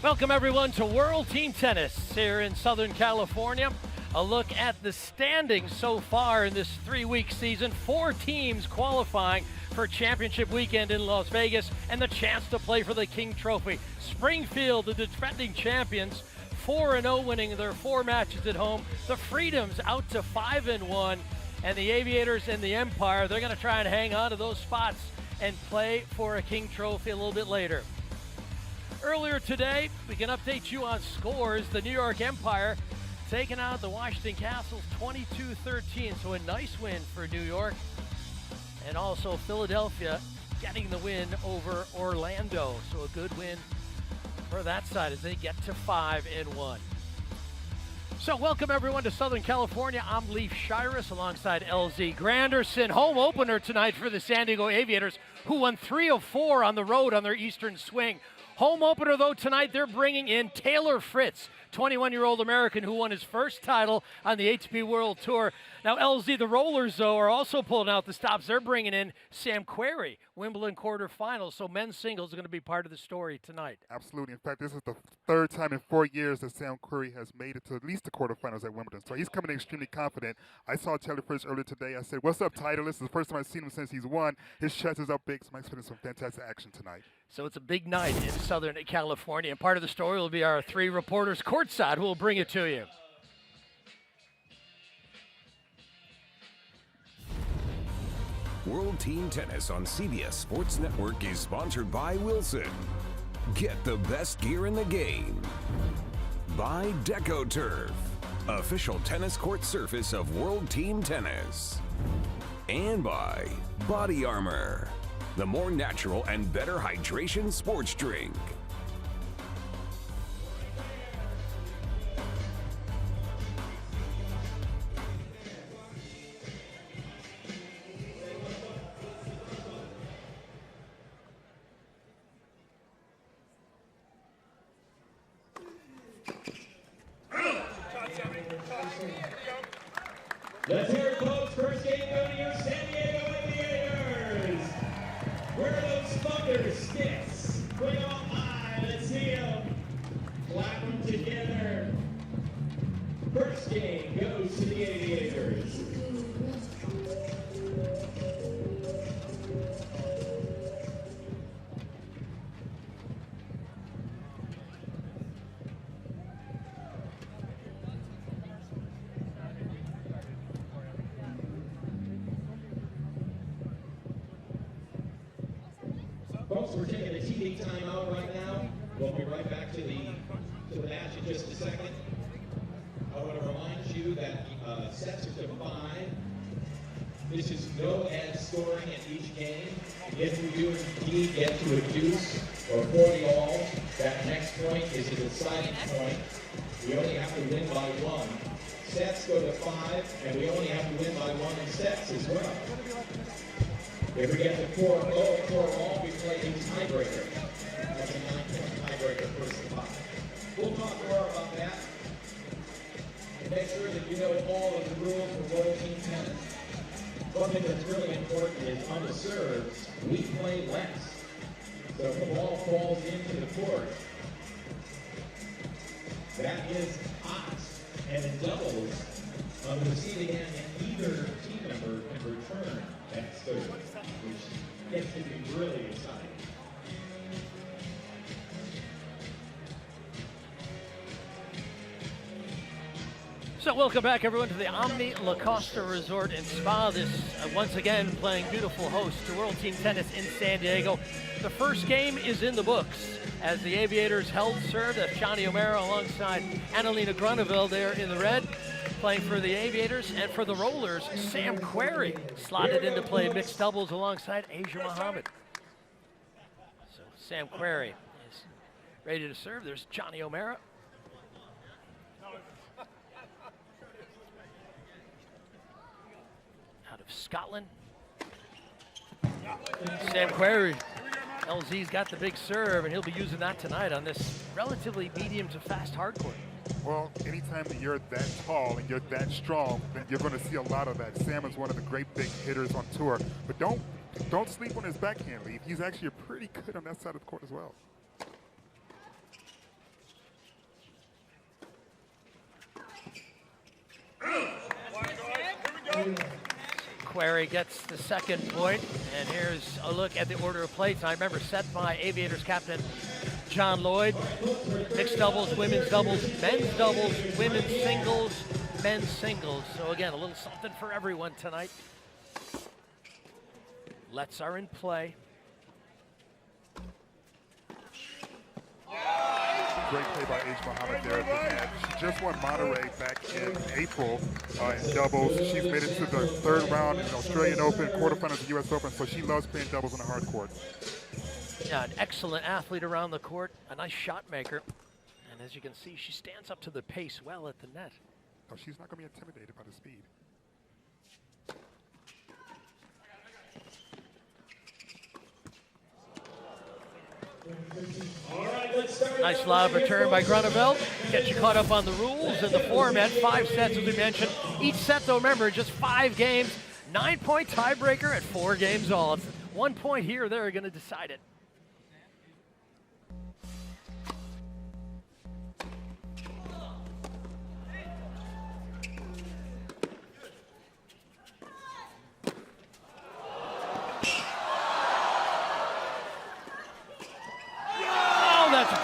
Welcome everyone to World Team Tennis here in Southern California. A look at the standings so far in this 3-week season. 4 teams qualifying for championship weekend in Las Vegas and the chance to play for the King Trophy. Springfield, the defending champions, 4-0, winning their 4 matches at home. The Freedoms out to 5-1, and the Aviators and the Empire, they're going to try and hang on to those spots and play for a King Trophy a little bit later. Earlier today, we can update you on scores. The New York Empire taking out the Washington Castles 22-13, so a nice win for New York. And also Philadelphia getting the win over Orlando, so a good win for that side as they get to 5-1. So welcome everyone to Southern California. I'm Leif Shirus alongside LZ Granderson. Home opener tonight for the San Diego Aviators, who won 3 of 4 on the road on their Eastern swing. Home opener, though, tonight they're bringing in Taylor Fritz, 21-year-old American who won his first title on the ATP World Tour. Now, LZ, the Rollers, though, are also pulling out the stops. They're bringing in Sam Querrey, Wimbledon quarterfinals. So men's singles are going to be part of the story tonight. Absolutely. In fact, this is the 3rd time in 4 years that Sam Querrey has made it to at least the quarterfinals at Wimbledon. So he's coming in extremely confident. I saw Taylor Fritz earlier today. I said, "What's up, Titleist?" This is the first time I've seen him since he's won. His chest is up big, so I'm expecting some fantastic action tonight. So it's a big night in Southern California, and part of the story will be our 3 reporters courtside who will bring it to you. World Team Tennis on CBS Sports Network is sponsored by Wilson. Get the best gear in the game. By DecoTurf, official tennis court surface of World Team Tennis. And by Body Armor, the more natural and better hydration sports drink. Let's hear it, folks. First game going to your San Diego Aviators. Where are those thunder sticks? Bring them up high. Let's see them. Clap them together. First game goes to the Aviators. Folks, we're taking a TV timeout right now. We'll be right back to the match in just a second. I want to remind you that sets are to 5. This is no ad scoring in each game. If we do indeed get to a deuce or 40 all, that next point is a deciding point. We only have to win by 1. Sets go to 5, and we only have to win by 1 in sets as well. If we get to 4-0, 4-all, we play a tiebreaker. That's a 9-point tiebreaker first to 5. We'll talk more about that. And make sure that you know all of the rules for World Team Tennis. One thing that's really important is on the serves, we play less. So if the ball falls into the court, that is hot, and it doubles on the receiving end, and either team member can return that serve, which gets to be really exciting. So welcome back everyone to the Omni La Costa Resort and Spa. This once again playing beautiful host to World Team Tennis in San Diego. The first game is in the books as the Aviators held serve. That's Jonny O'Mara alongside Annalena Grunewald there in the red, playing for the Aviators. And for the Rollers, Sam Querrey slotted into play mixed doubles alongside Asia Muhammad. So Sam Querrey is ready to serve. There's Jonny O'Mara. Out of Scotland. Sam Querrey. LZ's got the big serve, and he'll be using that tonight on this relatively medium to fast hardcourt. Well, anytime that you're that tall and you're that strong, then you're going to see a lot of that. Sam is one of the great big hitters on tour, but don't sleep on his backhand, Leaf. He's actually pretty good on that side of the court as well. Querrey gets the second point, and here's a look at the order of play time. Remember, set by Aviators captain John Lloyd. Mixed doubles, women's doubles, men's doubles, women's singles, men's singles. So again, a little something for everyone tonight. Lets are in play. Great play by H. Muhammad there at the net. She just won Monterey back in April in doubles. She's made it to the third round in the Australian Open, quarterfinals of the US Open, so she loves playing doubles on the hard court. Yeah, an excellent athlete around the court, a nice shot maker. And as you can see, she stands up to the pace well at the net. No, she's not going to be intimidated by the speed. Nice lob return by Grunewald. Get you caught up on the rules and the format. 5 sets, as we mentioned. Each set, though, remember, just 5 games. 9-point tiebreaker at 4 games all. It's 1 point here or there are going to decide it.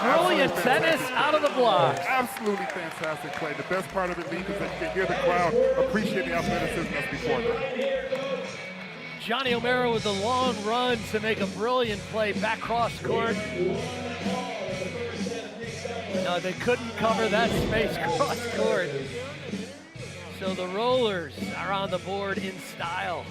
Brilliant tennis out of the blocks. Absolutely fantastic play. The best part of it, Lee, is that you can hear the crowd appreciate the athleticism that's before them. Jonny O'Mara with the long run to make a brilliant play back cross court. No, they couldn't cover that space cross court. So the Rollers are on the board in style.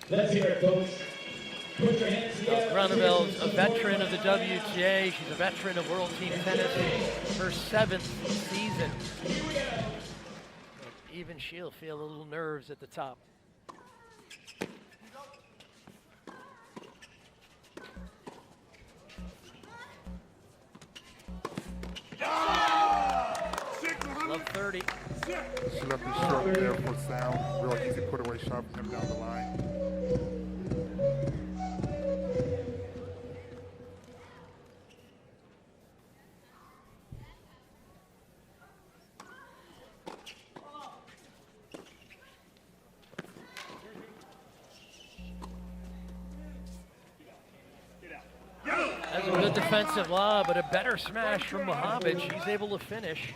Let's hear it, folks. Put your hands together. Gruneveld's a veteran of the WTA. She's a veteran of World Team Tennis. Her 7th season. But even she'll feel a little nerves at the top. Love 30. She left it short there for sound. Real easy put away shot from him down the line. That's a good defensive lob, but a better smash from Muhammad. She's able to finish.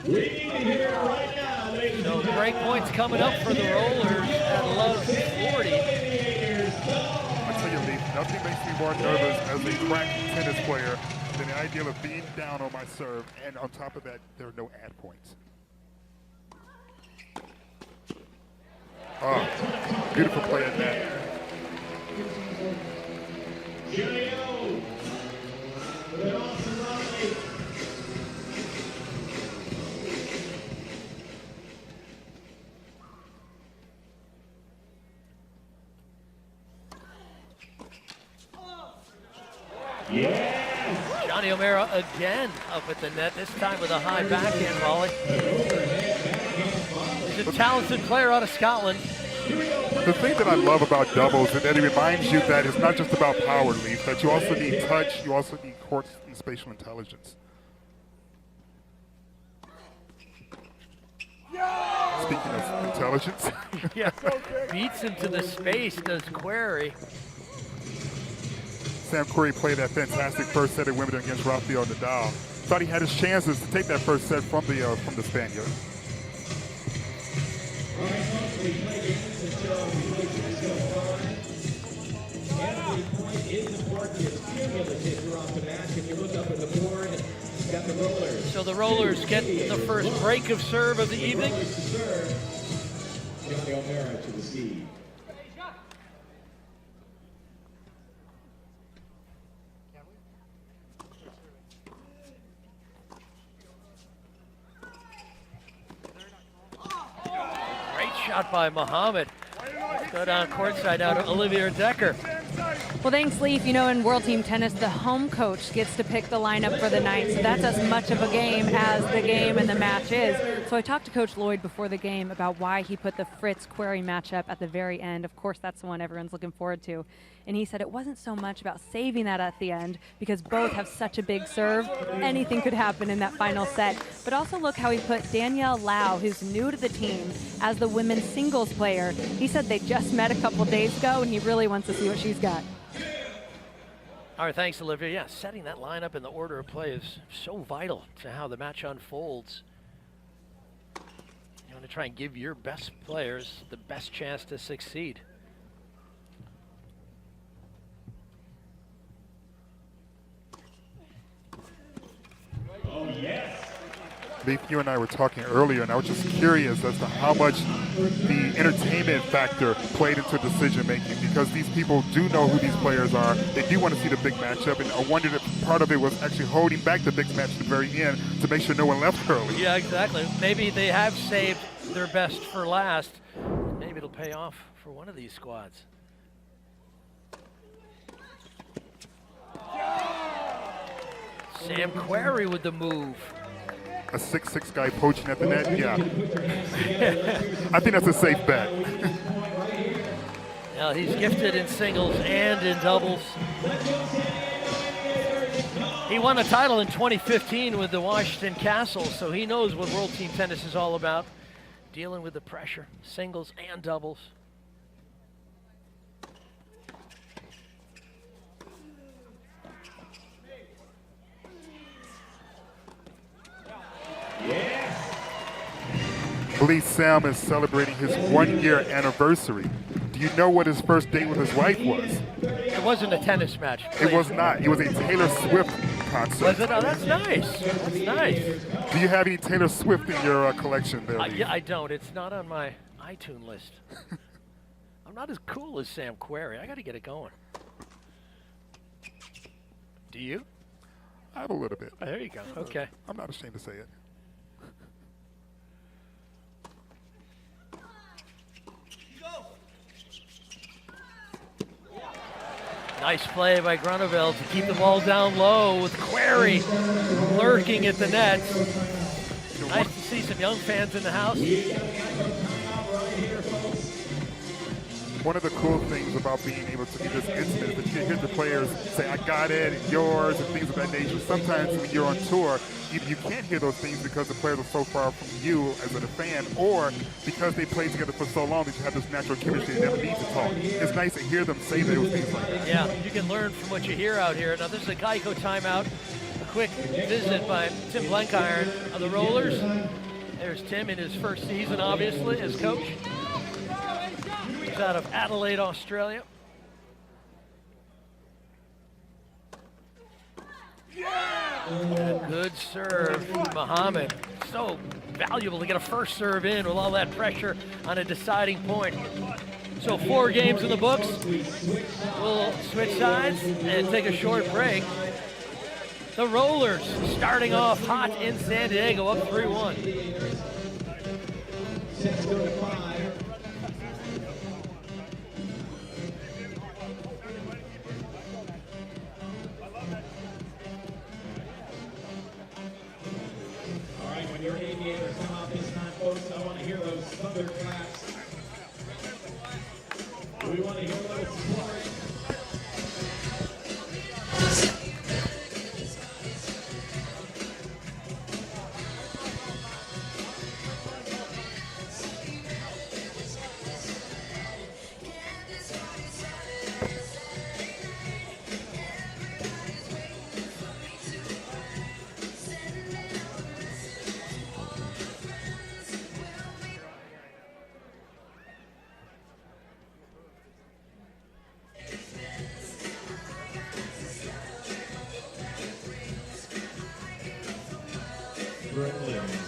We need to hear it right now, ladies. So break points coming up for the Rollers at love 40. I tell you, Lee, nothing makes me more nervous as a crack tennis player than the idea of being down on my serve, and on top of that, there are no ad points. Oh, beautiful play at that. Julio, with an awesome ride. Yeah. Jonny O'Mara again up at the net, this time with a high backhand volley. He's a talented player out of Scotland. The thing that I love about doubles is that it reminds you that it's not just about power, Lee, that you also need touch, you also need court and spatial intelligence. Speaking of intelligence. Yeah, beats him to the space, does Querrey. Sam Querrey played that fantastic first set at Wimbledon against Rafael Nadal. Thought he had his chances to take that first set from the Spaniard. Every point is important. It's cumulative throughout the match. If you look up at the board, you've got the Rollers. So the Rollers get the first break of serve of the evening. Jonny O'Mara to the seed. Great shot by Muhammad. Let's go down courtside now to Olivia Decker. Well, thanks, Leaf. You know, in World Team Tennis, the home coach gets to pick the lineup for the night, so that's as much of a game as the game and the match is. So I talked to Coach Lloyd before the game about why he put the Fritz Querrey matchup at the very end. Of course, that's the one everyone's looking forward to. And he said it wasn't so much about saving that at the end because both have such a big serve. Anything could happen in that final set. But also look how he put Danielle Lau, who's new to the team, as the women's singles player. He said they just met a couple days ago, and he really wants to see what she's got. All right, thanks, Olivia. Yeah, setting that lineup in the order of play is so vital to how the match unfolds. You want to try and give your best players the best chance to succeed. Oh, yes. Leaf, you and I were talking earlier, and I was just curious as to how much the entertainment factor played into decision making, because these people do know who these players are. They do want to see the big matchup, and I wondered if part of it was actually holding back the big match at the very end to make sure no one left early. Yeah, exactly. Maybe they have saved their best for last. Maybe it'll pay off for one of these squads. Sam Querrey with the move. A 6'6" guy poaching at the net, yeah. I think that's a safe bet. Now he's gifted in singles and in doubles. He won a title in 2015 with the Washington Castles, so he knows what World Team Tennis is all about. Dealing with the pressure, singles and doubles. I believe Sam is celebrating his 1-year anniversary. Do you know what his first date with his wife was? It wasn't a tennis match. It was not. It was a Taylor Swift concert. Was it? Oh, that's nice. That's nice. Do you have any Taylor Swift in your collection there? Yeah, I don't. It's not on my iTunes list. I'm not as cool as Sam Querrey. I got to get it going. Do you? I have a little bit. Oh, there you go. Okay. I'm not ashamed to say it. Nice play by Grunewald to keep the ball down low with Querrey lurking at the net. Nice to see some young fans in the house. One of the cool things about being able to be this intimate is that you can hear the players say, I got it, and yours, and things of that nature. Sometimes when you're on tour, either you can't hear those things because the players are so far from you as a fan, or because they played together for so long that you have this natural chemistry and never need to talk. It's nice to hear them say those things like that. Yeah, you can learn from what you hear out here. Now, this is a Geico timeout. A quick visit by Tim Blenkiron of the Rollers. There's Tim in his first season, obviously, as coach. He's out of Adelaide, Australia. A good serve, Muhammad. So valuable to get a first serve in with all that pressure on a deciding point. So 4 games in the books. We'll switch sides and take a short break. The Rollers starting off hot in San Diego, up 3-1. Sets go to 5. All right, when your aviators come out this time, folks, I want to hear those thunderclaps. We want to hear those support. Brooklyn's.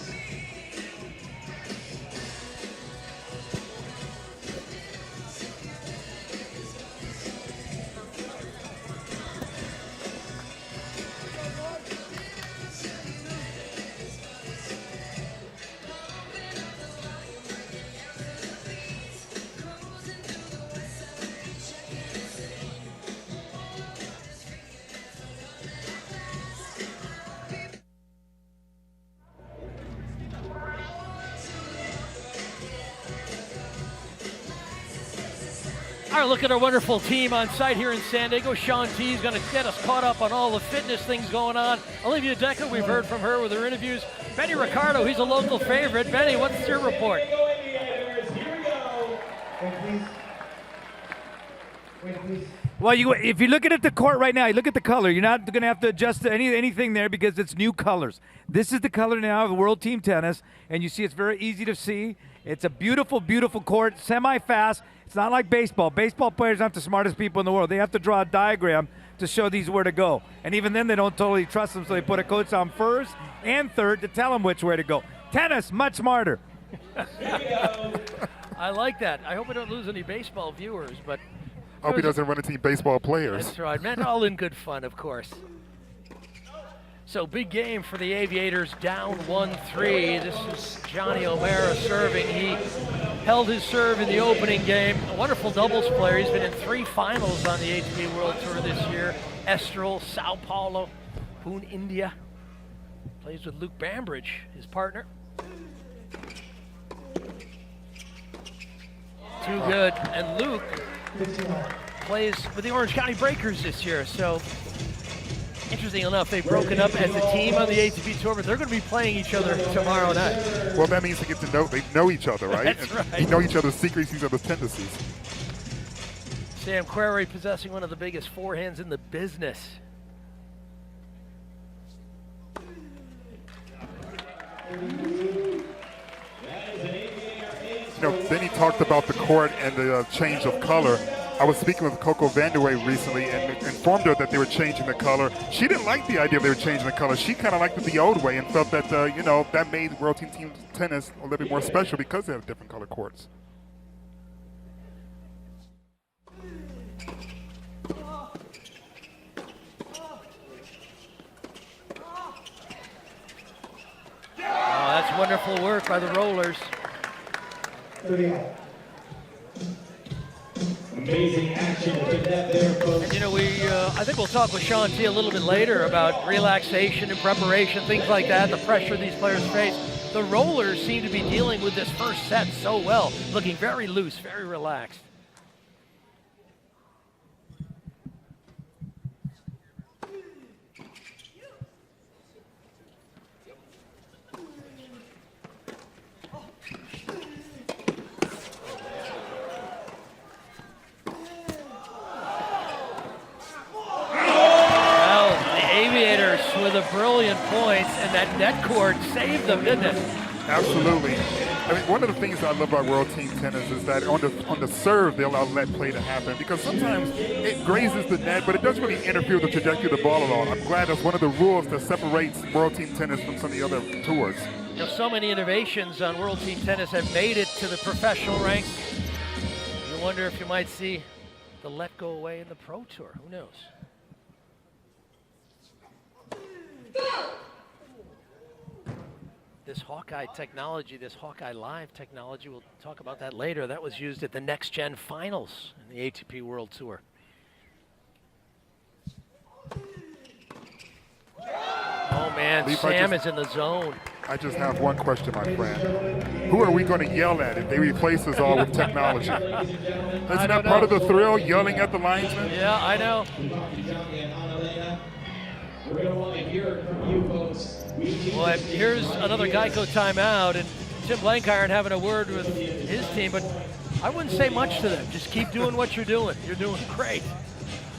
All right, look at our wonderful team on site here in San Diego. Sean T is going to get us caught up on all the fitness things going on. Olivia Decker, we've heard from her with her interviews. Benny Ricardo, he's a local favorite. Benny, what's your report? San Diego Aviators, here we go. Wait, please. Well, if you look at the court right now, you look at the color. You're not going to have to adjust anything there because it's new colors. This is the color now of World Team Tennis, and you see it's very easy to see. It's a beautiful, beautiful court, semi-fast. It's not like baseball. Baseball players aren't the smartest people in the world. They have to draw a diagram to show these where to go. And even then, they don't totally trust them, so they put a coach on first and third to tell them which way to go. Tennis, much smarter. I like that. I hope we don't lose any baseball viewers, but I hope he doesn't run into any baseball players. that's right, man. All in good fun, of course. So big game for the Aviators, down 1-3. This is Jonny O'Mara serving. He held his serve in the opening game. A wonderful doubles player. He's been in 3 finals on the ATP World Tour this year. Estoril, Sao Paulo, Pune, India. Plays with Luke Bambridge, his partner. Too good. And Luke plays with the Orange County Breakers this year. So interesting enough, they've broken up as a team on the ATP Tour, but they're going to be playing each other tomorrow night. Well, that means they know each other, right? That's right. They know each other's secrets, each other's tendencies. Sam Querrey possessing one of the biggest forehands in the business. Then he talked about the court and the change of color. I was speaking with Coco Vandeweghe recently and informed her that they were changing the color. She didn't like the idea they were changing the color. She kind of liked it the old way and felt that, that made World Team Tennis a little bit more special because they have different color courts. Oh, that's wonderful work by the Rollers. Amazing action to that there, folks. And I think we'll talk with Sean T a little bit later about relaxation and preparation, things like that, the pressure these players face. The Rollers seem to be dealing with this first set so well, looking very loose, very relaxed. With a brilliant point, and that net court saved them, didn't it? Absolutely. I mean, one of the things I love about World Team Tennis is that on the serve, they allow net play to happen because sometimes it grazes the net, but it doesn't really interfere with the trajectory of the ball at all. I'm glad that's one of the rules that separates World Team Tennis from some of the other tours. So many innovations on World Team Tennis have made it to the professional ranks. You wonder if you might see the let go away in the Pro Tour. Who knows? This Hawkeye technology, this Hawkeye Live technology, we'll talk about that later. That was used at the Next Gen Finals in the ATP World Tour. Oh man, Sam is in the zone. I just have one question, my friend. Who are we going to yell at if they replace us all with technology? Isn't that part of the thrill, yelling at the linesman? Yeah, I know. We're going to want to hear from you folks. Well, here's another Geico timeout, and Tim Blankiron having a word with his team, but I wouldn't say much to them. Just keep doing what you're doing. You're doing great.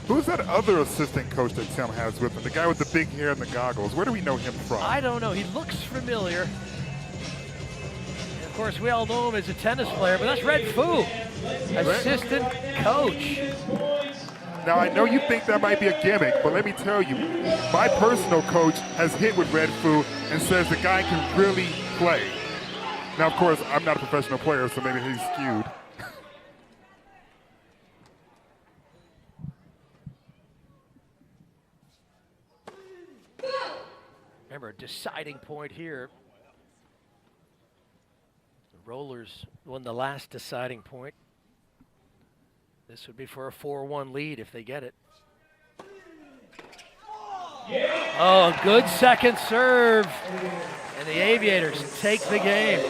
Who's that other assistant coach that Tim has with him? The guy with the big hair and the goggles. Where do we know him from? I don't know. He looks familiar. And of course, we all know him as a tennis player, but that's Red Fu, assistant coach. Now, I know you think that might be a gimmick, but let me tell you, my personal coach has hit with Red Fu and says the guy can really play. Now, of course, I'm not a professional player, so maybe he's skewed. Remember, a deciding point here. The Rollers won the last deciding point. This would be for a 4-1 lead if they get it. Oh, good second serve. And the Aviators take the game.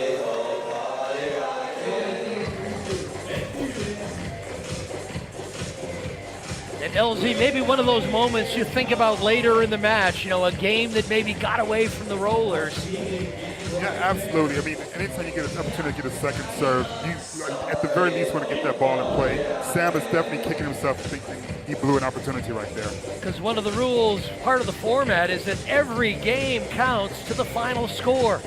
LZ, maybe one of those moments you think about later in the match, you know, a game that maybe got away from the rollers. Yeah, absolutely. I mean, anytime you get an opportunity to get a second serve, you at the very least want to get that ball in play. Sam is definitely kicking himself thinking he blew an opportunity right there. Because one of the rules, part of the format, is that every game counts to the final score.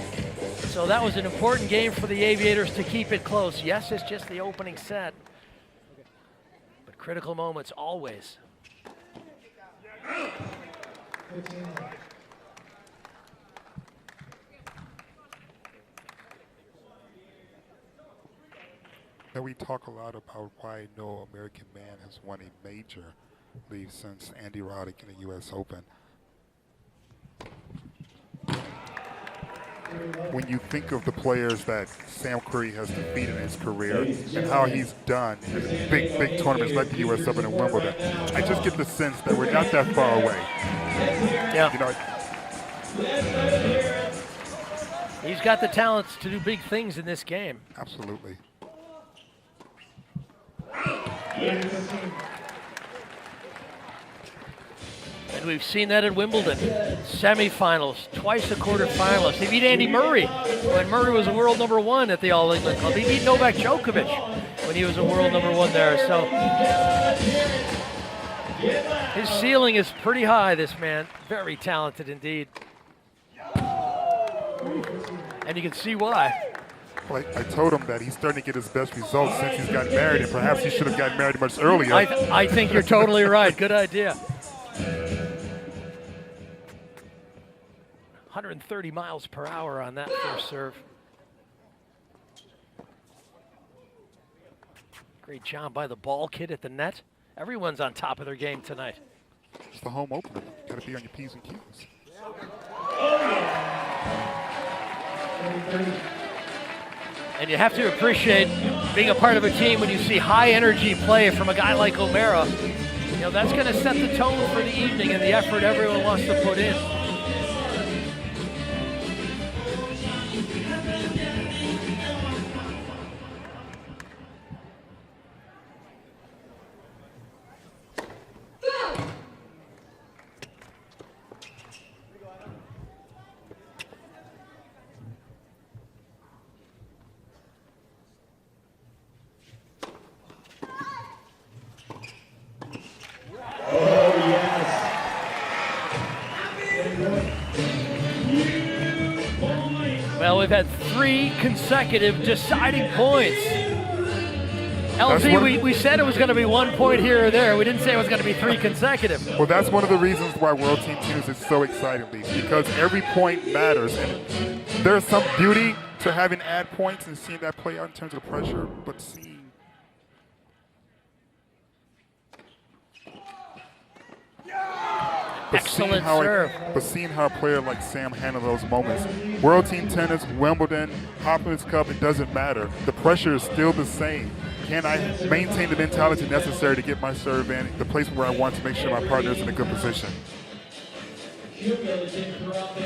So that was an important game for the Aviators to keep it close. Yes, it's just the opening set. But critical moments always. Now we talk a lot about why no American man has won a major league since Andy Roddick in the U.S. Open. When you think of the players that Sam Querrey has defeated in his career and how he's done in big tournaments like the U.S. Open and Wimbledon, I just get the sense that we're not that far away. Yeah. You know, he's got the talents to do big things in this game. absolutely. And we've seen that at Wimbledon. Semifinals, twice a quarterfinalist. He beat Andy Murray when Murray was a world #1 at the All England Club. He beat Novak Djokovic when he was a world #1 there. So his ceiling is pretty high, this man. Very talented indeed. And you can see why. Well, I told him that he's starting to get his best results since he's gotten married, and perhaps he should have gotten married much earlier. I think you're totally right. Good idea. 130 miles per hour on that first serve. Great job by the ball kid at the net. Everyone's on top of their game tonight. It's the home opener. Got to be on your P's and Q's. And you have to appreciate being a part of a team when you see high energy play from a guy like O'Mara. You know, that's going to set the tone for the evening and the effort everyone wants to put in. Well, we've had 3 consecutive deciding points. LZ, we said it was going to be 1 point here or there. We didn't say it was going to be 3 consecutive. Well, that's one of the reasons why World Team Tennis is so exciting, Lee, because every point matters. And there's some beauty to having add points and seeing that play out in terms of the pressure, but seeing Excellent serve. But seeing how a player like Sam handled those moments. World Team Tennis, Wimbledon, Hopkins Cup, it doesn't matter. The pressure is still the same. Can I maintain the mentality necessary to get my serve in the place where I want to make sure my partner is in a good position?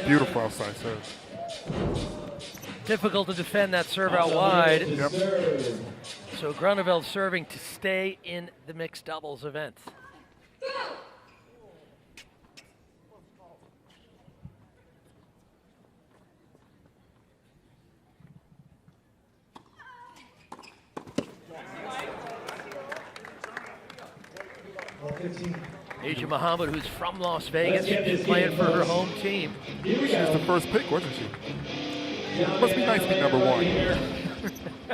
Beautiful outside serve. Difficult to defend that serve out wide. Yep. So Grunewald serving to stay in the mixed doubles event. Asia Muhammad, who's from Las Vegas, she's playing for her home team. She was the first pick, wasn't she? Must be nice to be #1.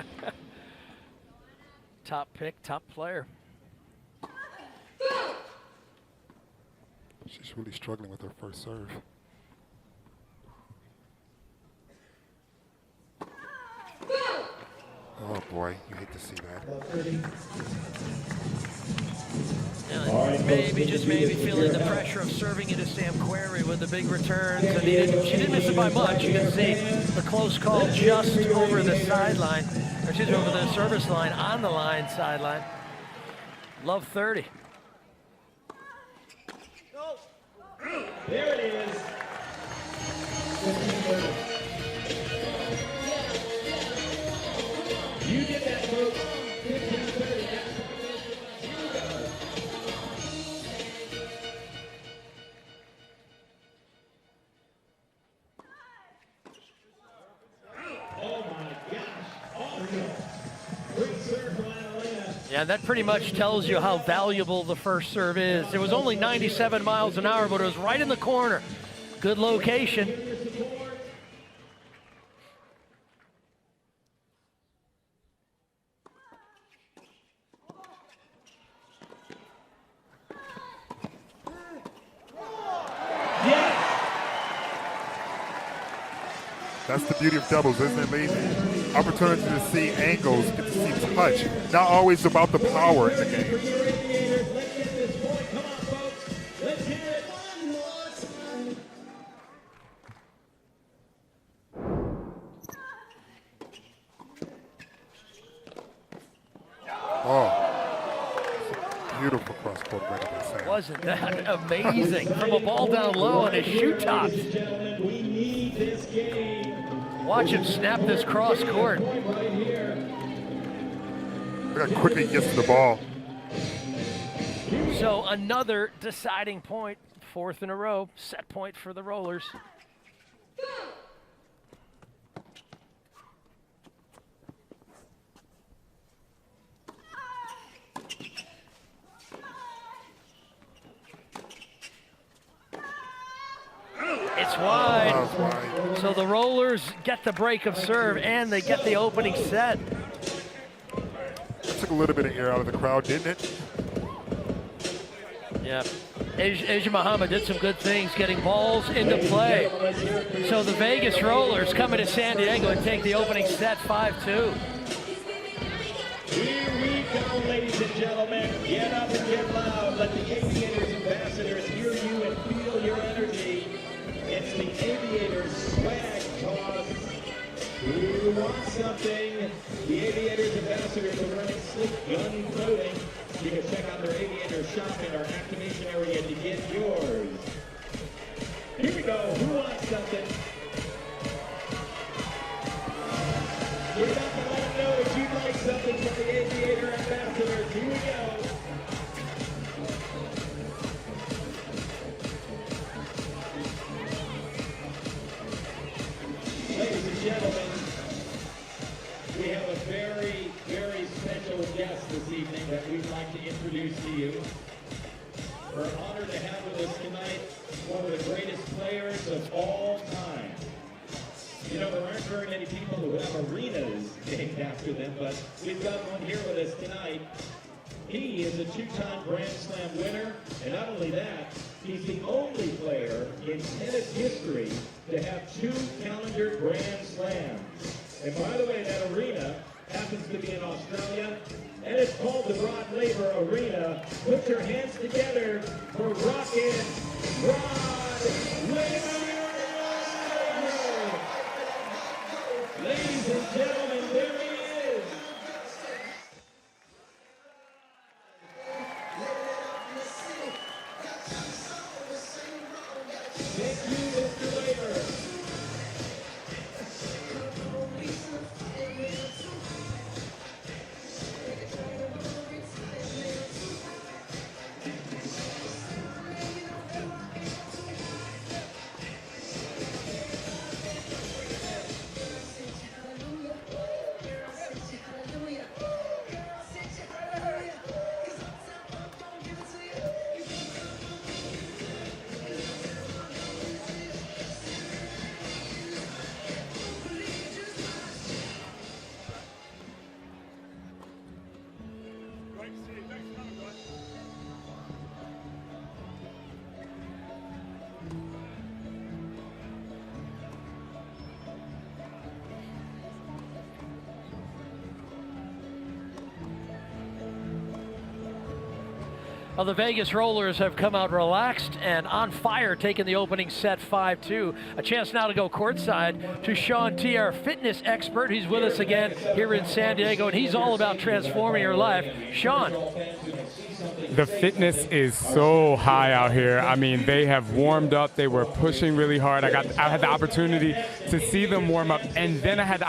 Top pick, top player. She's really struggling with her first serve. Oh boy, you hate to see that. Maybe, just maybe feeling the pressure of serving into Sam Querrey with the big returns. And she didn't miss it by much. You can see the close call just over the sideline, or excuse me, over the service line, on the line sideline. Love 30. There it is. You get that, folks. 15-30. Yeah, that pretty much tells you how valuable the first serve is. It was only 97 miles an hour, but it was right in the corner. Good location. That's the beauty of doubles, isn't it, ladies? Opportunity to see angles, get to see touch. Not always about the power in the game. Oh, beautiful cross-court right by Sam. Wasn't that amazing? From a ball down low and his shoe tops. Watch him snap this cross court. Look how quickly he gets to the ball. So another deciding point, fourth in a row, set point for the Rollers. It's wide. So the Rollers get the break of serve and they get the opening set. That took a little bit of air out of the crowd, didn't it? Yeah. Asia Muhammad did some good things getting balls into play. So the Vegas Rollers coming to San Diego and take the opening set 5-2. Here we go, ladies and gentlemen. Get up and get loud. Let the Aviators ambassadors hear you and feel your energy. It's the Aviators swag toss. Who wants something? The Aviators ambassadors are running slick gun clothing. You can check out their Aviators shop in our activation area to get yours. Here we go. Who wants something? You're about to let them know if you'd like something from the Aviator ambassadors. Here we go. Ladies and gentlemen, we have a very, very special guest this evening that we'd like to introduce to you. We're honored to have with us tonight one of the greatest players of all time. You know, there aren't very many people who have arenas named after them, but we've got one here with us tonight. He is a two-time Grand Slam winner, and not only that, he's the only player in tennis history to have 2 calendar Grand Slams. And by the way, that arena happens to be in Australia, and it's called the Rod Laver Arena. Put your hands together for Rocket Rod Laver! Ladies and gentlemen, there he is. Thank you, Mr. Laver. Well, the Vegas Rollers have come out relaxed and on fire, taking the opening set 5-2. A chance now to go courtside to Shaun T, our fitness expert. He's with us again here in San Diego, and he's all about transforming your life. Shaun. The fitness is so high out here. I mean, they have warmed up. They were pushing really hard. I had the opportunity to see them warm up, and then I had the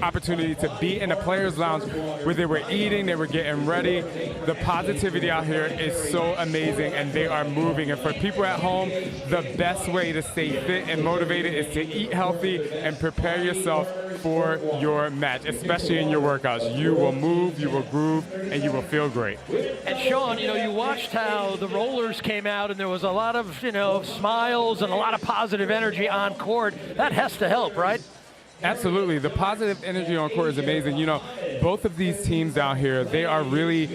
opportunity to be in the players' lounge where they were eating, they were getting ready. The positivity out here is so amazing, and they are moving. And for people at home, the best way to stay fit and motivated is to eat healthy and prepare yourself for your match, especially in your workouts. You will move, you will groove, and you will feel great. And Sean, you watched how the rollers came out, and there was a lot of, smiles and a lot of positive energy on court. That has to help, right? Absolutely. The positive energy on court is amazing. Both of these teams out here, they are really,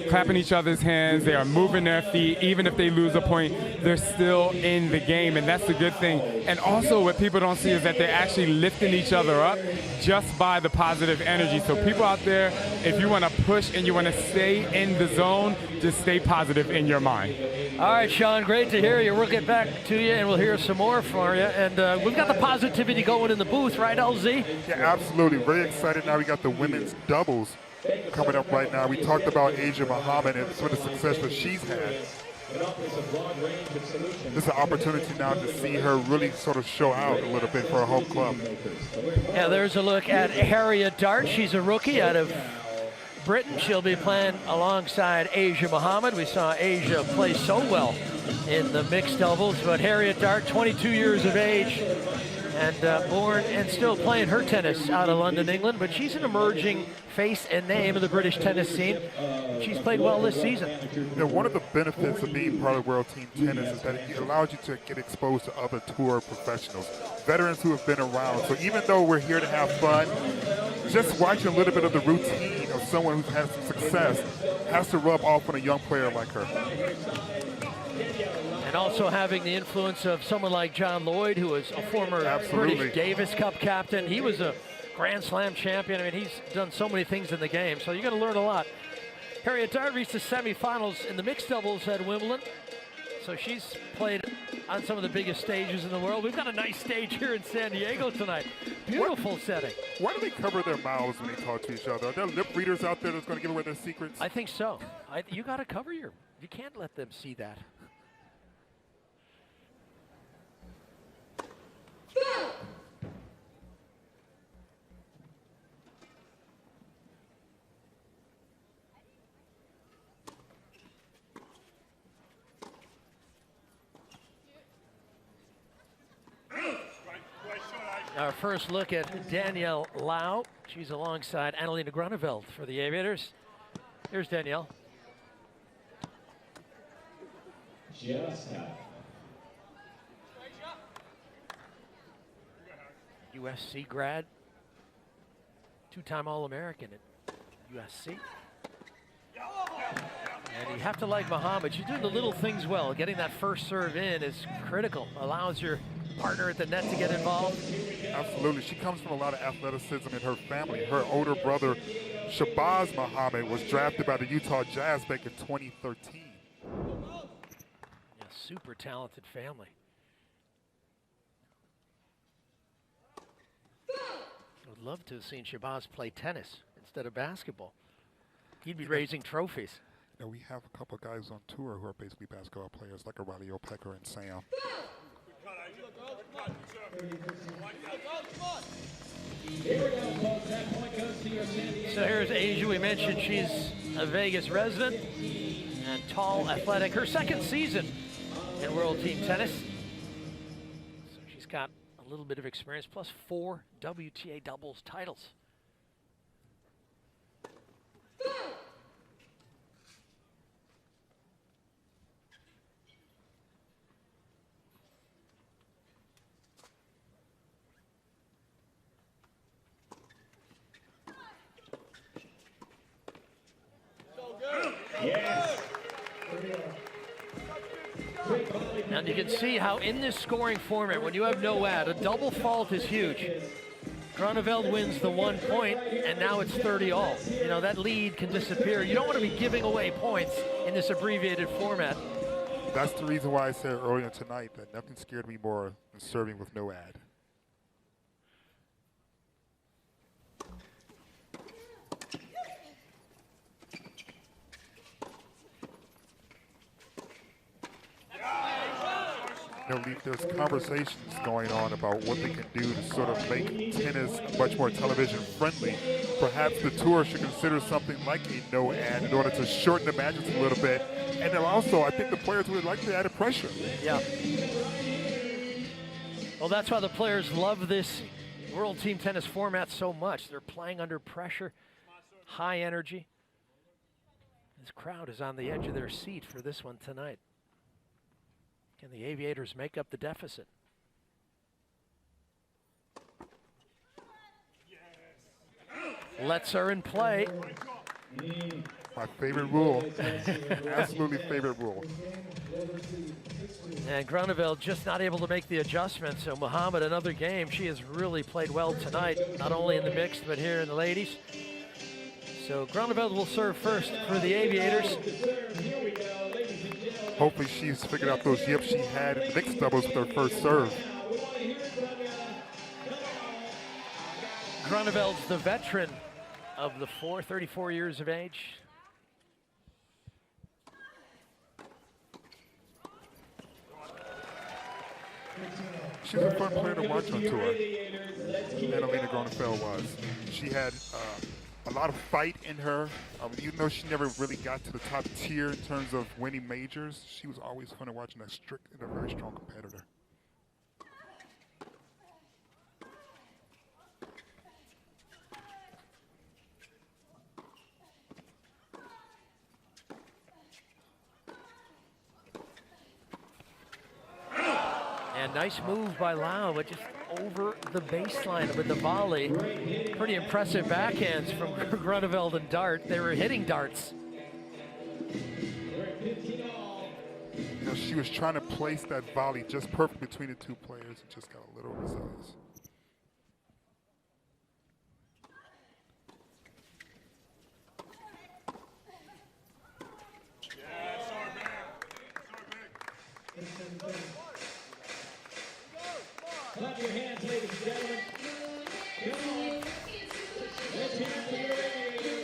clapping each other's hands. They are moving their feet. Even if they lose a point, they're still in the game, and that's a good thing. And also what people don't see is that they're actually lifting each other up just by the positive energy. So people out there, if you want to push and you want to stay in the zone, just stay positive in your mind. All right, Sean, great to hear you. We'll get back to you, and we'll hear some more for you. And we've got the positivity going in the booth, right, LZ? Yeah, absolutely. Very excited now. We got the women's doubles coming up right now. We talked about Asia Muhammad and some of the success that she's had. This is an opportunity now to see her really sort of show out a little bit for her home club. Yeah, there's a look at Harriet Dart. She's a rookie out of Britain. She'll be playing alongside Asia Muhammad. We saw Asia play so well in the mixed doubles, but Harriet Dart, 22 years of age, and born and still playing her tennis out of London, England, but she's an emerging face and name of the British tennis scene. She's played well this season. One of the benefits of being part of World Team Tennis is that it allows you to get exposed to other tour professionals, veterans who have been around. So even though we're here to have fun, just watching a little bit of the routine of someone who's had some success has to rub off on a young player like her. And also having the influence of someone like John Lloyd, who was a former British Davis Cup captain. He was a Grand Slam champion. I mean, he's done so many things in the game, so you're going to learn a lot. Harriet Dart reached the semifinals in the mixed doubles at Wimbledon, so she's played on some of the biggest stages in the world. We've got a nice stage here in San Diego tonight. Beautiful setting. Why do they cover their mouths when they talk to each other? Are there lip readers out there that's going to give away their secrets? I think so. You got to cover you can't let them see that. Our first look at Danielle Lau. She's alongside Annalena Grunewald for the Aviators. Here's Danielle. USC grad, two-time All-American at USC. And you have to like Muhammad. She's doing the little things well. Getting that first serve in is critical. Allows your partner at the net to get involved. Absolutely. She comes from a lot of athleticism in her family. Her older brother, Shabazz Muhammad, was drafted by the Utah Jazz back in 2013. Yeah, super talented family. I would love to have seen Shabazz play tennis instead of basketball. He'd be raising trophies. And we have a couple of guys on tour who are basically basketball players, like a Riley O'Pecker and Sam. So here's Asia. We mentioned she's a Vegas resident and tall, athletic. Her second season in World Team Tennis. So she's got a little bit of experience, plus 4 WTA doubles titles. And you can see how in this scoring format, when you have no ad, a double fault is huge. Grunewald wins the 1 point, and now it's 30 all. You know, that lead can disappear. You don't want to be giving away points in this abbreviated format. That's the reason why I said earlier tonight that nothing scared me more than serving with no ad. You know, Leaf, there's conversations going on about what they can do to sort of make tennis much more television friendly. Perhaps the tour should consider something like a no ad in order to shorten the matches a little bit. And then also, I think the players would like the added pressure. Yeah. Well, that's why the players love this World Team Tennis format so much. They're playing under pressure, high energy. This crowd is on the edge of their seat for this one tonight. Can the Aviators make up the deficit? Let's are in play. My favorite rule. Absolutely favorite rule. And Groeneveld just not able to make the adjustment. So Muhammad, another game. She has really played well tonight, not only in the mixed, but here in the ladies. So Groeneveld will serve first for the Aviators. Hopefully she's figured out those yips she had in mixed doubles with her first serve. Groeneveld's the veteran of the 34 years of age. She's a fun player to watch on tour. Annalena Groeneveld was. She had a lot of fight in her. Even though she never really got to the top tier in terms of winning majors, she was always fun to watch and a very strong competitor. And nice move by Lau, but just over the baseline with the volley. Pretty impressive backhands from Groeneveld and Dart. They were hitting darts. You know, she was trying to place that volley just perfect between the two players and just got a little results. Clap your hands, ladies and gentlemen. Come on. Let's hear it for your Aviators.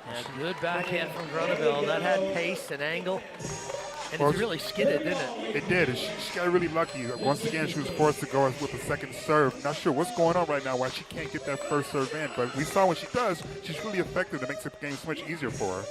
And good backhand from Groeneveld. That had pace and angle. And it really skidded, didn't it? It did. She got really lucky. Once again, she was forced to go with the second serve. Not sure what's going on right now, why she can't get that first serve in. But we saw when she does, she's really effective. It makes the game so much easier for her.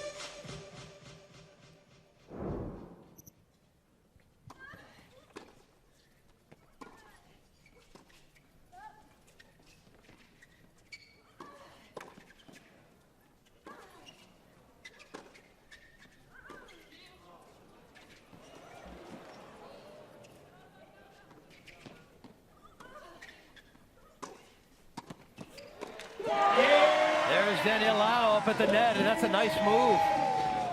At the net, and that's a nice move.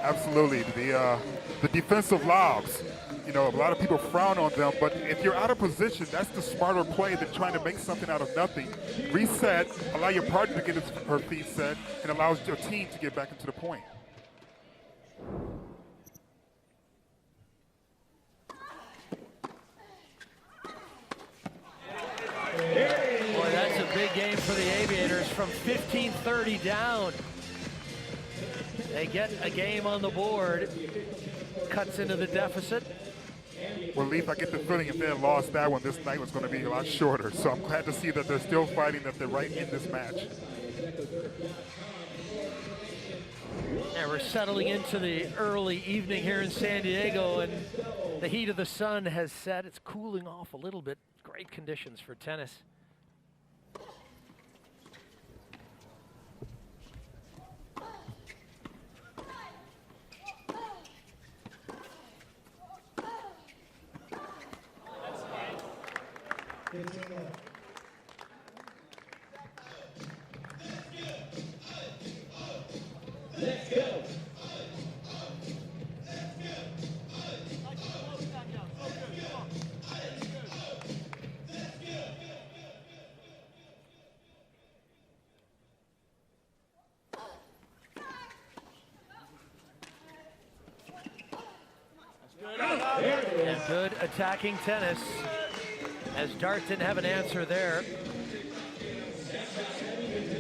Absolutely. The defensive lobs, you know, a lot of people frown on them, but if you're out of position, that's the smarter play than trying to make something out of nothing. Reset, allow your partner to get her feet set, and allows your team to get back into the point. Boy, that's a big game for the Aviators from 15-30 down. They get a game on the board, cuts into the deficit. Well, Leaf, I get the feeling if they had lost that one, this night was going to be a lot shorter. So I'm glad to see that they're still fighting, that they're right in this match. And we're settling into the early evening here in San Diego, and the heat of the sun has set. It's cooling off a little bit. Great conditions for tennis. Let's go. Good attacking tennis, as Dart didn't have an answer there.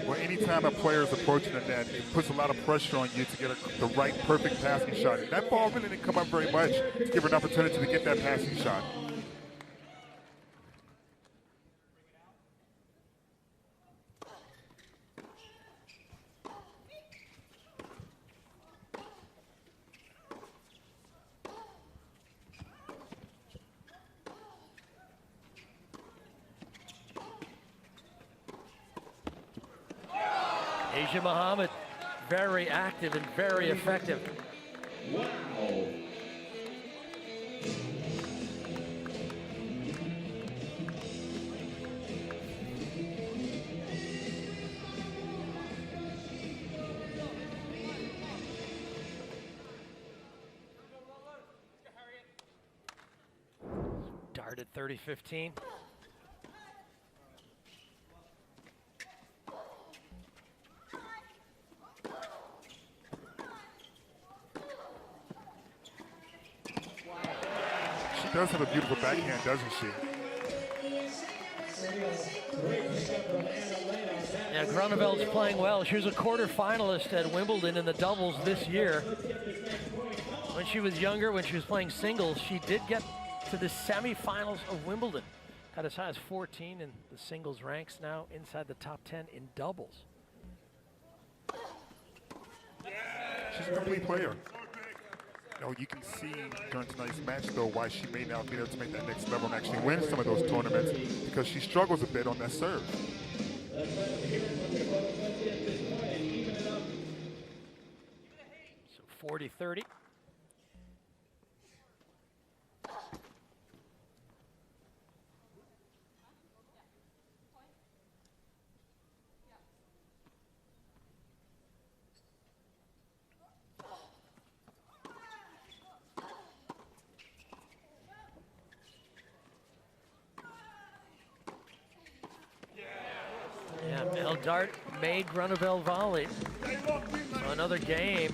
Well, anytime a player is approaching the net, it puts a lot of pressure on you to get the right, perfect passing shot. And that ball really didn't come up very much to give her an opportunity to get that passing shot. Asia Muhammad, very active and very effective. Wow. Dart at 30-15. She does have a beautiful backhand, doesn't she? Yeah, Groeneveld's playing well. She was a quarterfinalist at Wimbledon in the doubles this year. When she was younger, when she was playing singles, she did get to the semifinals of Wimbledon. Got as high as 14 in the singles ranks, now inside the top 10 in doubles. She's a complete player. You can see during tonight's match, though, why she may now be able to make that next level and actually win some of those tournaments, because she struggles a bit on that serve. So 40-30. Dart made Groeneveld volley. So another game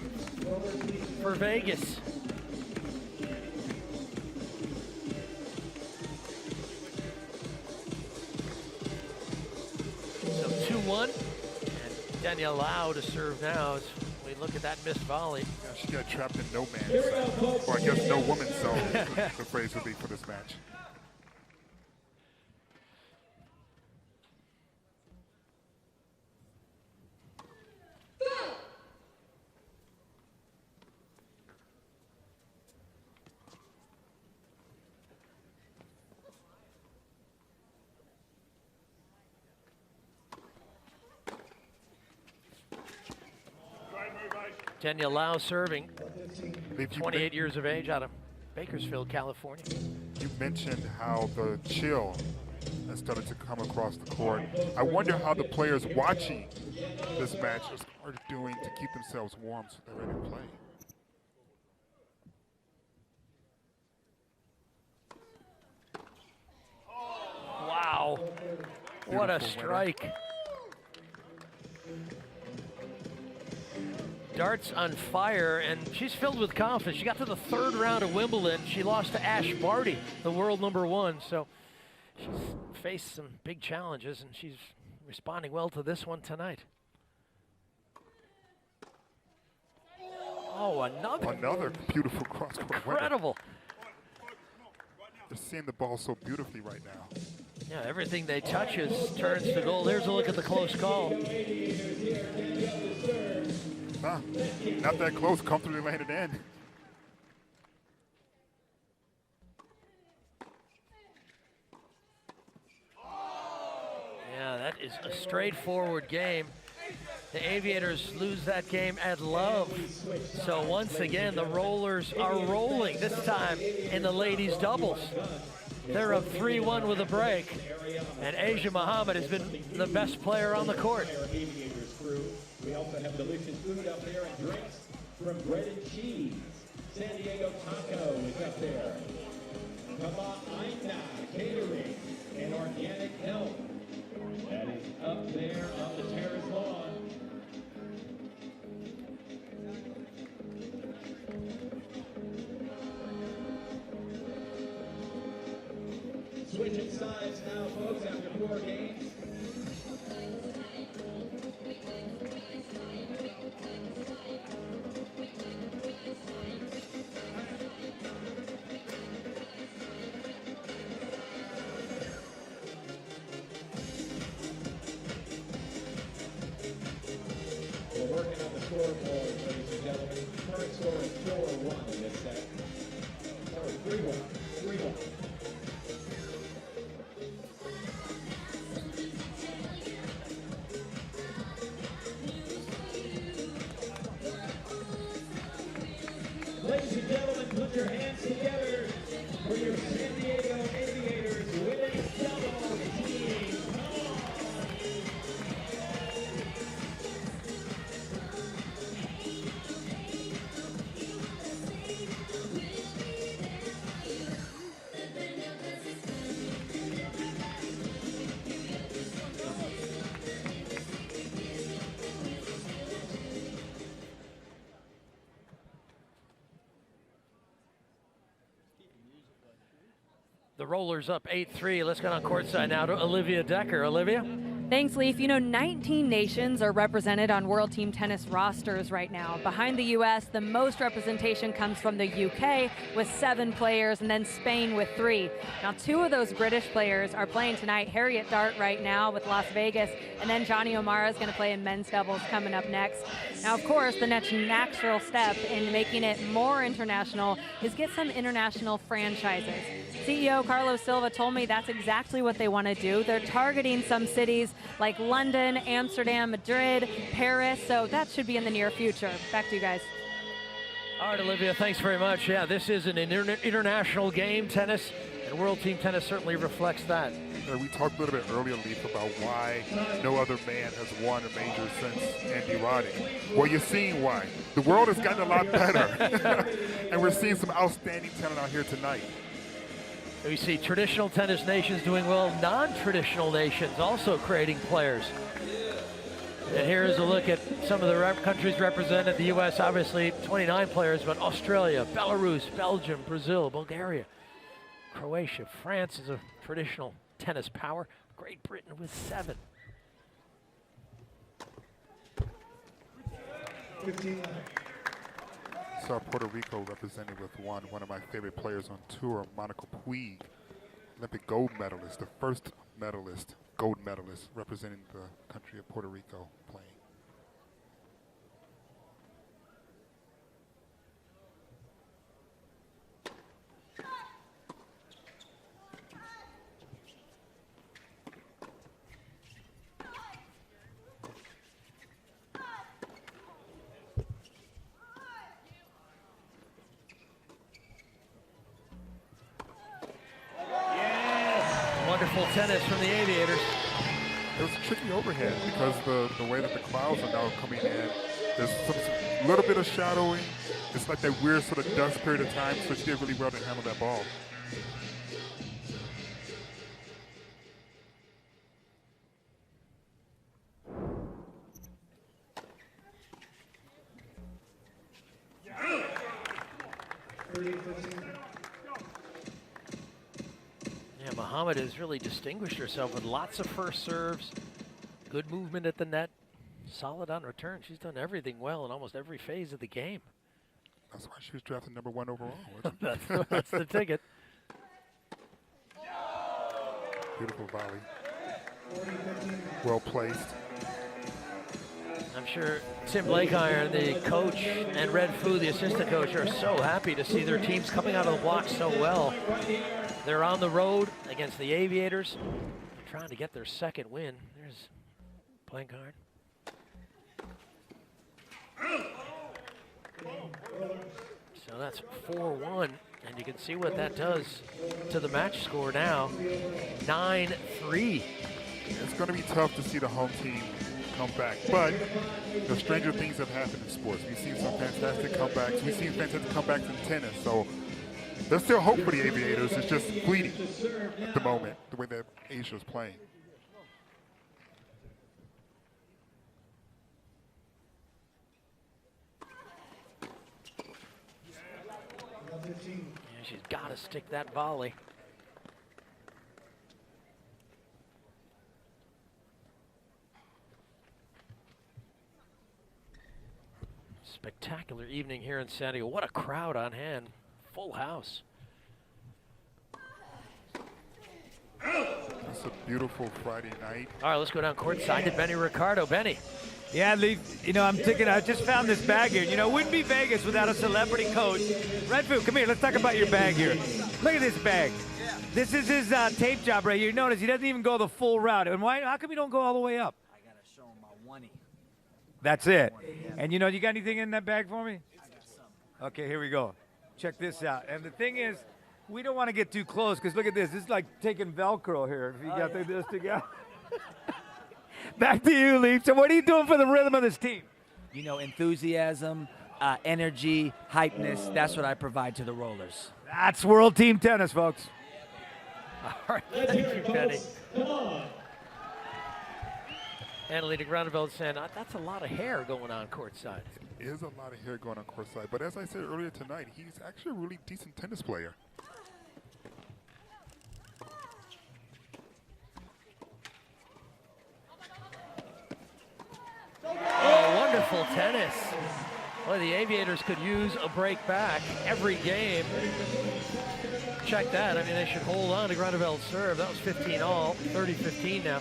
for Vegas. So 2-1. And Danielle Lau to serve now as we look at that missed volley. Yeah, she got trapped in no man's zone. Or I guess no woman's zone, the phrase would be for this match. Danielle Lau serving, 28 years of age, out of Bakersfield, California. You mentioned how the chill has started to come across the court. I wonder how the players watching this match are doing to keep themselves warm so they're ready to play. Wow, what a strike. Winner. Dart's on fire, and she's filled with confidence. She got to the third round of Wimbledon. She lost to Ash Barty, the world #1. So she's faced some big challenges, and she's responding well to this one tonight. Oh, another beautiful cross-court incredible. They're seeing the ball so beautifully right now. Yeah, everything they touch turns to gold. There's a look at the close call. Not that close, comfortably landed in. Yeah, that is a straightforward game. The Aviators lose that game at love. So once again, the Rollers are rolling, this time in the ladies' doubles. They're up 3-1 with a break. And Asia Muhammad has been the best player on the court. We also have delicious food up there and drinks from Bread and Cheese. San Diego Taco is up there. Aina Catering and Organic Health. That is up there on the terrace lawn. switching sides now, folks, after 4 games. We're working on the scoreboard, ladies and gentlemen. Current score is 4-1 in this set. Sorry, 3-1. 3-1. Ladies and gentlemen, put your hands together for your San Diego Aviators winning double team. Come on! The Rollers up 8-3. Let's get on courtside now to Olivia Decker. Olivia? Thanks, Leaf. You know, 19 nations are represented on World Team Tennis rosters right now. Behind the U.S., the most representation comes from the UK with 7 players, and then Spain with 3. Now, 2 of those British players are playing tonight. Harriet Dart right now with Las Vegas, and then Jonny is going to play in men's doubles coming up next. Now, of course, the next natural step in making it more international is get some international franchises. CEO Carlos Silva told me that's exactly what they want to do. They're targeting some cities like London, Amsterdam, Madrid, Paris, so that should be in the near future. Back to you guys. All right, Olivia, thanks very much. Yeah, this is an international game, tennis, and World Team Tennis certainly reflects that. We talked a little bit earlier, Leaf, about why no other man has won a major since Andy Roddick. Well, you're seeing why. The world has gotten a lot better, and we're seeing some outstanding talent out here tonight. We see traditional tennis nations doing well, non-traditional nations also creating players. And here's a look at some of the countries represented. The U.S., obviously, 29 players, but Australia, Belarus, Belgium, Brazil, Bulgaria, Croatia. France is a traditional tennis power. Great Britain with 7. 15. Saw Puerto Rico represented with one of my favorite players on tour, Monica Puig, Olympic gold medalist, the first medalist, gold medalist representing the country of Puerto Rico playing. Wonderful tennis from the Aviators. It was a tricky overhead because the way that the clouds are now coming in, there's a little bit of shadowing. It's like that weird sort of dust period of time, so she did really well to handle that ball. Yeah, Muhammad has really distinguished herself with lots of first serves, good movement at the net, solid on return. She's done everything well in almost every phase of the game. That's why she was drafted #1 overall. That's the ticket. Beautiful volley. Well placed. I'm sure Tim Blakeiron, the coach, and Red Fu, the assistant coach, are so happy to see their teams coming out of the blocks so well. They're on the road against the Aviators. They're trying to get their second win. There's Blakeiron. So that's 4-1, and you can see what that does to the match score now. 9-3. It's going to be tough to see the home team come back, but the stranger things have happened in sports. We've seen some fantastic comebacks. We've seen fantastic comebacks in tennis, so there's still hope for the Aviators. It's just fleeting at the moment, the way that Asia's playing. Yeah, she's got to stick that volley. Spectacular evening here in San Diego. What a crowd on hand. Full house. It's a beautiful Friday night. All right, let's go down courtside to Benny Ricardo. Benny. Yeah, Lee, you know, I'm thinking, I just found this bag here. You know, it wouldn't be Vegas without a celebrity coach. Redfield, come here, let's talk about your bag here. Look at this bag. This is his tape job right here. Notice he doesn't even go the full route. And why? How come you don't go all the way up? I got to show him my one-y. That's it. And you know, you got anything in that bag for me? I got some. Okay, here we go. Check this out. And the thing is, we don't want to get too close because look at this. This is like taking Velcro here if you got this together. Back to you, Leaf. So what are you doing for the rhythm of this team? You know, enthusiasm, energy, hypeness, that's what I provide to the Rollers. That's World Team Tennis, folks. All right, thank you, Benny. Annalena Groundeveld saying, that's a lot of hair going on courtside. It is a lot of hair going on courtside, but as I said earlier tonight, he's actually a really decent tennis player. Oh, wonderful tennis. Boy, the Aviators could use a break back every game. Check that. I mean, they should hold on to Groundeveld's serve. That was 15-all, 30-15 now.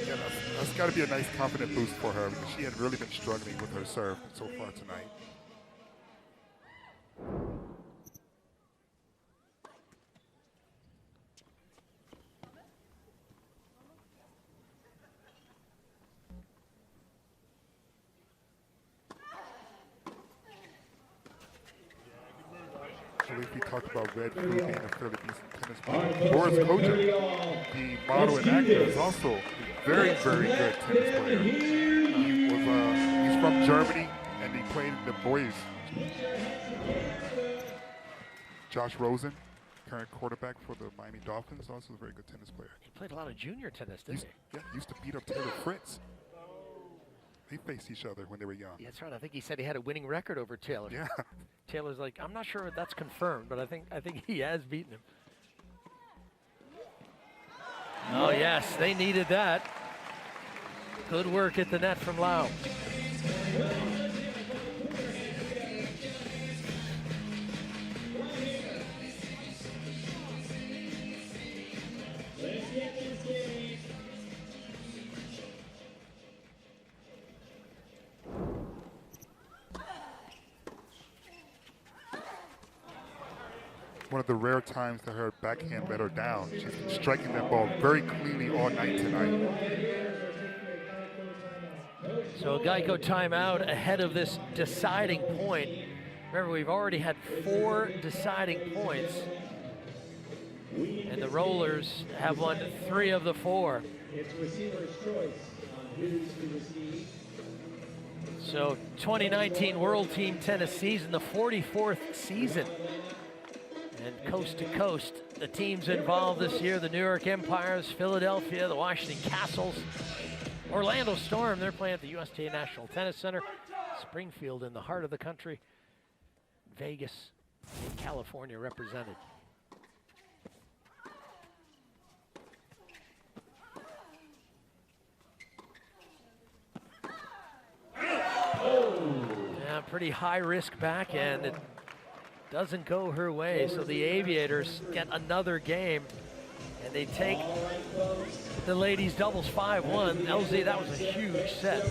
Yeah, that's got to be a nice confident boost for her because she had really been struggling with her serve so far tonight. We talked about Red being a fairly decent tennis player. Boris Kocher, the model and actor, is also a very, very good tennis player. He's from Germany, and he played in the boys. Josh Rosen, current quarterback for the Miami Dolphins, also a very good tennis player. He played a lot of junior tennis, didn't he? Yeah, he used to beat up Taylor Fritz. They faced each other when they were young. Yeah, that's right. I think he said he had a winning record over Taylor. Yeah. Taylor's like, I'm not sure if that's confirmed, but I think he has beaten him. Oh yes, they needed that. Good work at the net from Lau. One of the rare times that her backhand let her down. She's been striking that ball very cleanly all night tonight. So a Geico timeout ahead of this deciding point. Remember, we've already had 4 deciding points, and the Rollers have won 3 of the 4. It's receiver's choice on who's to receive. So 2019 World Team Tennis season, the 44th season. And coast to coast, the teams involved this year, the New York Empires, Philadelphia, the Washington Castles, Orlando Storm, they're playing at the USTA National Tennis Center, Springfield in the heart of the country, Vegas, California represented. Yeah, pretty high risk backhand. It doesn't go her way, so the Aviators get another game, and they take the ladies doubles 5-1. LZ, that was a huge set.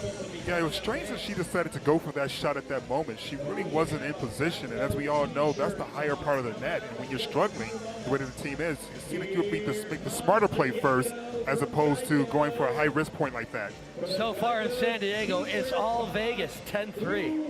Yeah, it was strange that she decided to go for that shot at that moment. She really wasn't in position, and as we all know, that's the higher part of the net. And when you're struggling, the way that the team is, it seems like you would make the smarter play first, as opposed to going for a high risk point like that. So far in San Diego, it's all Vegas, 10-3.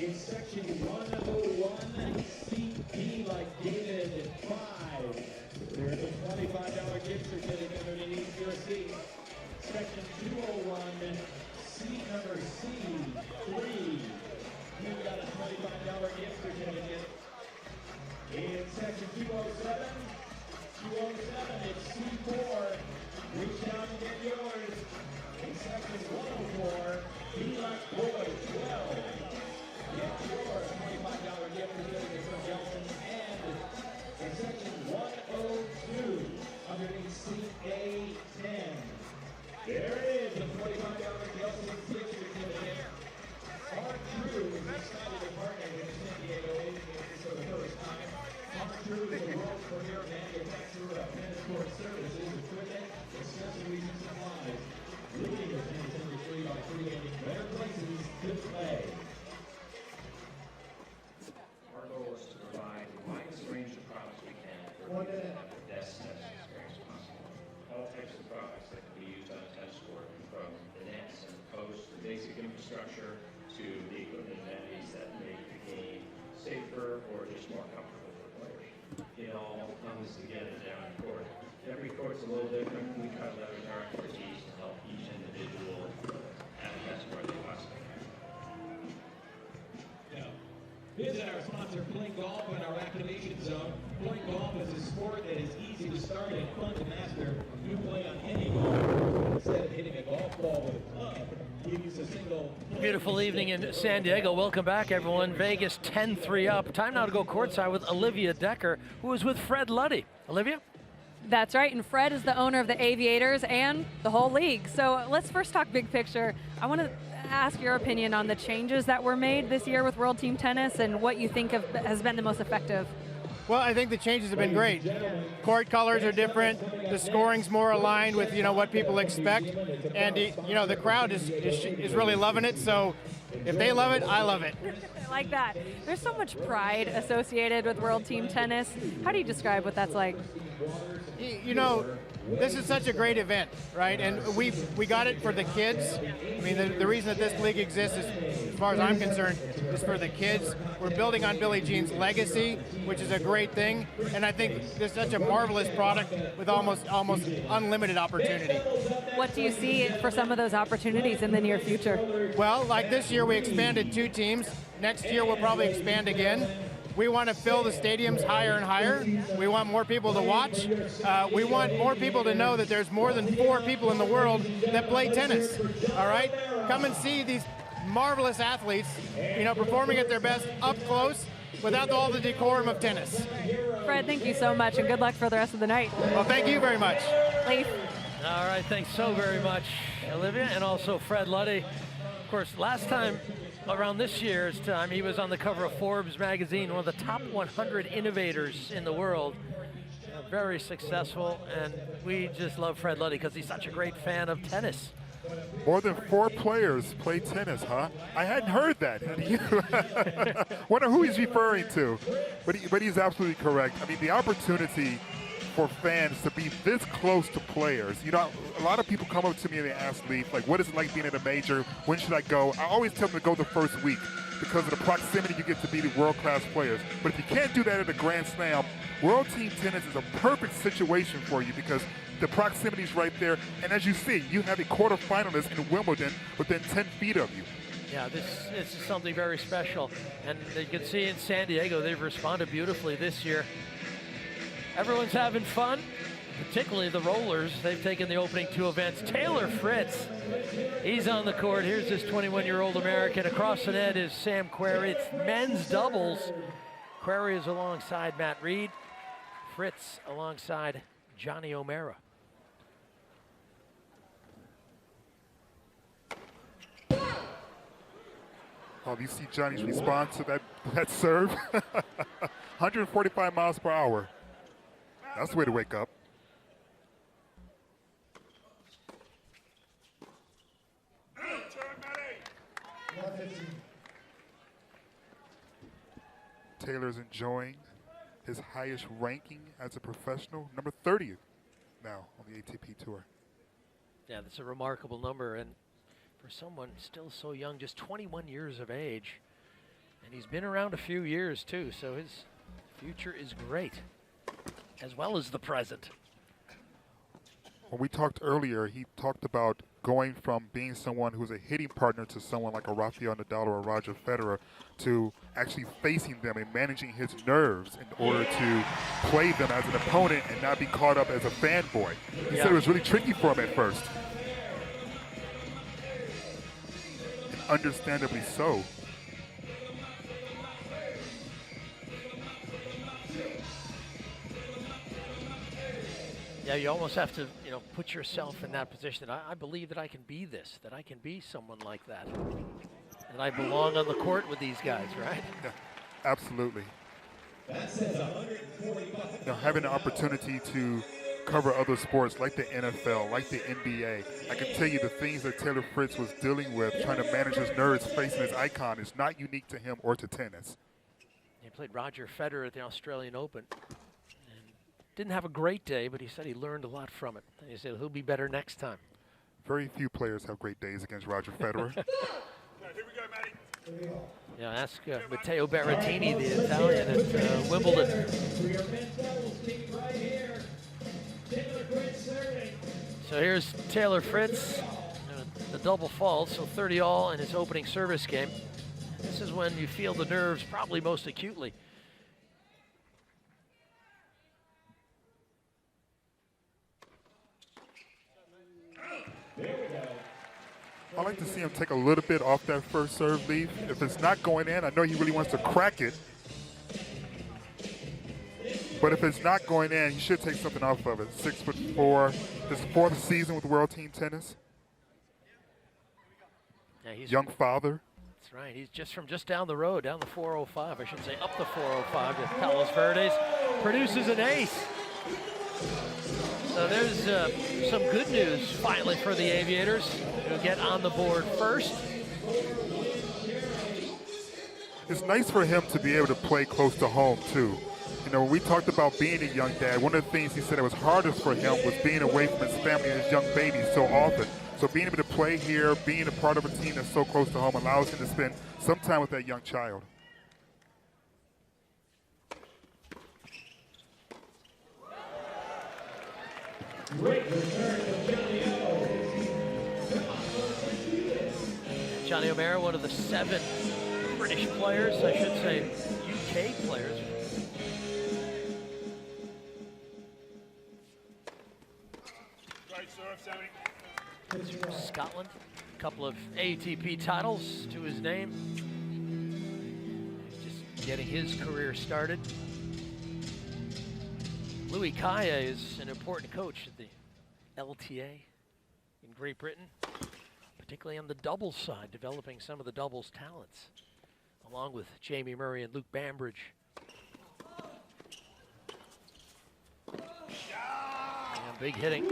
In section 101, seat B like David 5. There's a $25 gift certificate underneath your seat. Section 201, seat number C3. You've got a $25 gift certificate. In section 207, it's C4. Reach down and get yours. In section 104, be like boy 12. Get your $25 gift certificate from Johnson. And in section 102, underneath seat A10. There it is, the $25 Gelson gift certificate. Our crew is excited to partner with San Diego Aviators for the first time. Our crew is the world's premier manufacturer of tennis court services, equipment, accessories, and supplies. Leading the tennis industry by creating better places to play. Our goal is to provide the widest range of products we can for people to have the best tennis experience possible. All types of products that can be used on a tennis court, from the nets and the posts, the basic infrastructure, to the equipment amenities that make the game safer or just more comfortable for players. It all comes together down the court. Every court's a little different. We try to leverage our expertise to help each individual have the best score they possibly can. Now, visit our sponsor, Blink Golf, in our activation zone. Blink Golf is a sport that is easy to start and fun to master. You play on any golf course. Instead of hitting a golf ball with a club, you use a single. Beautiful evening in San Diego. Welcome back, everyone. Vegas 10-3 up. Time now to go courtside with Olivia Decker, who is with Fred Luddy. Olivia? That's right, and Fred is the owner of the Aviators and the whole league. So let's first talk big picture. I want to ask your opinion on the changes that were made this year with World Team Tennis and what you think has been the most effective. Well, I think the changes have been great. Court colors are different. The scoring's more aligned with what people expect, and the crowd is really loving it. So if they love it, I love it. I like that. There's so much pride associated with World Team Tennis. How do you describe what that's like? This is such a great event, right? And we got it for the kids. I mean, the reason that this league exists, is, as far as I'm concerned, is for the kids. We're building on Billie Jean's legacy, which is a great thing. And I think this is such a marvelous product with almost unlimited opportunity. What do you see for some of those opportunities in the near future? Well, like this year, we expanded 2 teams. Next year, we'll probably expand again. We want to fill the stadiums higher and higher. We want more people to watch. We want more people to know that there's more than 4 people in the world that play tennis. All right? Come and see these marvelous athletes, performing at their best up close without all the decorum of tennis. Fred, thank you so much, and good luck for the rest of the night. Well, thank you very much. Leif. All right, thanks so very much, Olivia, and also Fred Luddy. Of course, last time around this year's time, he was on the cover of Forbes magazine, one of the top 100 innovators in the world. Very successful, and we just love Fred Luddy because he's such a great fan of tennis. More than 4 players play tennis, huh? I hadn't heard that. Wonder who he's referring to. But he's absolutely correct. I mean, the opportunity for fans to be this close to players. A lot of people come up to me and they ask me, like, what is it like being at a major? When should I go? I always tell them to go the first week because of the proximity you get to be the world-class players. But if you can't do that at a Grand Slam, World Team Tennis is a perfect situation for you because the proximity is right there. And as you see, you have a quarterfinalist in Wimbledon within 10 feet of you. Yeah, this is something very special. And you can see in San Diego, they've responded beautifully this year. Everyone's having fun, particularly the rollers. They've taken the opening 2 events. Taylor Fritz, he's on the court. Here's this 21-year-old American. Across the net is Sam Querrey. It's men's doubles. Querrey is alongside Matt Reid. Fritz alongside Jonny O'Mara. Oh, you see Johnny's response to that serve? 145 miles per hour. That's the way to wake up. Taylor's enjoying his highest ranking as a professional, number 30 now on the ATP Tour. Yeah, that's a remarkable number, and for someone still so young, just 21 years of age, And he's been around a few years too, so his future is great, as well as the present. When we talked earlier, he talked about going from being someone who's a hitting partner to someone like a Rafael Nadal or a Roger Federer to actually facing them and managing his nerves in order to play them as an opponent and not be caught up as a fanboy. He said it was really tricky for him at first. And understandably so. Yeah, you almost have to, put yourself in that position. I believe that I can be this, that I can be someone like that. And I belong on the court with these guys, right? Yeah, absolutely. That says 145. Having the opportunity to cover other sports like the NFL, like the NBA, I can tell you the things that Taylor Fritz was dealing with, trying to manage his nerves, facing his icon, is not unique to him or to tennis. He played Roger Federer at the Australian Open. Didn't have a great day, but he said he learned a lot from it. And he said he'll be better next time. Very few players have great days against Roger Federer. Here we go, Matty. Yeah, ask Matteo Berrettini, the Italian at Wimbledon. So here's Taylor Fritz, the double fault, so 30 all in his opening service game. This is when you feel the nerves probably most acutely. I like to see him take a little bit off that first serve lead. If it's not going in, I know he really wants to crack it. But if it's not going in, he should take something off of it. 6'4", his 4th season with World Team Tennis. Yeah, he's young father. That's right. He's just down the road, down the 405. I should say up the 405 to Palos Verdes. Produces an ace. So there's some good news finally for the Aviators, who get on the board first. It's nice for him to be able to play close to home, too. When we talked about being a young dad, one of the things he said it was hardest for him was being away from his family and his young baby so often. So being able to play here, being a part of a team that's so close to home allows him to spend some time with that young child. Great return from Jonny Jonny O'Mara, one of the 7 British players, I should say UK players. Great serve, Sammy. Scotland, a couple of ATP titles to his name. Just getting his career started. Louis Kaya is an important coach at the LTA in Great Britain, particularly on the doubles side, developing some of the doubles talents, along with Jamie Murray and Luke Bambridge. And big hitting.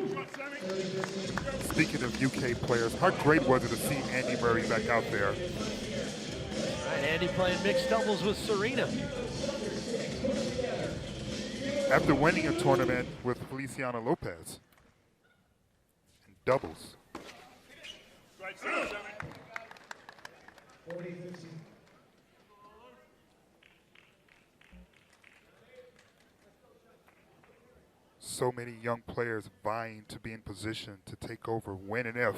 Speaking of UK players, how great was it to see Andy Murray back out there? Right, Andy playing mixed doubles with Serena. After winning a tournament with Feliciano Lopez in doubles. Great serve, Sammy. So many young players vying to be in position to take over when and if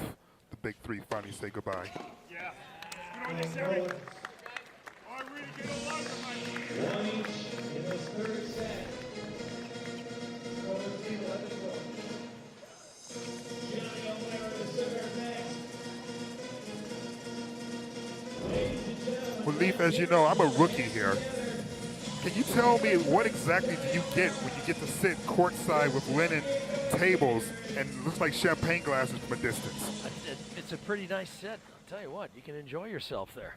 the big three finally say goodbye. Yeah. Good on you, Sammy. I really get a lot of my One each in this third set. Well, Leaf, as you know, I'm a rookie here. Can you tell me what exactly do you get when you get to sit courtside with linen tables and it looks like champagne glasses from a distance? It's a pretty nice set. I'll tell you what, you can enjoy yourself there.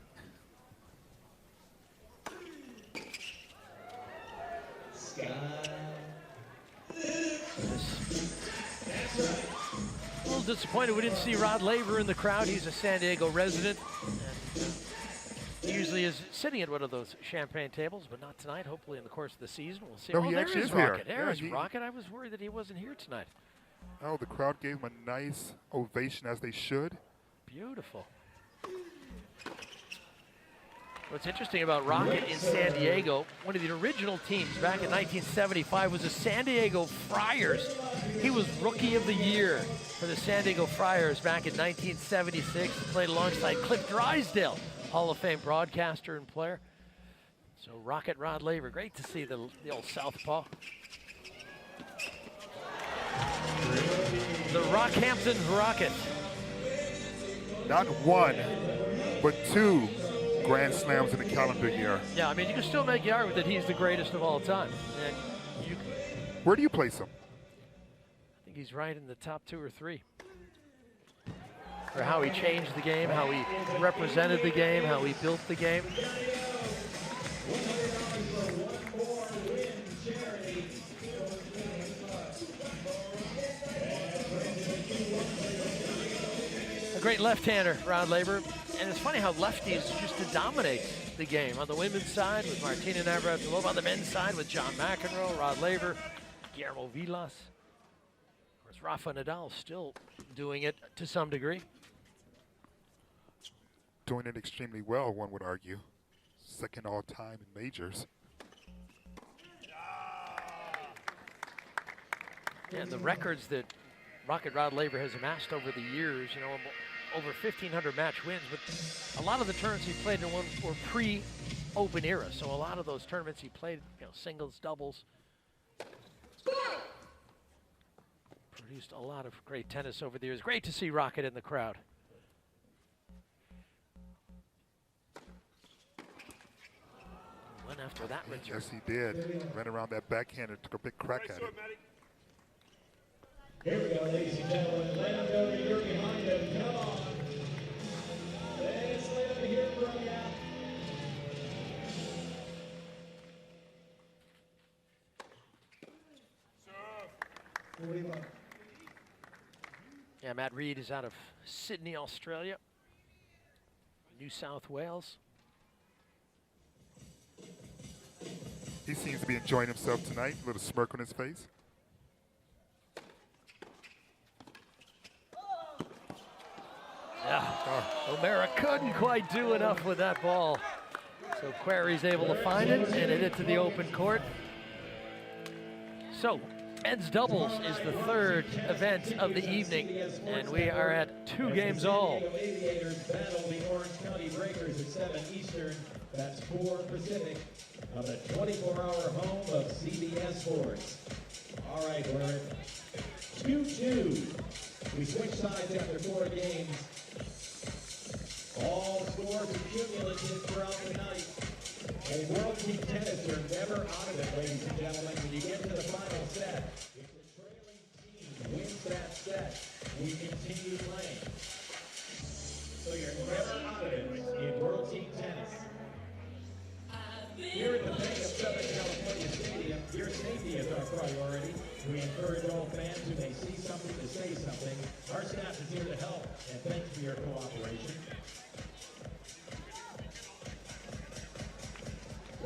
A little disappointed we didn't see Rod Laver in the crowd. He's a San Diego resident. And, he usually is sitting at one of those champagne tables, but not tonight. Hopefully in the course of the season we'll see. No, oh, he there actually is is here. Rocket. There Yeah, is Rocket. I was worried that he wasn't here tonight. Oh, the crowd gave him a nice ovation, as they should. Beautiful. What's interesting about Rocket in San Diego, one of the original teams back in 1975 was the San Diego Friars. He was Rookie of the Year for the San Diego Friars back in 1976. He played alongside Cliff Drysdale, Hall of Fame broadcaster and player. So Rocket Rod Laver, great to see the old southpaw. The Rockhampton Rocket. Not one, but 2 Grand Slams in the calendar year. Yeah, I mean, you can still make the argument that he's the greatest of all time. And where do you place him? I think he's right in the top 2 or 3. For how he changed the game, how he represented the game, how he built the game. A great left-hander, Rod Laver. And it's funny how lefties used to dominate the game. On the women's side with Martina Navratilova, on the men's side with John McEnroe, Rod Laver, Guillermo Vilas. Of course, Rafa Nadal still doing it to some degree. Doing it extremely well, one would argue. Second all-time in majors. Yeah, and the records that Rocket Rod Laver has amassed over the years, you know, over 1,500 match wins, but a lot of the tournaments he played in were pre-open era, so a lot of those tournaments he played, you know, singles, doubles. Produced a lot of great tennis over the years. Great to see Rocket in the crowd. Went after that return. Yes, he did. Ran around that backhand and took a big crack at it. Here we go, ladies and gentlemen. Lay on over here behind him. Come on. Let's lay over here from you. Yeah, Matt Reid is out of Sydney, Australia. New South Wales. He seems to be enjoying himself tonight. A little smirk on his face. Yeah, O'Mara couldn't quite do enough with that ball. So Querrey's able to find it and hit it to the open court. So, men's doubles is the 3rd event of the evening, and we are at 2 games all. San Diego Aviators battle the Orange County Breakers at 7 Eastern. That's 4 Pacific on the 24-hour home of CBS Sports. All right, we're at 2-2. We switch sides after 4 games. All scores accumulative throughout the night. And World Team Tennis are never out of it, ladies and gentlemen. When you get to the final set, if the trailing team wins that set, we continue playing. So you're never out of it in World Team Tennis. Here at the Bank of Southern California Stadium, your safety is our priority. We encourage all fans who may see something to say something. Our staff is here to help, and thanks for your cooperation.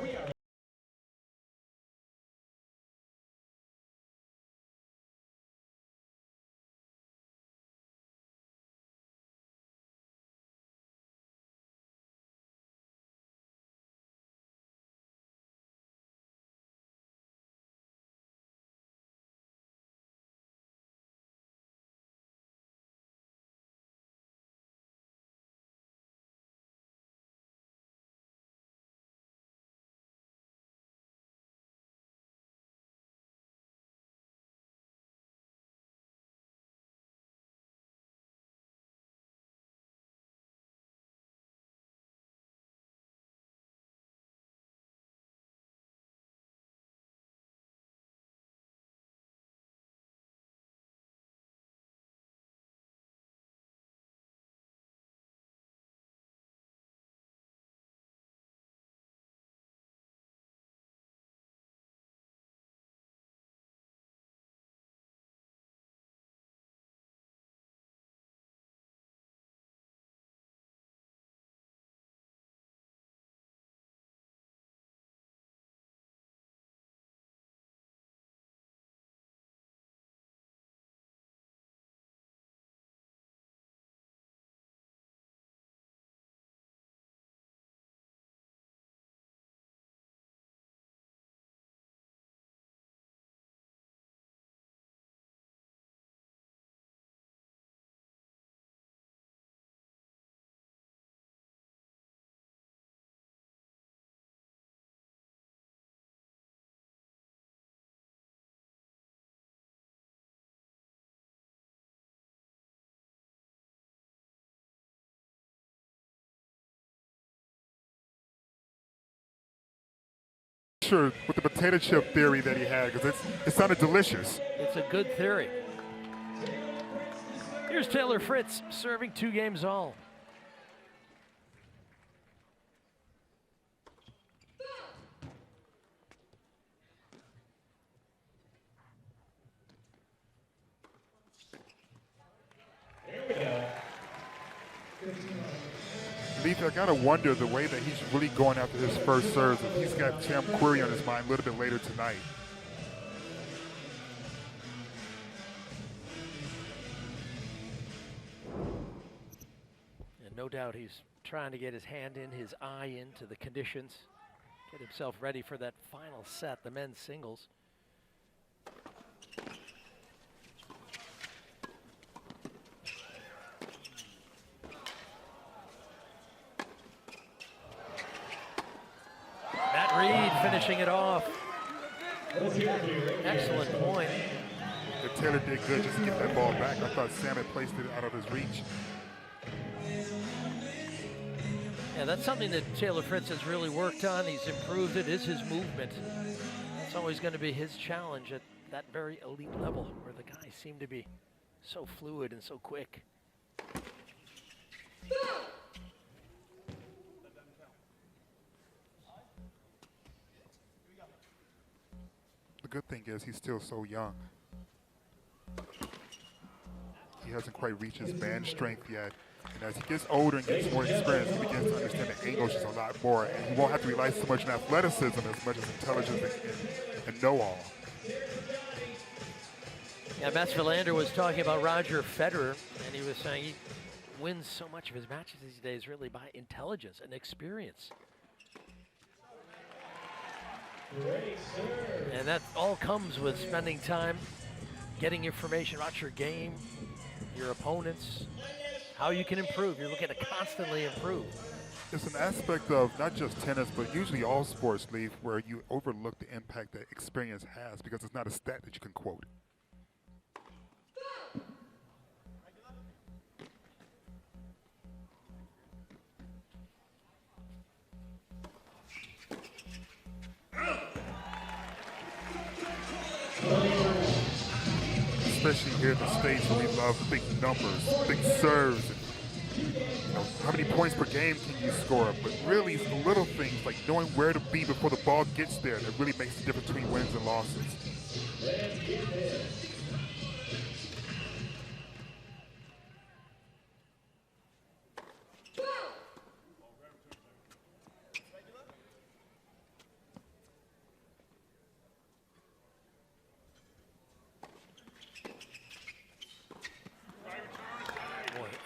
We are Sure, with the potato chip theory that he had, because it sounded delicious. It's a good theory. Here's Taylor Fritz serving 2 games all. Leaf, I gotta wonder the way that he's really going after his first serves. If he's got Sam Querrey on his mind a little bit later tonight. And no doubt he's trying to get his hand in, his eye into the conditions, get himself ready for that final set, the men's singles. Reid finishing it off. Excellent point. But Taylor did good just to get that ball back. I thought Sam had placed it out of his reach. Yeah, that's something that Taylor Fritz has really worked on. He's improved it, is his movement. It's always going to be his challenge at that very elite level where the guys seem to be so fluid and so quick. The good thing is he's still so young. He hasn't quite reached his band strength yet. And as he gets older and gets more experience, he begins to understand the angles just a lot more. And he won't have to rely so much on athleticism as much as intelligence and know-all. Yeah, Mats Wilander was talking about Roger Federer, and he was saying he wins so much of his matches these days really by intelligence and experience. And that all comes with spending time getting information about your game, your opponents, how you can improve. You're looking to constantly improve. It's an aspect of not just tennis, but usually all sports, Leaf, where you overlook the impact that experience has because it's not a stat that you can quote. Especially here in the States where we love big numbers, big serves, and, how many points per game can you score? But really, it's the little things like knowing where to be before the ball gets there that really makes the difference between wins and losses.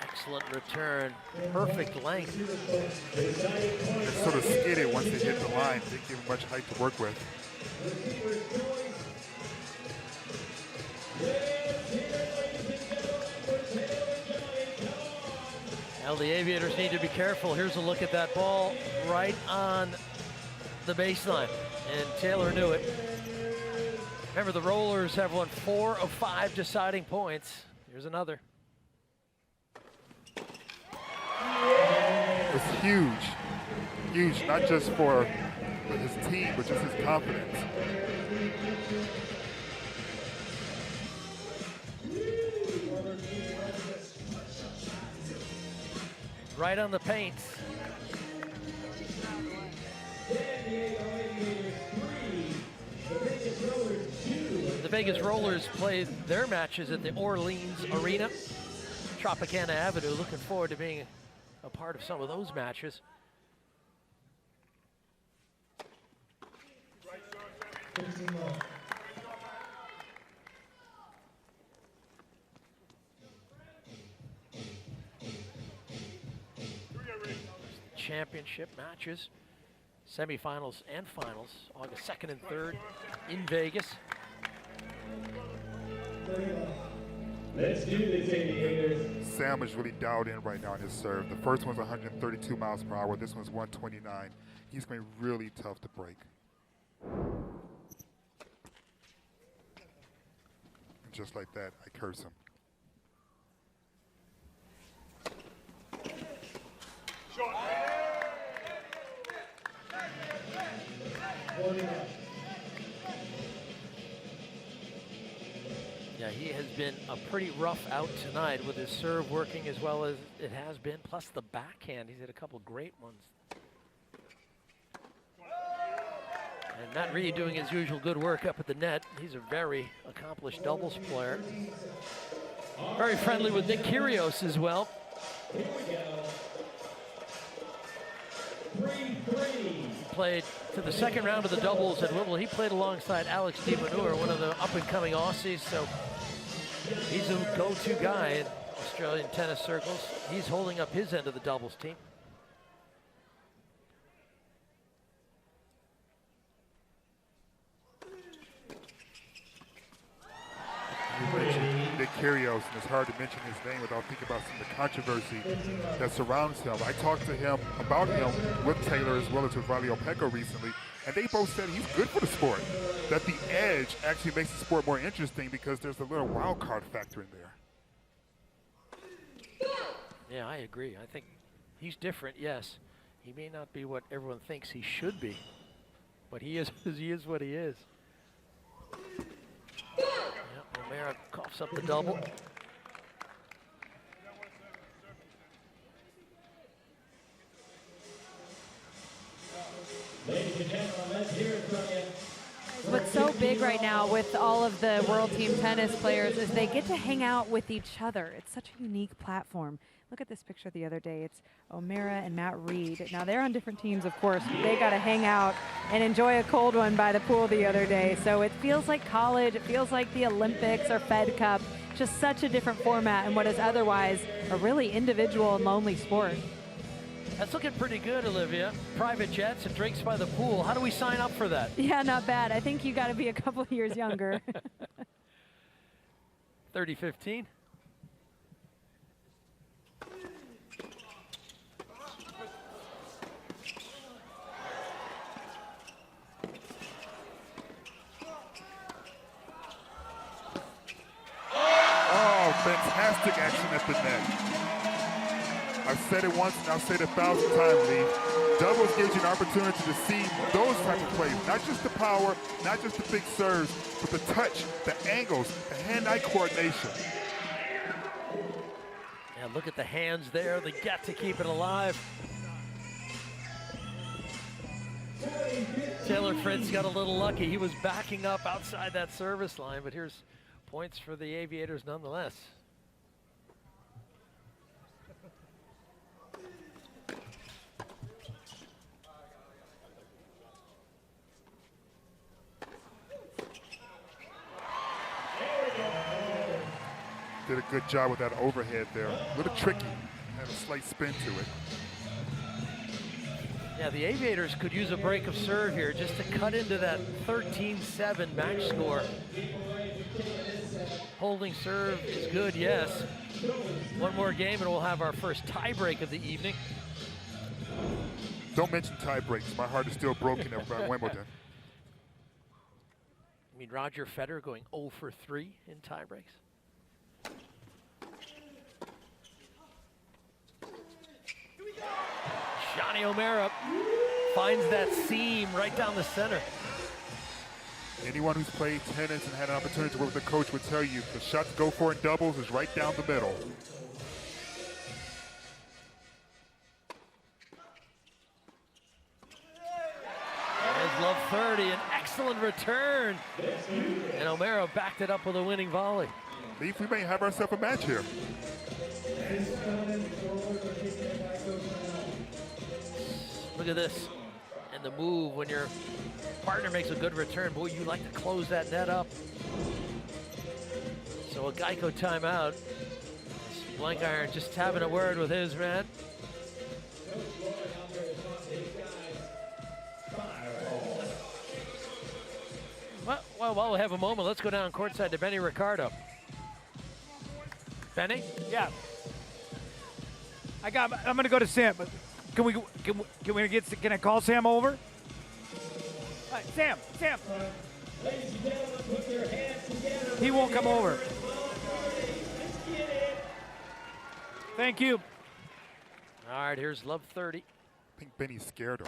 Excellent return, perfect length. It's sort of skidded once they hit the line. They give him much height to work with. Now the Aviators need to be careful. Here's a look at that ball right on the baseline, and Taylor knew it. Remember, the Rollers have won 4 of 5 deciding points. Here's another. It's huge, huge, not just for his team, but just his confidence. Right on the paint. The Vegas Rollers played their matches at the Orleans Arena, Tropicana Avenue. Looking forward to being a part of some of those matches. Championship matches, semifinals and finals, August 2nd and 3rd in Vegas. Let's do this, Aviators. Sam is really dialed in right now on his serve. The first one's 132 miles per hour. This one's 129. He's going to be really tough to break. And just like that, I curse him. Yeah, he has been a pretty rough out tonight with his serve working as well as it has been, plus the backhand. He's had a couple great ones. And Matt Reid doing his usual good work up at the net. He's a very accomplished doubles player. Very friendly with Nick Kyrgios as well. Played to the second round of the doubles at Wimbledon. He played alongside Alex de Minaur, one of the up-and-coming Aussies, so he's a go-to guy in Australian tennis circles. He's holding up his end of the doubles team. You mentioned Nick Kyrgios, and it's hard to mention his name without thinking about some of the controversy that surrounds him. I talked to him about him with Taylor as well as with Vali Opeko recently, and they both said he's good for the sport, that the edge actually makes the sport more interesting because there's a little wild card factor in there. Yeah, I agree. I think he's different, yes. He may not be what everyone thinks he should be, but he is what he is. Yeah, O'Mara coughs up the double. Ladies and gentlemen, let's hear it from you. What's so big right now with all of the World Team Tennis players is they get to hang out with each other. It's such a unique platform. Look at this picture the other day. It's O'Mara and Matt Reid. Now, they're on different teams, of course. But they got to hang out and enjoy a cold one by the pool the other day. So it feels like college. It feels like the Olympics or Fed Cup. Just such a different format in what is otherwise a really individual and lonely sport. That's looking pretty good, Olivia. Private jets and drinks by the pool. How do we sign up for that? Yeah, not bad. I think you got to be a couple of years younger. 30-15. Oh, fantastic action at the net. I've said it once and I'll say it 1,000 times, Lee. Doubles gives you an opportunity to see those type of plays. Not just the power, not just the big serves, but the touch, the angles, the hand-eye coordination. Yeah, look at the hands there. They get to keep it alive. Taylor Fritz got a little lucky. He was backing up outside that service line, but here's points for the Aviators nonetheless. Did a good job with that overhead there. A little tricky, had a slight spin to it. Yeah, the Aviators could use a break of serve here just to cut into that 13-7 match score. Holding serve is good, yes. One more game and we'll have our first tie break of the evening. Don't mention tie breaks. My heart is still broken about Wimbledon. I mean, Roger Federer going 0 for 3 in tie breaks. Jonny O'Mara finds that seam right down the center. Anyone who's played tennis and had an opportunity to work with a coach would tell you the shot to go for in doubles is right down the middle. There's love 30, an excellent return. And O'Mara backed it up with a winning volley. Leaf, we may have ourselves a match here. Look at this. And the move when your partner makes a good return. Boy, you like to close that net up. So a Geico timeout. Blank Iron just having a word with his man. Well, while we have a moment, let's go down courtside to Benny Ricardo. Benny? Yeah. I'm going to go to Sam, but can I call Sam over? All right, Sam. Ladies and gentlemen, put your hands together. He won't come over. Thank you. All right, here's love 30. I think Benny scared him.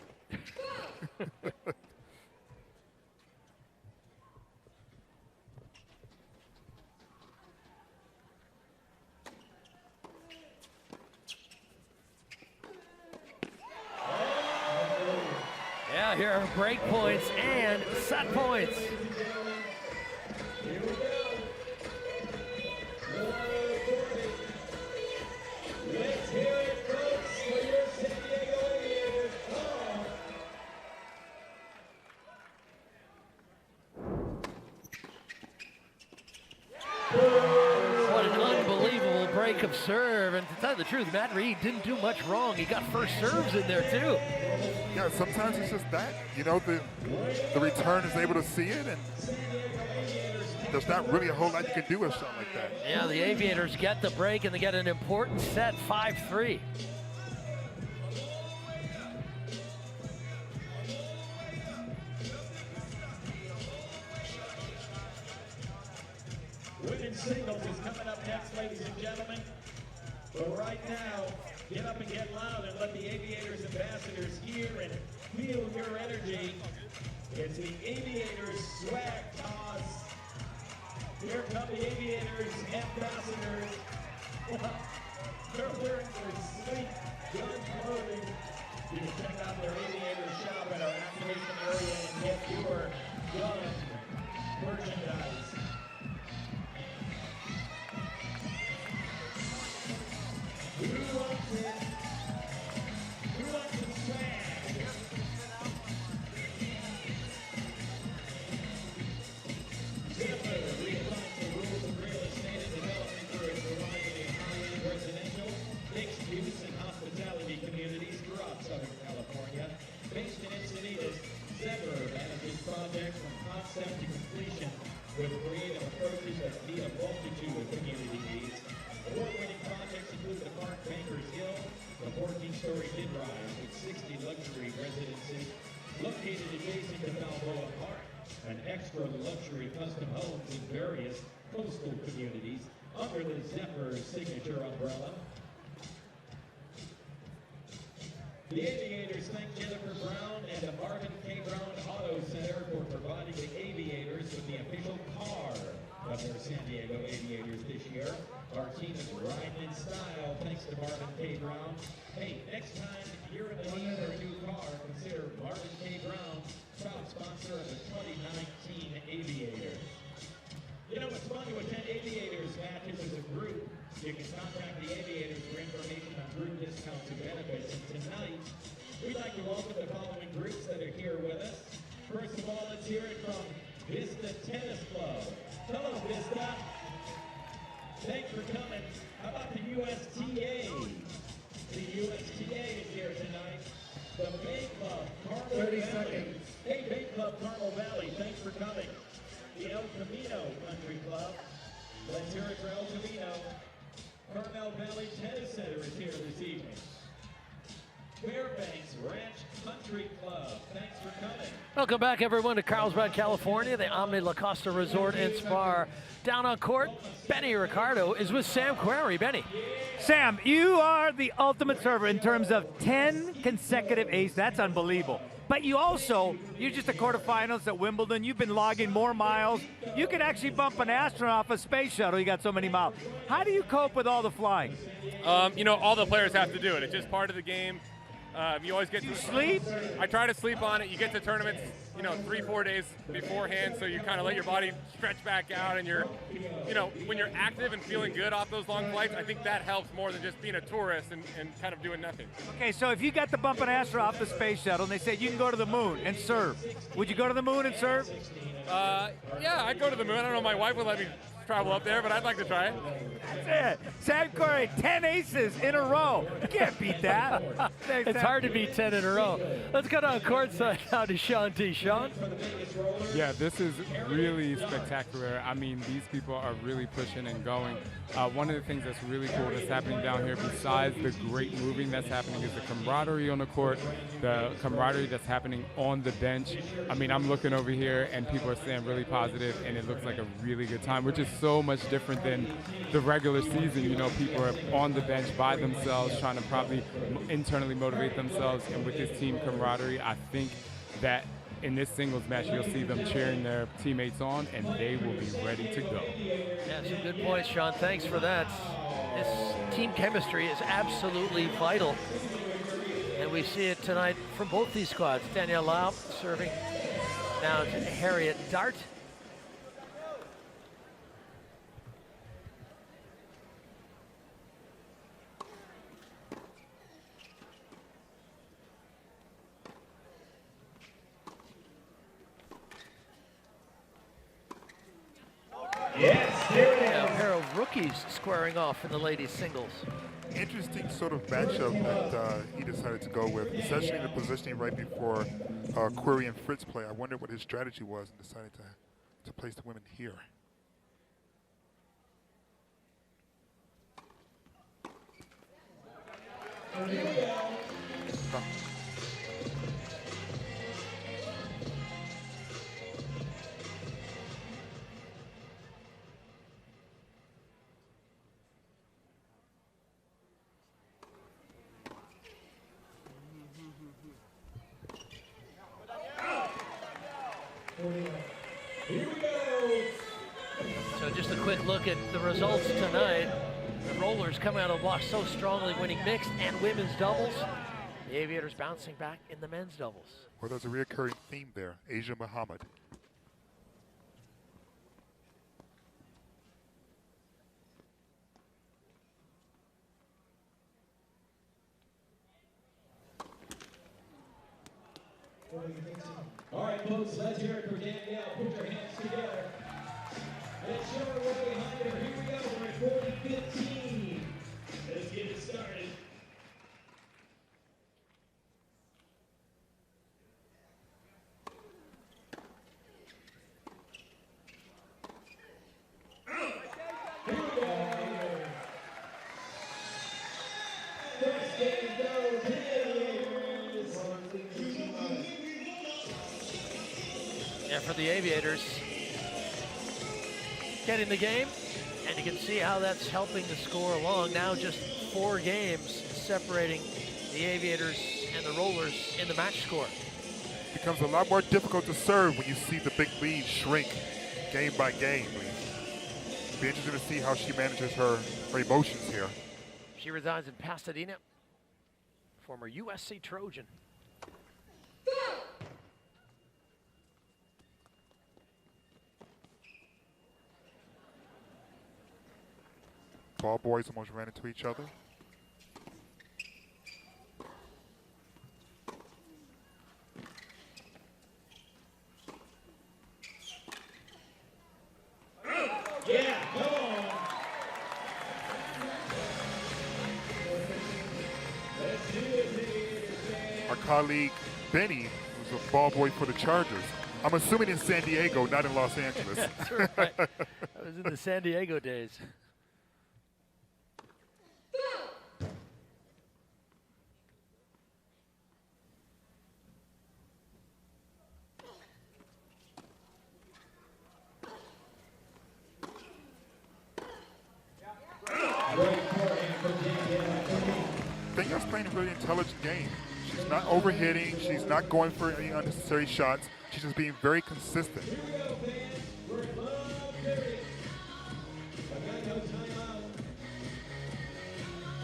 here are break points and set points. Here we go. Let's hear it, folks, for your San Diego Aviators. What an unbelievable break of serve. And to tell you the truth, Matt Reid didn't do much wrong. He got first serves in there, too. Yeah, sometimes it's just that. You know, the return is able to see it, and there's not really a whole lot you can do with something like that. Yeah, the Aviators get the break, and they get an important set, 5-3. Women's singles is coming up next, ladies and gentlemen. But right now, get up and get loud and let the Aviators ambassadors hear and feel your energy. It's the Aviators swag toss. Here come the Aviators ambassadors. They're wearing their sleek, good clothing. You can check out their Aviators shop at our activation area and get your gun merchandise. Who wants it? Who wants the swag? Zipper redefines the rules of real estate and development through its variety of high-end residential, mixed-use, and hospitality communities throughout Southern California. Based in Encinitas, Zipper manages projects from concept to completion with creative approaches that meet a multitude of community needs. Award-winning projects include the Park Bankers Hill, the 14-story mid-rise with 60 luxury residences located adjacent to Balboa Park, and extra luxury custom homes in various coastal communities under the Zephyr signature umbrella. The Aviators thank Jennifer Brown and the Marvin K. Brown Auto Center for providing the Aviators with the official car of their San Diego Aviators this year. Our team is riding in style thanks to Marvin K. Brown. Hey, next time you're in the need for a new car, consider Marvin K. Brown, proud sponsor of the 2019 Aviators. You know, it's fun to attend Aviators matches as a group. You can contact the Aviators for information on group discounts and benefits. And tonight, we'd like to welcome the following groups that are here with us. First of all, let's hear it from Vista Tennis Club. Hello, Vista. Thanks for coming. How about the USTA? The USTA is here tonight. The Bay Club, Carmel 30 Valley. Seconds. Hey, Bay Club, Carmel Valley, thanks for coming. The El Camino Country Club. Let's hear it for El Camino. Carmel Valley Tennis Center is here this evening. Fairbanks Ranch Country Club, thanks for coming. Welcome back, everyone, to Carlsbad, California, the Omni La Costa Resort and Spa. Down on court, Benny Ricardo is with Sam Querrey. Benny. Sam, you are the ultimate server in terms of 10 consecutive aces. That's unbelievable. But you're just a quarterfinals at Wimbledon. You've been logging more miles. You could actually bump an astronaut off a space shuttle. You got so many miles. How do you cope with all the flying? You know, all the players have to do it. It's just part of the game. You always get to sleep. I try to sleep on it. You get to tournaments, 3-4 days beforehand, so you kind of let your body stretch back out, and when you're active and feeling good off those long flights, I think that helps more than just being a tourist and kind of doing nothing. Okay, so if you got the bump and ass off the space shuttle and they said you can go to the moon and serve, would you go to the moon and serve? Yeah, I'd go to the moon. I don't know if my wife would let me travel up there, but I'd like to try it. That's it. Sam Querrey, 10 aces in a row. You can't beat that. It's hard to beat 10 in a row. Let's go down courtside now to Sean T. Sean? Yeah, this is really spectacular. I mean, these people are really pushing and going. One of the things that's really cool that's happening down here, besides the great moving that's happening, is the camaraderie on the court, the camaraderie that's happening on the bench. I mean, I'm looking over here, and people are staying really positive, and it looks like a really good time, which is so much different than the regular season. People are on the bench by themselves, trying to probably internally motivate themselves, and with this team camaraderie, I think that in this singles match, you'll see them cheering their teammates on, and they will be ready to go. Yeah, some good points, Sean. Thanks for that. This team chemistry is absolutely vital. And And we see it tonight from both these squads. Danielle Lau serving now to Harriet Dart. Yes, there it Now, a is. pair of rookies squaring off in the ladies singles. Interesting sort of matchup that he decided to go with, especially in the positioning right before Querrey and Fritz play. I wonder what his strategy was and decided to place the women here. So just a quick look at the results tonight. The rollers coming out of the block so strongly, winning mixed and women's doubles. The Aviators bouncing back in the men's doubles. Well, there's a recurring theme there, Asia Muhammad. All right, folks, let's hear it for Danielle. Put your hands together. Let's show her right behind her. Here we go. We're at 40-15. Let's get it started. Here we go. First game goes to the Aviators. And for the Aviators, getting the game, and you can see how that's helping the score along. Now just 4 games separating the Aviators and the Rollers in the match score. It becomes a lot more difficult to serve when you see the big lead shrink game by game. It'll be interesting to see how she manages her emotions here. She resides in Pasadena, former USC Trojan. Ball boys almost ran into each other. Yeah, come on. Let's do it, Our colleague Benny was a ball boy for the Chargers. I'm assuming in San Diego, not in Los Angeles. That's right. That was in the San Diego days. Danielle's playing a really intelligent game. She's not overhitting. She's not going for any unnecessary shots. She's just being very consistent.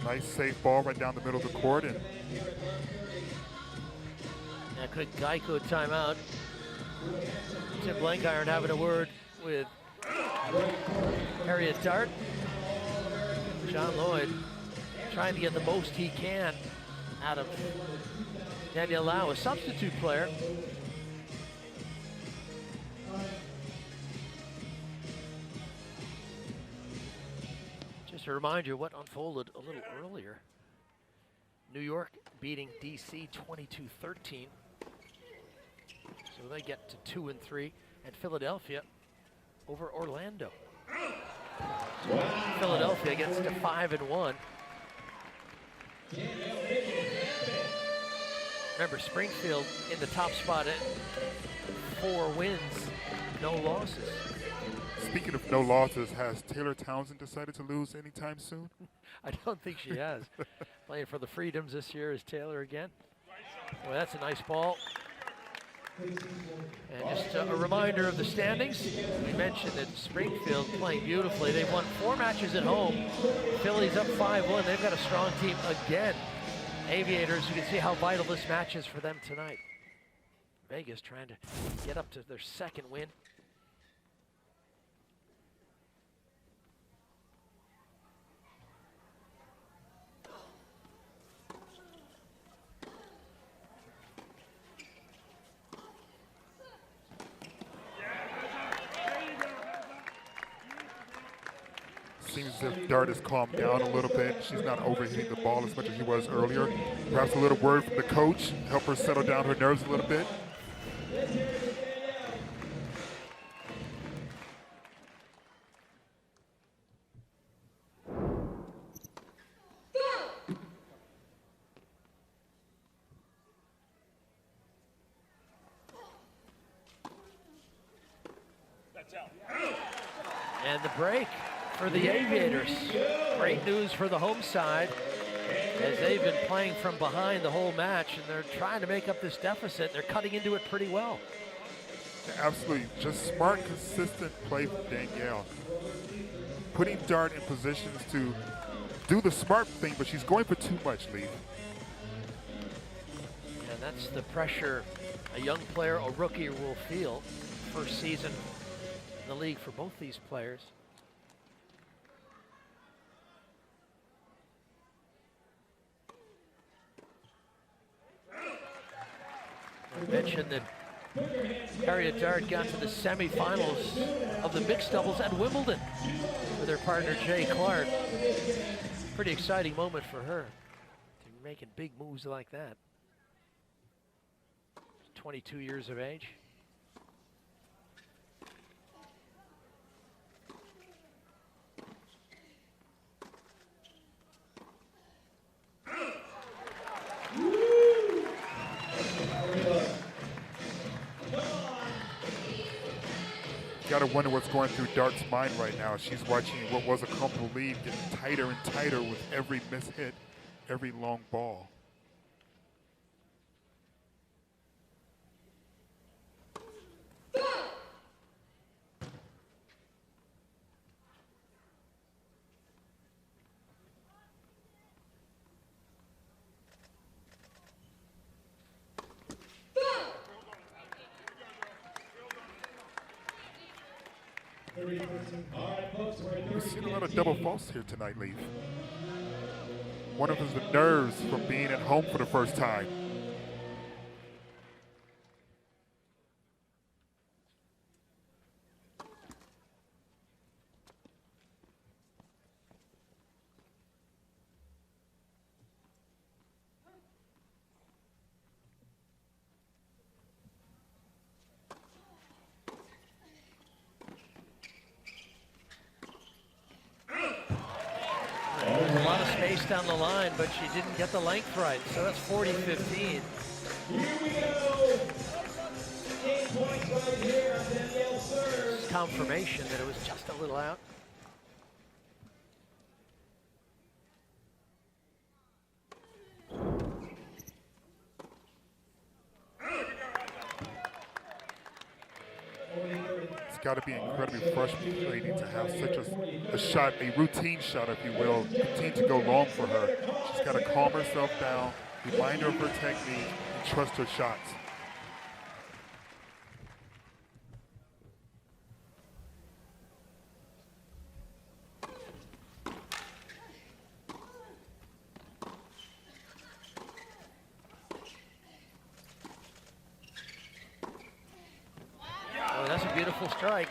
Nice safe ball right down the middle of the court. And Now quick Geico timeout. Tim Blankiron having a word with Harriet Dart. John Lloyd trying to get the most he can out of Danielle Lau, a substitute player. Just to remind you what unfolded a little earlier. New York beating DC 22-13. So they get to 2-3, and Philadelphia over Orlando. Philadelphia gets to 5-1. Remember, Springfield in the top spot at 4 wins, no losses. speaking of no losses, has Taylor Townsend decided to lose anytime soon? I don't think she has. Playing for the Freedoms this year is Taylor again. Well, that's a nice ball. And just a reminder of the standings. We mentioned that Springfield playing beautifully. They've won 4 matches at home. Philly's up 5-1. They've got a strong team again Aviators, you can see how vital this match is for them tonight. Vegas trying to get up to their second win. Seems as if Dart has calmed down a little bit. She's not overhitting the ball as much as she was earlier. Perhaps a little word from the coach, help her settle down her nerves a little bit. And the break for the Aviators. Great news for the home side, as they've been playing from behind the whole match, and they're trying to make up this deficit. They're cutting into it pretty well. Absolutely, just smart, consistent play from Danielle. Putting Dart in positions to do the smart thing, but she's going for too much, Lee. And that's the pressure a young player or rookie will feel. First season in the league for both these players. I mentioned that Harriet Dart got to the semifinals of the mixed doubles at Wimbledon with her partner Jay Clark. Pretty exciting moment for her to be making big moves like that. 22 years of age. Got to wonder what's going through Dart's mind right now. She's watching what was a comfortable lead getting tighter and tighter with every miss hit, every long ball. We've seen a lot of double faults here tonight, Leaf. One of them is the nerves from being at home for the first time. A lot of space down the line, but she didn't get the length right, so that's 40-15. Here we go. 8 points right here on Danielle serves. Confirmation that it was just a little out. It's got to be incredibly frustrating to have such a shot, a routine shot, if you will, continue to go long for her. She's got to calm herself down, remind her of her technique, and trust her shots. Oh, that's a beautiful strike.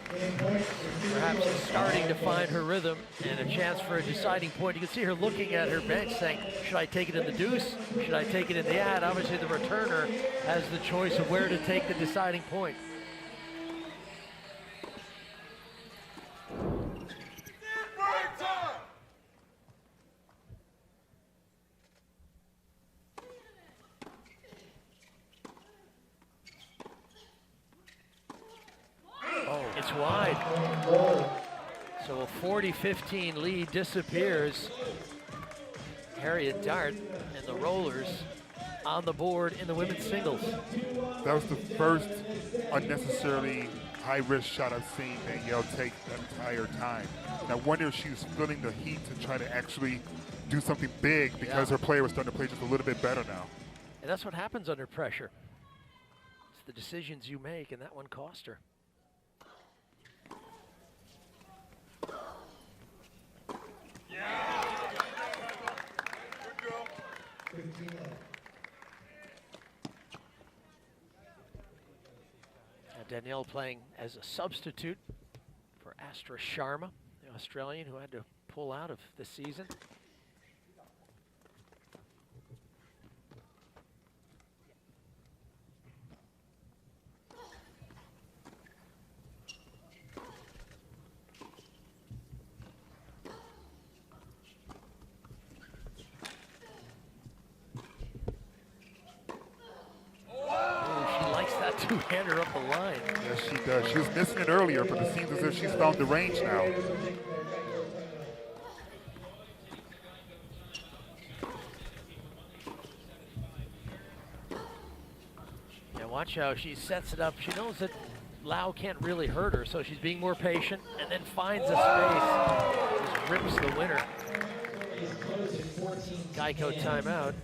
Perhaps is starting to find her rhythm and a chance for a deciding point. You can see her looking at her bench saying, should I take it in the deuce? Should I take it in the ad? Obviously the returner has the choice of where to take the deciding point. It's wide. So a 40-15 lead disappears. Harriet Dart and the Rollers on the board in the women's singles. That was the first unnecessarily high-risk shot I've seen Danielle take that entire time. And I wonder if she was feeling the heat to try to actually do something big because her player was starting to play just a little bit better now. And that's what happens under pressure. It's the decisions you make, and that one cost her. Danielle playing as a substitute for Astra Sharma, the Australian who had to pull out of the season. Two-hander up the line. Yes, she does. She was missing it earlier, but it seems as if she's found the range now. Yeah, watch how she sets it up. She knows that Lau can't really hurt her, so she's being more patient and then finds a space. Just rips the winner. Geico timeout.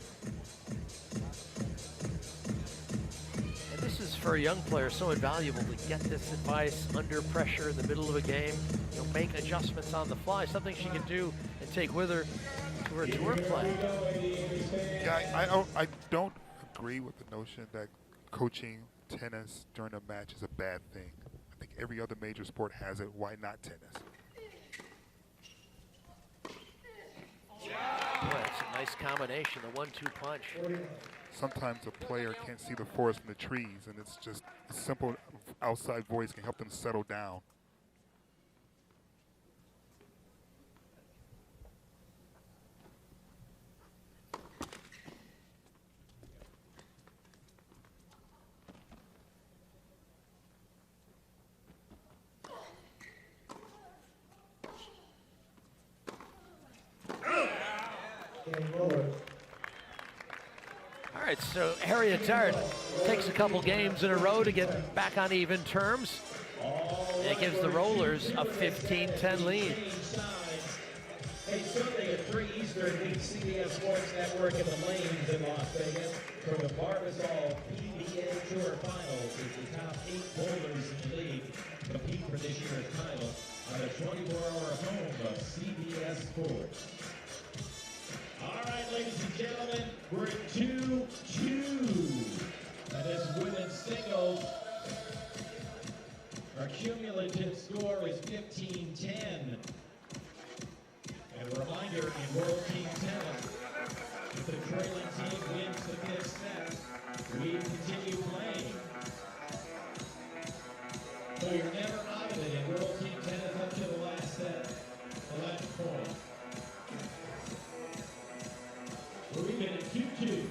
For a young player, so invaluable to get this advice under pressure in the middle of a game. You know, make adjustments on the fly, something she can do and take with her to her tour play. Yeah, I don't agree with the notion that coaching tennis during a match is a bad thing. I think every other major sport has it. Why not tennis? Boy, that's a nice combination, the 1-2 punch. Sometimes a player can't see the forest from the trees, and it's just a simple outside voice can help them settle down. All right, so Harriet Dart takes a couple games in a row to get back on even terms. And it gives the Rollers a 15-10 lead. Hey, Sunday at 3 Eastern, meet CBS Sports Network in the lanes in Las Vegas for the Barbasol PBA Tour Finals. As the top 8 bowlers in the league compete for this year's title on the 24-hour home of CBS Sports. All right, ladies and gentlemen, we're at 2-2. And this women's singles, our cumulative score is 15-10. And a reminder, in World Team Tennis, if the trailing team wins the 5th set, we continue playing. So you're never out of it in World Team Tennis up to the last set, the last point. We're even at 2-2.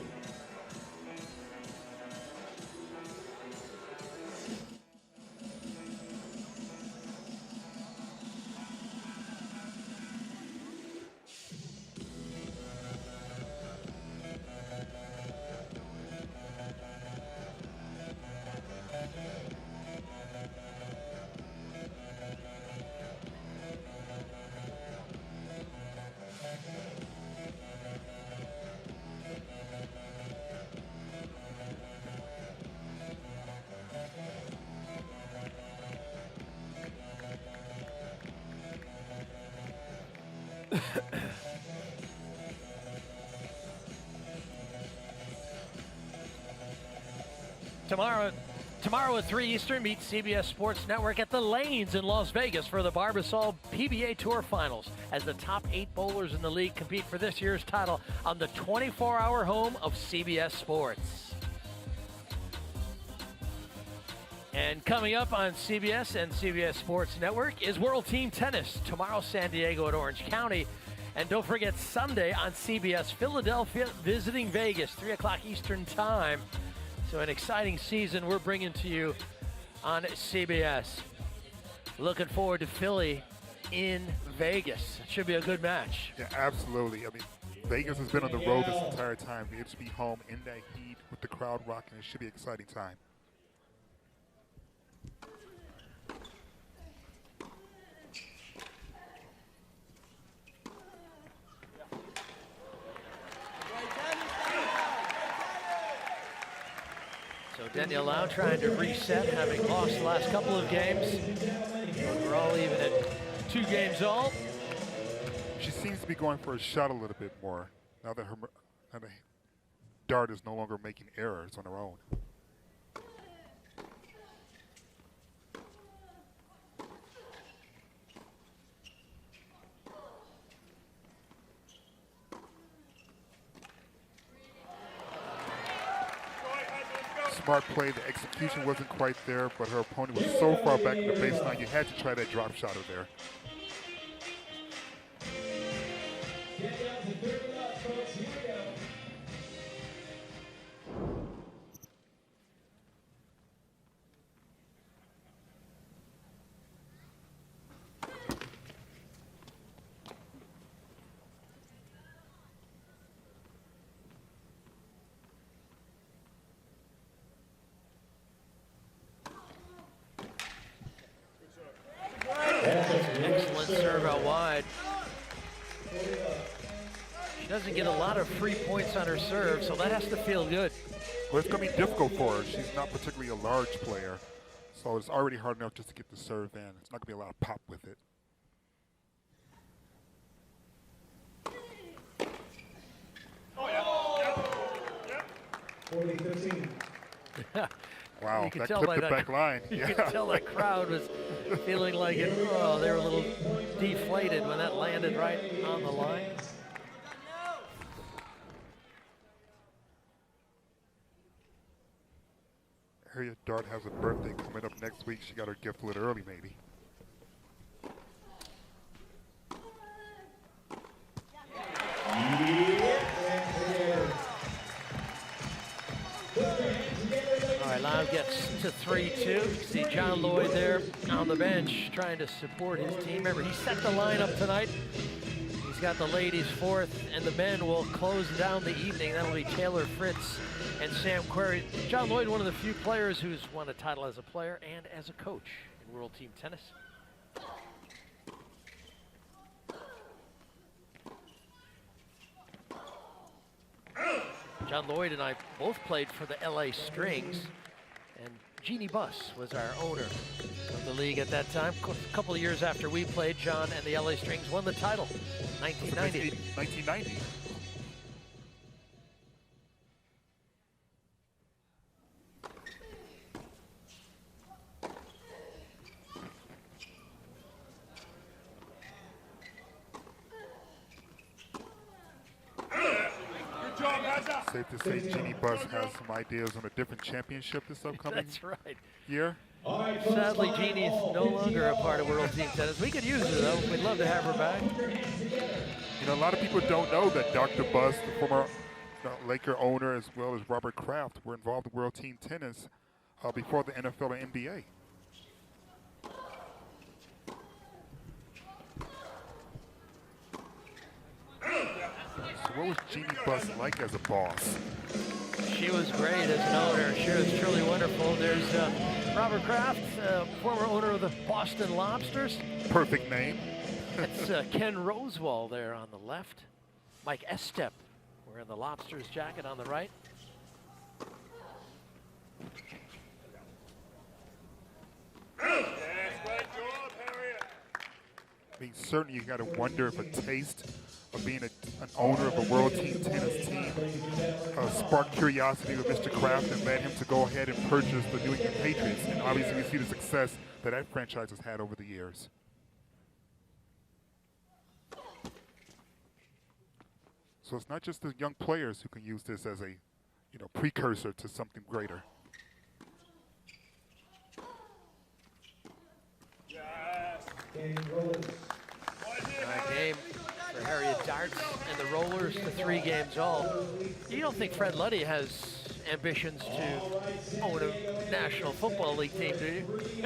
Tomorrow at 3 Eastern, meet CBS Sports Network at the Lanes in Las Vegas for the Barbasol PBA Tour Finals as the top 8 bowlers in the league compete for this year's title on the 24-hour home of CBS Sports. And coming up on CBS and CBS Sports Network is World Team Tennis. Tomorrow, San Diego at Orange County. And don't forget Sunday on CBS, Philadelphia visiting Vegas, 3 o'clock Eastern time. So an exciting season we're bringing to you on CBS. Looking forward to Philly in Vegas. It should be a good match. Yeah, absolutely. I mean, Vegas has been on the road this entire time. Be able to be home in that heat with the crowd rocking. It should be an exciting time. Danielle Lau trying to reset, having lost the last couple of games. We're all even at 2 games all. She seems to be going for a shot a little bit more now that Dart is no longer making errors on her own. Smart play, the execution wasn't quite there, but her opponent was so far back in the baseline, you had to try that drop shot of there. Excellent serve out wide. She doesn't get a lot of free points on her serve, so that has to feel good. Well, it's going to be difficult for her. She's not particularly a large player, so it's already hard enough just to get the serve in. It's not going to be a lot of pop with it. Wow, You could that tell clipped by the back line. You Yeah. could tell that crowd was feeling like it. Oh, they were a little deflated when that landed right on the line. Harriet Dart has a birthday coming up next week. She got her gift a little early, maybe. All right, Lau gets to 3-2. See John Lloyd there on the bench trying to support his team. Remember, he set the lineup tonight. He's got the ladies fourth, and the men will close down the evening. That'll be Taylor Fritz and Sam Querrey. John Lloyd, one of the few players who's won a title as a player and as a coach in World Team Tennis. John Lloyd and I both played for the LA Strings, and Jeannie Buss was our owner of the league at that time. A couple of years after we played, John and the LA Strings won the title, 1990. 1990. Safe to say Jeannie Buss has some ideas on a different championship this upcoming That's right. year. Sadly, Jeannie is no longer a part of World Team Tennis. We could use her, though. We'd love to have her back. You know, a lot of people don't know that Dr. Buss, the former Laker owner, as well as Robert Kraft, were involved in World Team Tennis before the NFL and NBA. So what was Jeannie Buss like as a boss? She was great as an owner. She was truly wonderful. There's Robert Kraft, former owner of the Boston Lobsters. Perfect name. That's Ken Rosewall there on the left. Mike Estep wearing the Lobsters jacket on the right. I mean, certainly you got to wonder if a taste of being an owner of a World Team Tennis team sparked curiosity with Mr. Kraft and led him to go ahead and purchase the New England Patriots. And obviously we see the success that that franchise has had over the years. So it's not just the young players who can use this as a, precursor to something greater. Game for Harriet Dart and the Rollers to 3 games all. You don't think Fred Luddy has ambitions to own a National Football League team, do you?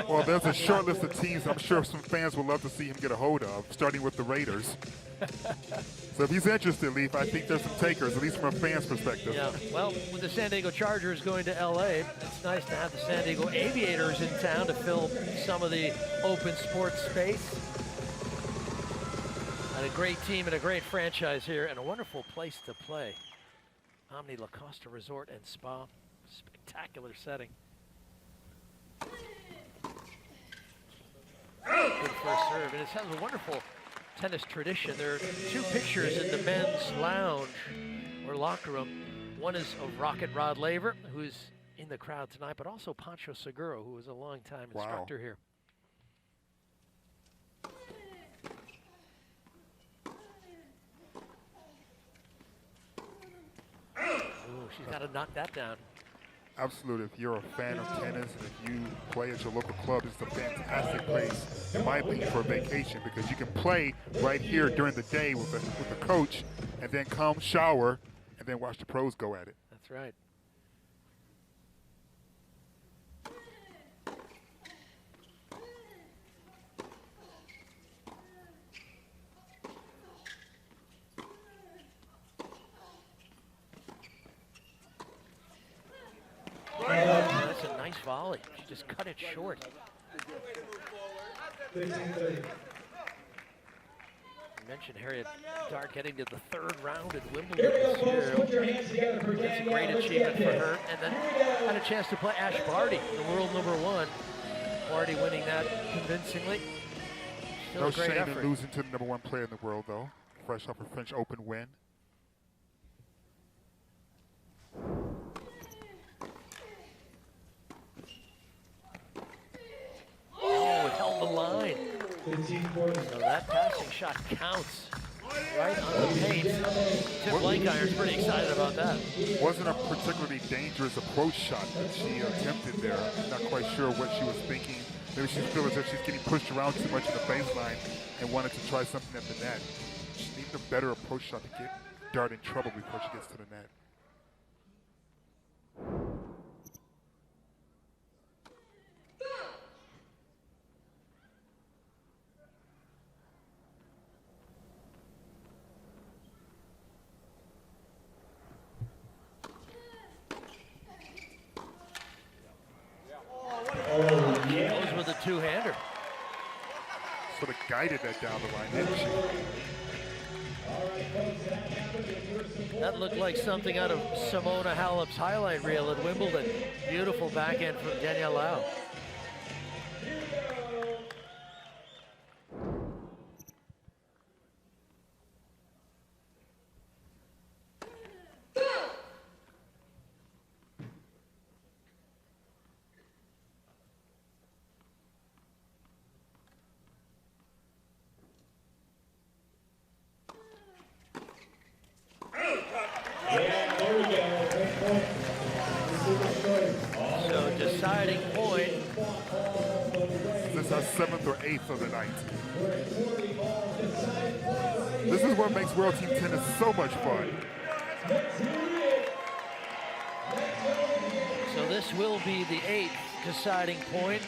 Well, there's a short list of teams I'm sure some fans would love to see him get a hold of, starting with the Raiders. So if he's interested, Leaf, I think there's some takers, at least from a fan's perspective. Yeah, well, with the San Diego Chargers going to LA, it's nice to have the San Diego Aviators in town to fill some of the open sports space. And a great team and a great franchise here and a wonderful place to play. Omni La Costa Resort and Spa. Spectacular setting. Good first serve, and it has a wonderful tennis tradition. There are two pictures in the men's lounge or locker room. One is of Rocket Rod Laver, who's in the crowd tonight, but also Pancho Seguro, who was a longtime instructor here. Ooh, she's got to knock that down. Absolutely. If you're a fan of tennis and if you play at your local club, it's a fantastic place, in my opinion, for a vacation, because you can play right here during the day with the coach and then come shower and then watch the pros go at it. That's right. That's a nice volley. She just cut it short. You mentioned Harriet Dart getting to the third round at Wimbledon this year. That's a great achievement for her. And then had a chance to play Ash Barty, the world #1. Barty winning that convincingly. Still No a great shame effort. in losing to the #1 player in the world, though. Fresh off a French Open win. Oh, it held the line. So that passing shot counts right on the paint. Tim Blankiron's pretty excited about that. Wasn't a particularly dangerous approach shot that she attempted there. I'm not quite sure what she was thinking. Maybe she feels as if she's getting pushed around too much in the baseline and wanted to try something at the net. She needed a better approach shot to get Dart in trouble before she gets to the net. Goes with a two-hander. Sort of guided that down the line, didn't she? That looked like something out of Simona Halep's highlight reel at Wimbledon. Beautiful backhand from Danielle Lau. So deciding point. This is our 7th or 8th of the night. This is what makes World Team Tennis so much fun. So this will be the 8th deciding point.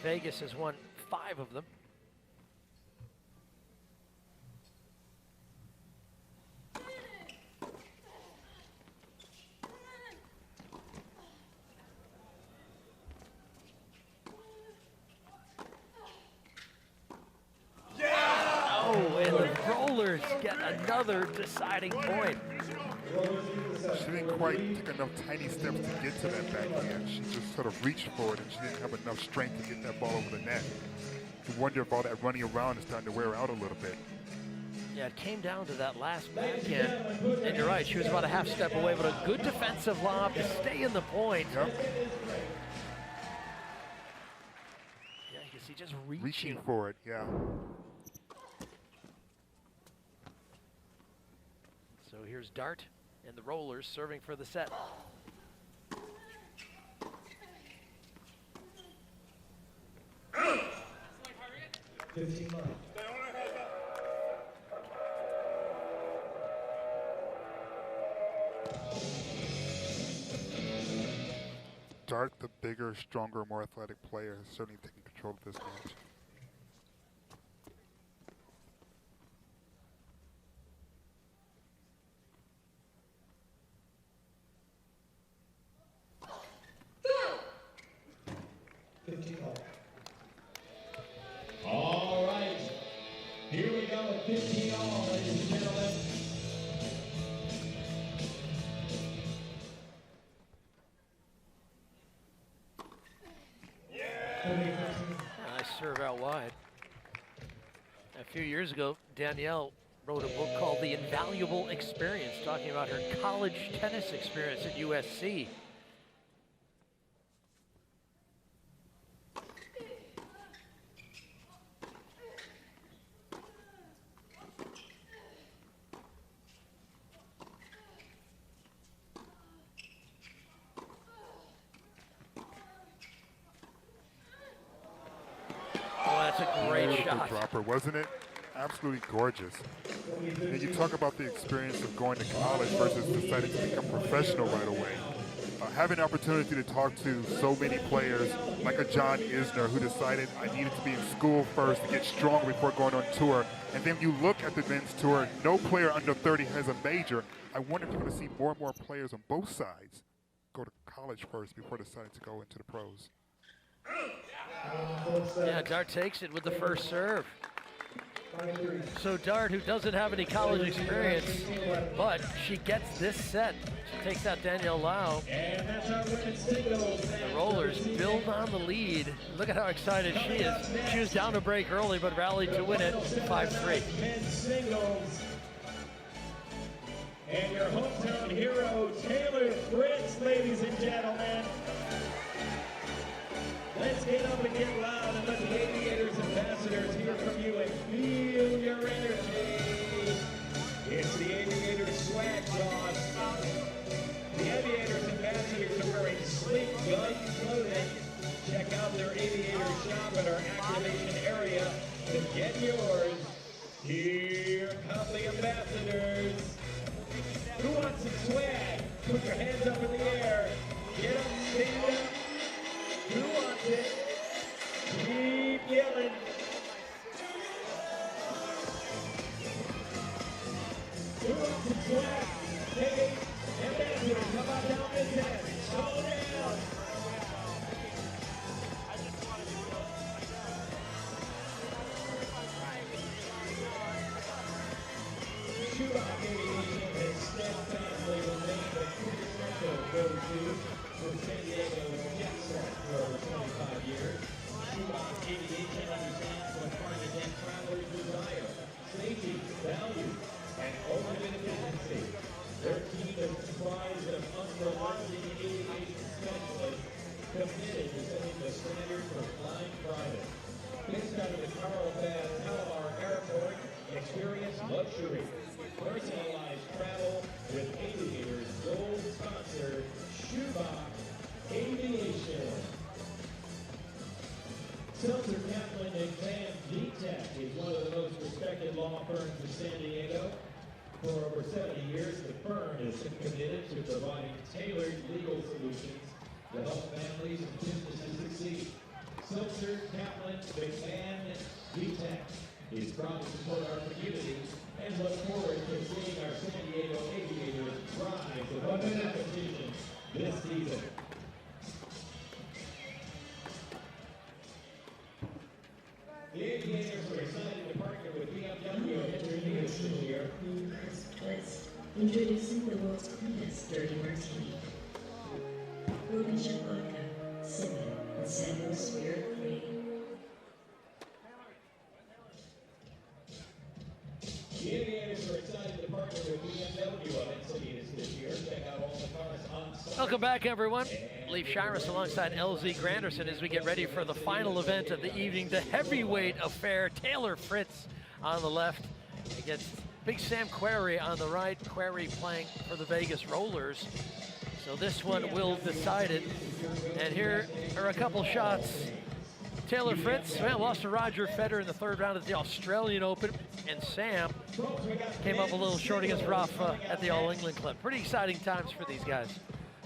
Vegas has won 5 of them. Get another deciding point. She didn't quite take enough tiny steps to get to that backhand. She just sort of reached for it, and she didn't have enough strength to get that ball over the net. You wonder if all that running around is starting to wear out a little bit. Yeah, it came down to that last backhand. And you're right, she was about a half step away, but a good defensive lob to stay in the point. Yep. Yeah, you can see just Reaching for it, yeah. So here's Dart and the Rollers serving for the set. Dart, the bigger, stronger, more athletic player, has certainly taken control of this match. All right, here we go at 15 all, ladies and gentlemen. Nice serve out wide. A few years ago, Danielle wrote a book called The Invaluable Experience, talking about her college tennis experience at USC. Oh, that's a great shot. Dropper, wasn't it? Absolutely gorgeous. And you talk about the experience of going to college versus deciding to become professional right away. Having the opportunity to talk to so many players like a John Isner who decided I needed to be in school first to get strong before going on tour. And then you look at the men's tour, no player under 30 has a major. I wonder if you're going to see more and more players on both sides go to college first before deciding to go into the pros. Yeah, Dart takes it with the first serve. So Dart, who doesn't have any college experience, but she gets this set. She takes out Danielle Lau. The Rollers build on the lead. Look at how excited she is. She was down to break early, but rallied to win it 5-3. And your hometown hero, Taylor Fritz, ladies and gentlemen. Let's get up and get loud and let the Aviators ambassadors hear from you and feel your energy. It's the Aviators swag sauce. The Aviators ambassadors are wearing sleek, light clothing. Check out their Aviators shop at our activation area to get yours. Here come the ambassadors. Who wants some swag? Put your hands up in the air. Get up, stand up. Who wants it? Keep yelling. Who wants some swag? Hey, ambassadors, come on down this end. Slow down. Shoebox Aviation has steadfastly remained a quintessential go-to for San Diego for over 25 years. Shoebox Aviation understands what foreign event travelers desire: safety, value, and ultimate efficiency. Their team is comprised of unrelenting aviation specialists committed to setting the standard for flying private. Based out of the Carlsbad Palomar Airport, experience luxury. Personalized travel with Aviators gold sponsor, Shoebox Aviation. Seltzer Kaplan and Van Tech is one of the most respected law firms in San Diego. For over 70 years, the firm has been committed to providing tailored legal solutions to help families and businesses succeed. Seltzer Kaplan Van Tech is proud to support our community and look forward to seeing our San Diego Aviators rise above the competition this season. The Aviators are excited to partner with BMW and their newest year. Fritz, introducing the world's cleanest dirty martini. Ruben shot vodka, cinnamon, and San Spirit free. The Aviators are excited to partner with BMW on Encinitas this year. Check out all the cars on site. Welcome back, everyone. Leif Shiras alongside LZ Granderson as we get ready for the final event of the evening, the heavyweight affair. Taylor Fritz on the left against Big Sam Querrey on the right. Querrey playing for the Vegas Rollers. So this one will decide it. And here are a couple shots. Taylor Fritz lost to Roger Federer in the third round of the Australian Open, and Sam came up a little short against Rafa at the All England Club. Pretty exciting times for these guys.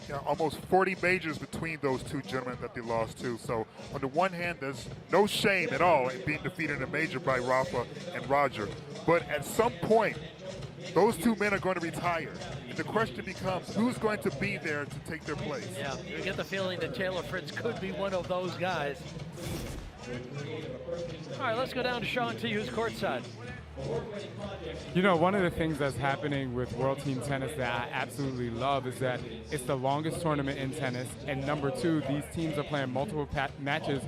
Yeah, almost 40 majors between those two gentlemen that they lost to. So on the one hand, there's no shame at all in being defeated in a major by Rafa and Roger. But at some point, those two men are going to retire. The question becomes, who's going to be there to take their place? Yeah, you get the feeling that Taylor Fritz could be one of those guys. All right, let's go down to Sean T, who's courtside. You know, one of the things that's happening with World Team Tennis that I absolutely love is that it's the longest tournament in tennis, and number two, these teams are playing multiple matches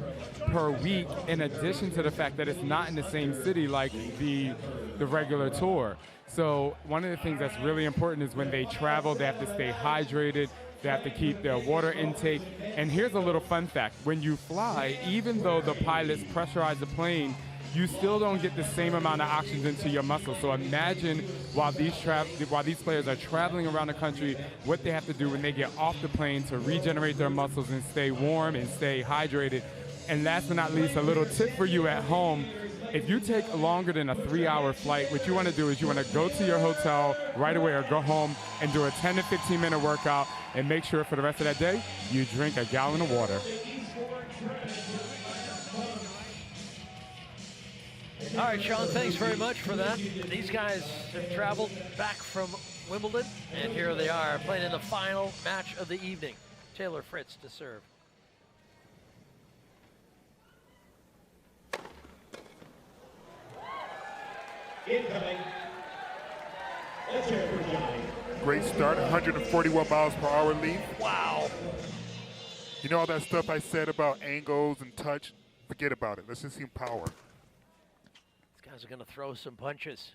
per week, in addition to the fact that it's not in the same city like the regular tour. So one of the things that's really important is when they travel, they have to stay hydrated, they have to keep their water intake. And here's a little fun fact. When you fly, even though the pilots pressurize the plane, you still don't get the same amount of oxygen to your muscles. So imagine while these players are traveling around the country, what they have to do when they get off the plane to regenerate their muscles and stay warm and stay hydrated. And last but not least, a little tip for you at home. If you take longer than a 3-hour flight, what you want to do is you want to go to your hotel right away or go home and do a 10 to 15-minute workout, and make sure for the rest of that day, you drink a gallon of water. All right, Sean, thanks very much for that. These guys have traveled back from Wimbledon, and here they are playing in the final match of the evening. Taylor Fritz to serve. Incoming. Let's hear it for Jonny. Great start, 141 miles per hour lead. Wow. You know all that stuff I said about angles and touch? Forget about it. Let's just see power. These guys are going to throw some punches.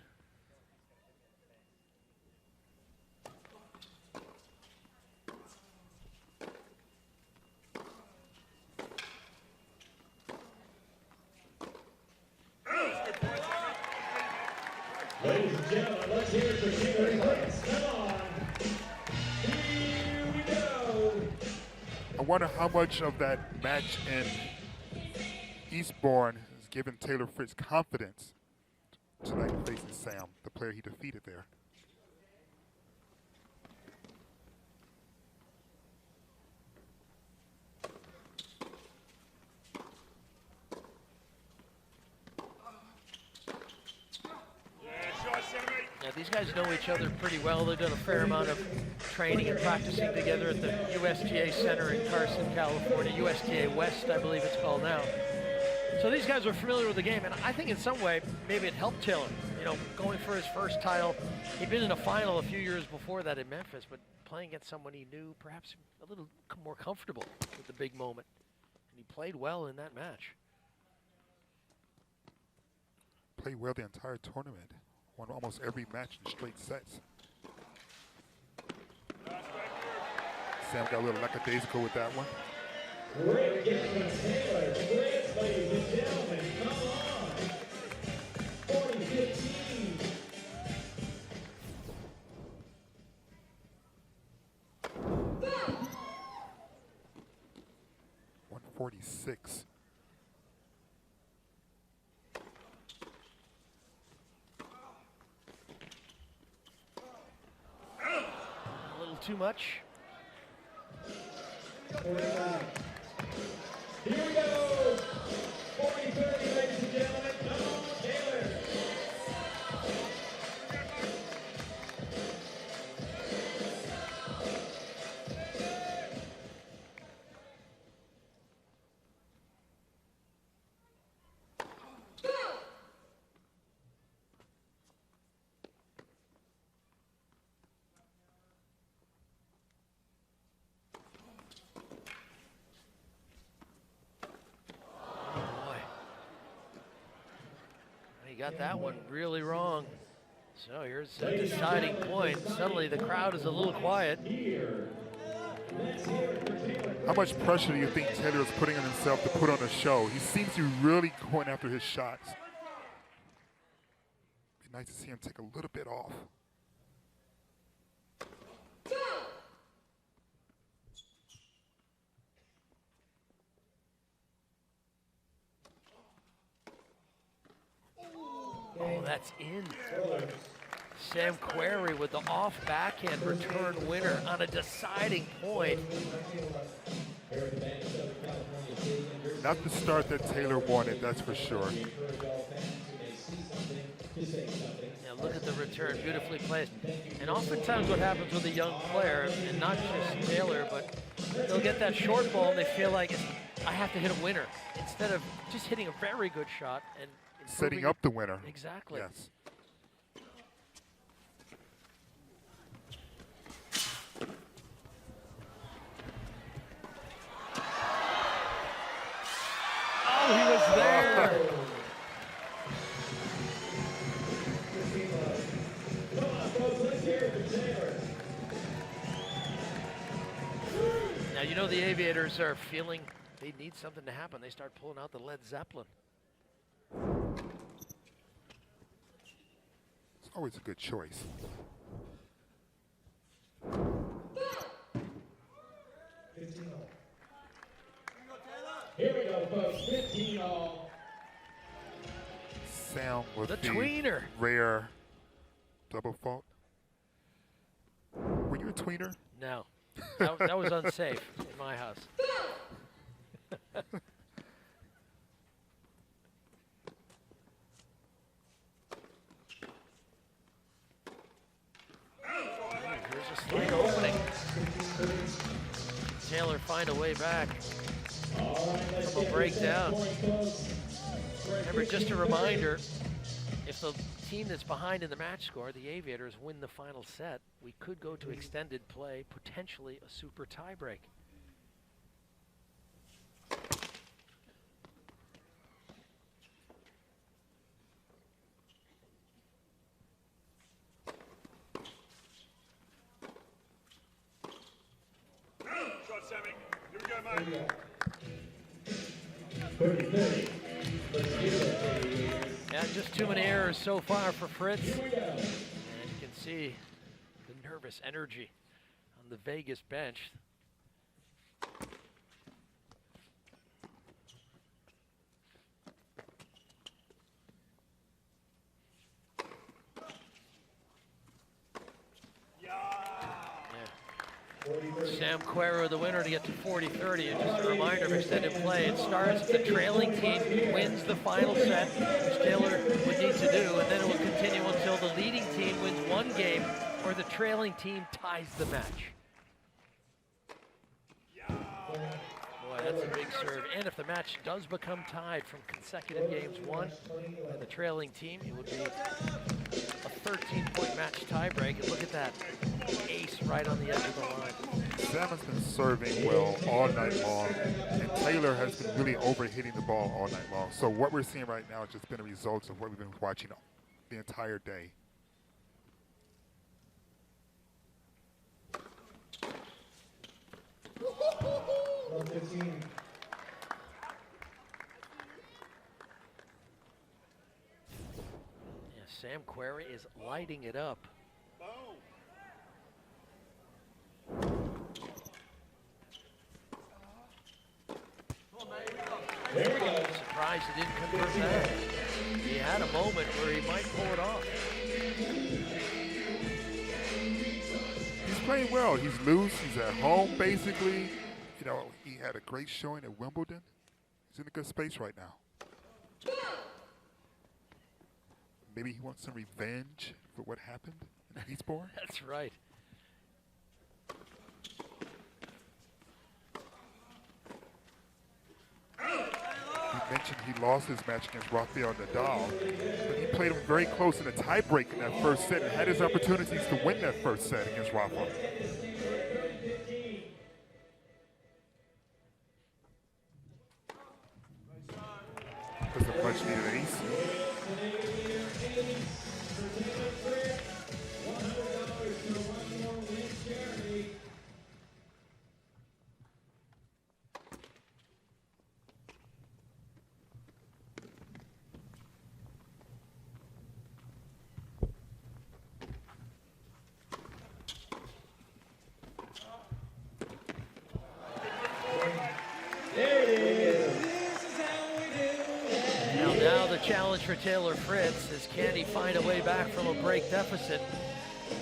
Ladies and gentlemen, let's hear it for Fritz. Come on. Here we go. I wonder how much of that match in Eastbourne has given Taylor Fritz confidence tonight facing Sam, the player he defeated there. Yeah, these guys know each other pretty well. They've done a fair amount of training and practicing together at the USTA Center in Carson, California. USTA West, I believe it's called now. So these guys are familiar with the game, and I think in some way, maybe it helped Taylor. You know, going for his first title. He'd been in a final a few years before that in Memphis, but playing against someone he knew, perhaps a little more comfortable with the big moment. And he played well in that match. Played well the entire tournament. Won almost every match in straight sets. Sam got a little lackadaisical with that one. Great game from Taylor. Great, ladies and gentlemen. Come on. 40-15. .146. A little too much. Here we go. 40-30, ladies and gentlemen. Come on, Taylor. He got that one really wrong. So here's a deciding point. Suddenly the crowd is a little quiet. How much pressure do you think Taylor is putting on himself to put on a show? He seems to be really going after his shots. Be nice to see him take a little bit off. Oh, that's in. Sam Querrey with the off backhand return winner on a deciding point. Not the start that Taylor wanted, that's for sure. Yeah, look at the return, beautifully placed. And oftentimes what happens with a young player, and not just Taylor, but they'll get that short ball and they feel like I have to hit a winner instead of just hitting a very good shot and setting up the winner. Exactly. Yes. Oh, he was there. Now, you know the Aviators are feeling they need something to happen. They start pulling out the Led Zeppelin. It's always a good choice. Here we go, folks. 15-all. Sam with The the tweener. rare double fault. Were you a tweener? No. That was unsafe in my house. Here's a slight opening. Taylor find a way back from a breakdown. Remember, just a reminder, if the team that's behind in the match score, the Aviators, win the final set, we could go to extended play, potentially a super tiebreak. Shot, Sammy. Here we go, mate. 30-30. Yeah, just too many errors so far for Fritz. And you can see the nervous energy on the Vegas bench. Sam Querrey, the winner, to get to 40-30. And just a reminder of extended play. It starts if the trailing team wins the final set, which Taylor would need to do, and then it will continue until the leading team wins one game or the trailing team ties the match. Boy, that's a big serve. And if the match does become tied from consecutive games won by the trailing team, it would be a 13-point match tiebreak. And look at that ace right on the edge of the line. Sam has been serving well all night long, and Taylor has been really overhitting the ball all night long. So what we're seeing right now has just been a result of what we've been watching the entire day. Yeah, Sam Querrey is lighting it up. There we go. Surprised he didn't convert that. He had a moment where he might pull it off. He's playing well. He's loose. He's at home, basically. You know, he had a great showing at Wimbledon. He's in a good space right now. Maybe he wants some revenge for what happened in Eastbourne. That's right. He mentioned he lost his match against Rafael Nadal, but he played him very close in a tiebreak in that first set and had his opportunities to win that first set against Rafa. That's a much needed ace. Now the challenge for Taylor Fritz is, can he find a way back from a break deficit?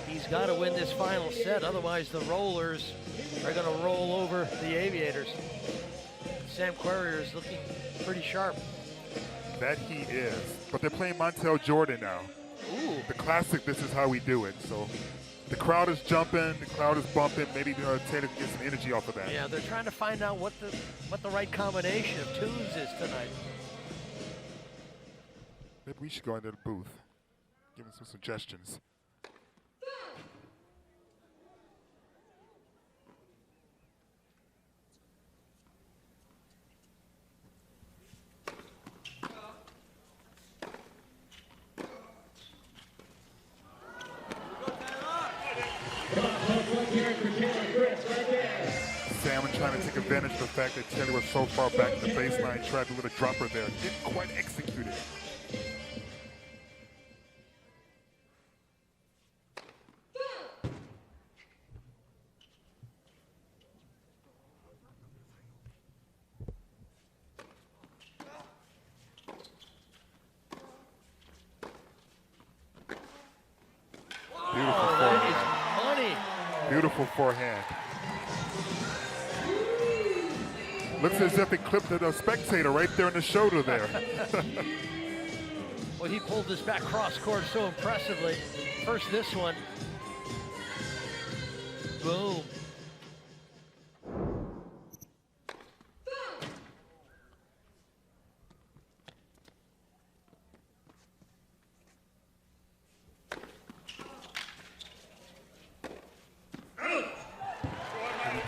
He's got to win this final set, otherwise the Rollers are going to roll over the Aviators. Sam Querrey is looking pretty sharp. That he is. But they're playing Montel Jordan now. Ooh. The classic, this is how we do it. So The crowd is jumping, the crowd is bumping. Maybe Taylor can get some energy off of that. Yeah, they're trying to find out what the right combination of tunes is tonight. Maybe we should go into the booth, give him some suggestions. Salmon trying to take advantage of the fact that Taylor was so far back in the baseline, tried to do a dropper there. Didn't quite execute it. Beautiful forehand. Looks as if it clipped a spectator right there in the shoulder there. Well, he pulled this back cross court so impressively. First this one. Boom.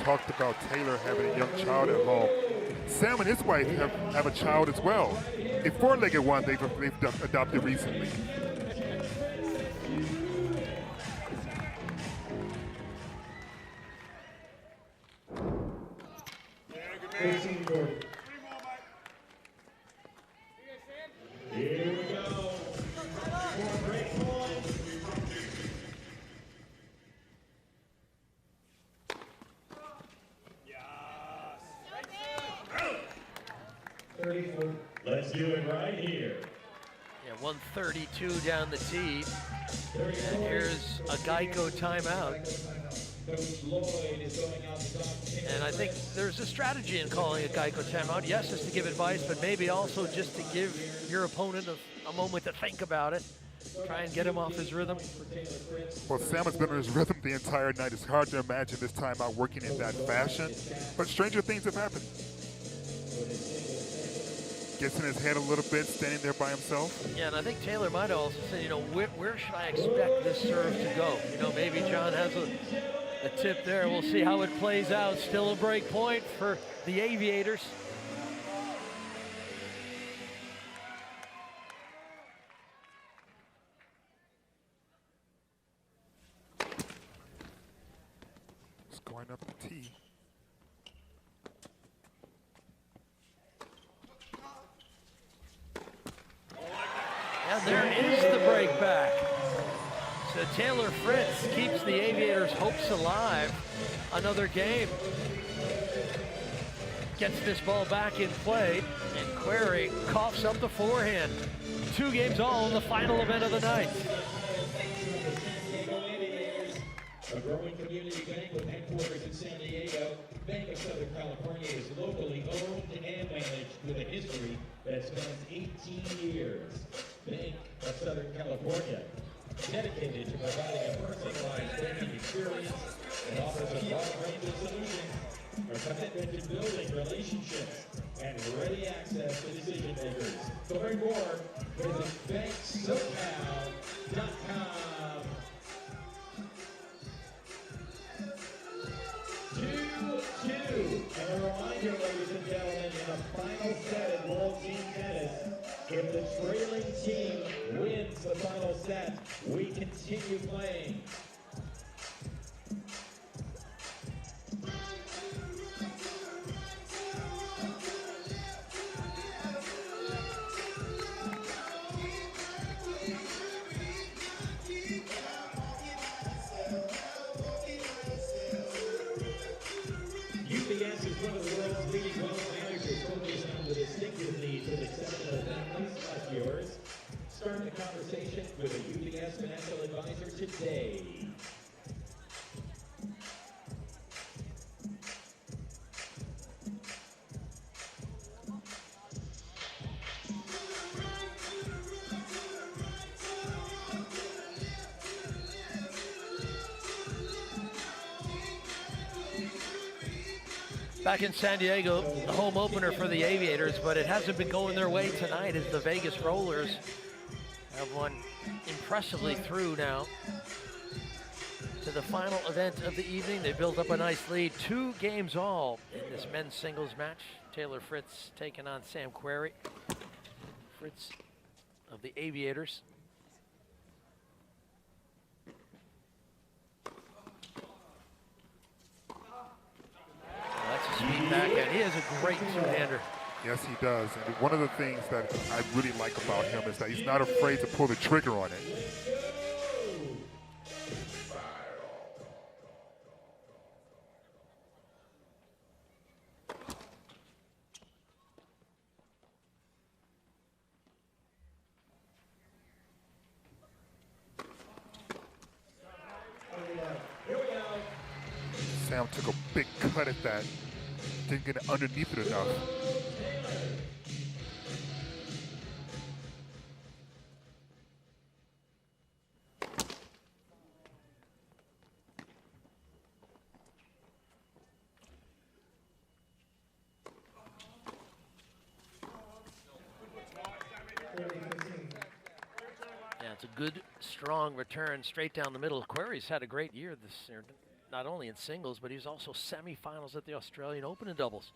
Talked about Taylor having a young child at home. Sam and his wife have a child as well. A four-legged one they've adopted recently. Here we go. For break point. 34. Let's do it right here. Yeah, 132 down the tee. And here's a Geico timeout. And I think there's a strategy in calling a Geico timeout. Yes, just to give advice, but maybe also just to give your opponent a moment to think about it. Try and get him off his rhythm. Well, Sam has been on his rhythm the entire night. It's hard to imagine this timeout working in that fashion, but stranger things have happened. Gets in his head a little bit, standing there by himself. Yeah, and I think Taylor might have also said, you know, where should I expect this serve to go? You know, maybe John has a tip there. We'll see how it plays out. Still a break point for the Aviators. It's going up the tee. And there is the break back. So Taylor Fritz keeps the Aviators' hopes alive. Another game. Gets this ball back in play, and Querrey coughs up the forehand. 2 games all in the final event of the night. A growing community bank with headquarters in San Diego, Bank of Southern California is locally owned and managed with a history that spans 18 years. Bank of Southern California, dedicated to providing a personalized banking experience and offers a broad range of solutions. Our commitment to building relationships and ready access to decision makers. To learn more, visit banksocal.com. 2-2. And a reminder, ladies and gentlemen, in the final set in World Team Tennis, if the trailing team wins the final set, we continue playing. UPS is one of the world's leading wealth managers focused on the distinctive needs of exceptional families like yours. Start the conversation with a UPS financial advisor today. back in San Diego, the home opener for the Aviators, but it hasn't been going their way tonight as the Vegas Rollers have won impressively through now to the final event of the evening. They built up a nice lead, 2 games all in this men's singles match. Taylor Fritz taking on Sam Querrey. Fritz of the Aviators. That's a sweet backhand. He has a great two-hander. Yes, he does. And one of the things that I really like about him is that he's not afraid to pull the trigger on it. Sam took a big cut at that. Didn't get it underneath it enough. Yeah, it's a good, strong return straight down the middle. Querrey's had a great year this year, not only in singles, but he's also semifinals at the Australian Open in doubles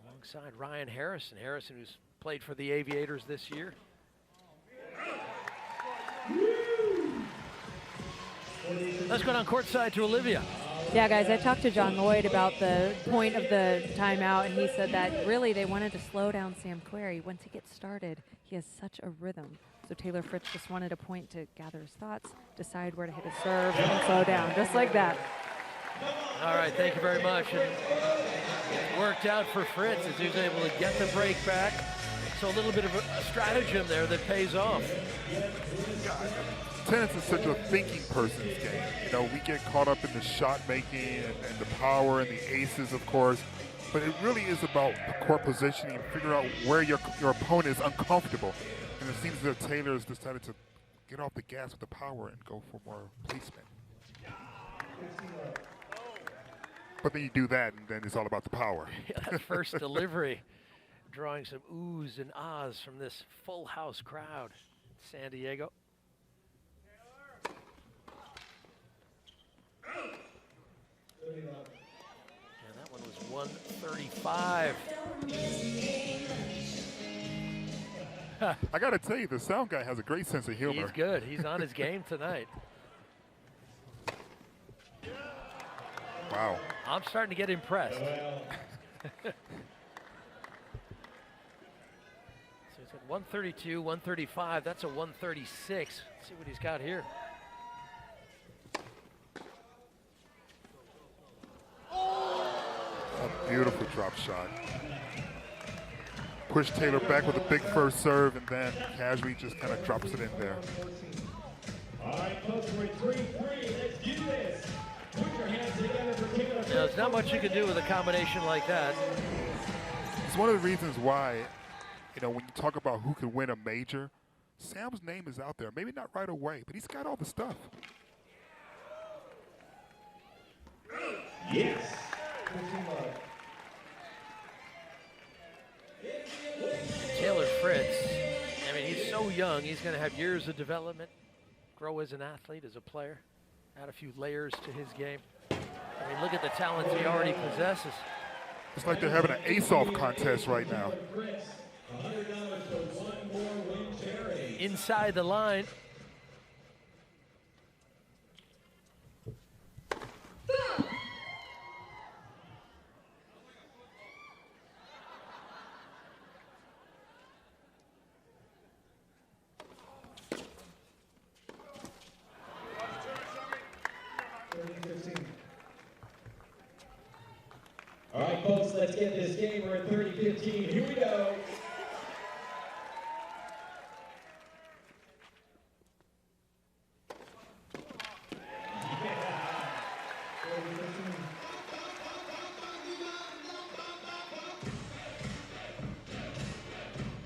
alongside Ryan Harrison. Harrison, who's played for the Aviators this year. Let's go down courtside to Olivia. Yeah, guys, I talked to John Lloyd about the point of the timeout, and he said that really they wanted to slow down Sam Querrey. Once he gets started, he has such a rhythm. So Taylor Fritz just wanted a point to gather his thoughts, decide where to hit his serve, and slow down, just like that. All right, thank you very much. And it worked out for Fritz as he was able to get the break back. So a little bit of a stratagem there that pays off. Tennis is such a thinking person's game. You know, we get caught up in the shot making and the power and the aces, of course. But it really is about the court positioning and figure out where your opponent is uncomfortable. And it seems that Taylor has decided to get off the gas with the power and go for more placement. But then you do that, and then it's all about the power. Yeah, that first delivery, drawing some oohs and ahs from this full house crowd in San Diego. Yeah, that one was 135. I got to tell you, the sound guy has a great sense of humor. He's good. He's on his game tonight. Wow. I'm starting to get impressed. So he's got 132, 135. That's a 136. Let's see what he's got here. A beautiful drop shot. Push Taylor back with a big first serve, and then casually just kind of drops it in there. All right, folks, we're 3-3. Let's do this. Put your hands together for Taylor. There's not much you can do with a combination like that. It's one of the reasons why, you know, when you talk about who can win a major, Sam's name is out there. Maybe not right away, but he's got all the stuff. Yes. Taylor Fritz, I mean, he's so young. He's going to have years of development, grow as an athlete, as a player, add a few layers to his game. I mean, look at the talents he already possesses. It's like they're having an ace-off contest right now. Inside the line. All right, folks, let's get this game. We're at 30-15. Here we go.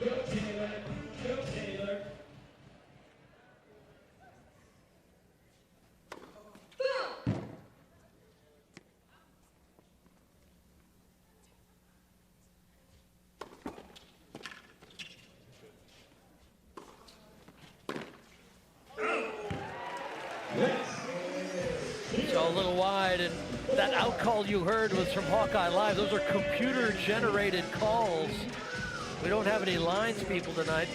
Go Taylor. Go Taylor. right, and that out call you heard was from Hawkeye Live. Those are computer-generated calls. We don't have any lines people tonight,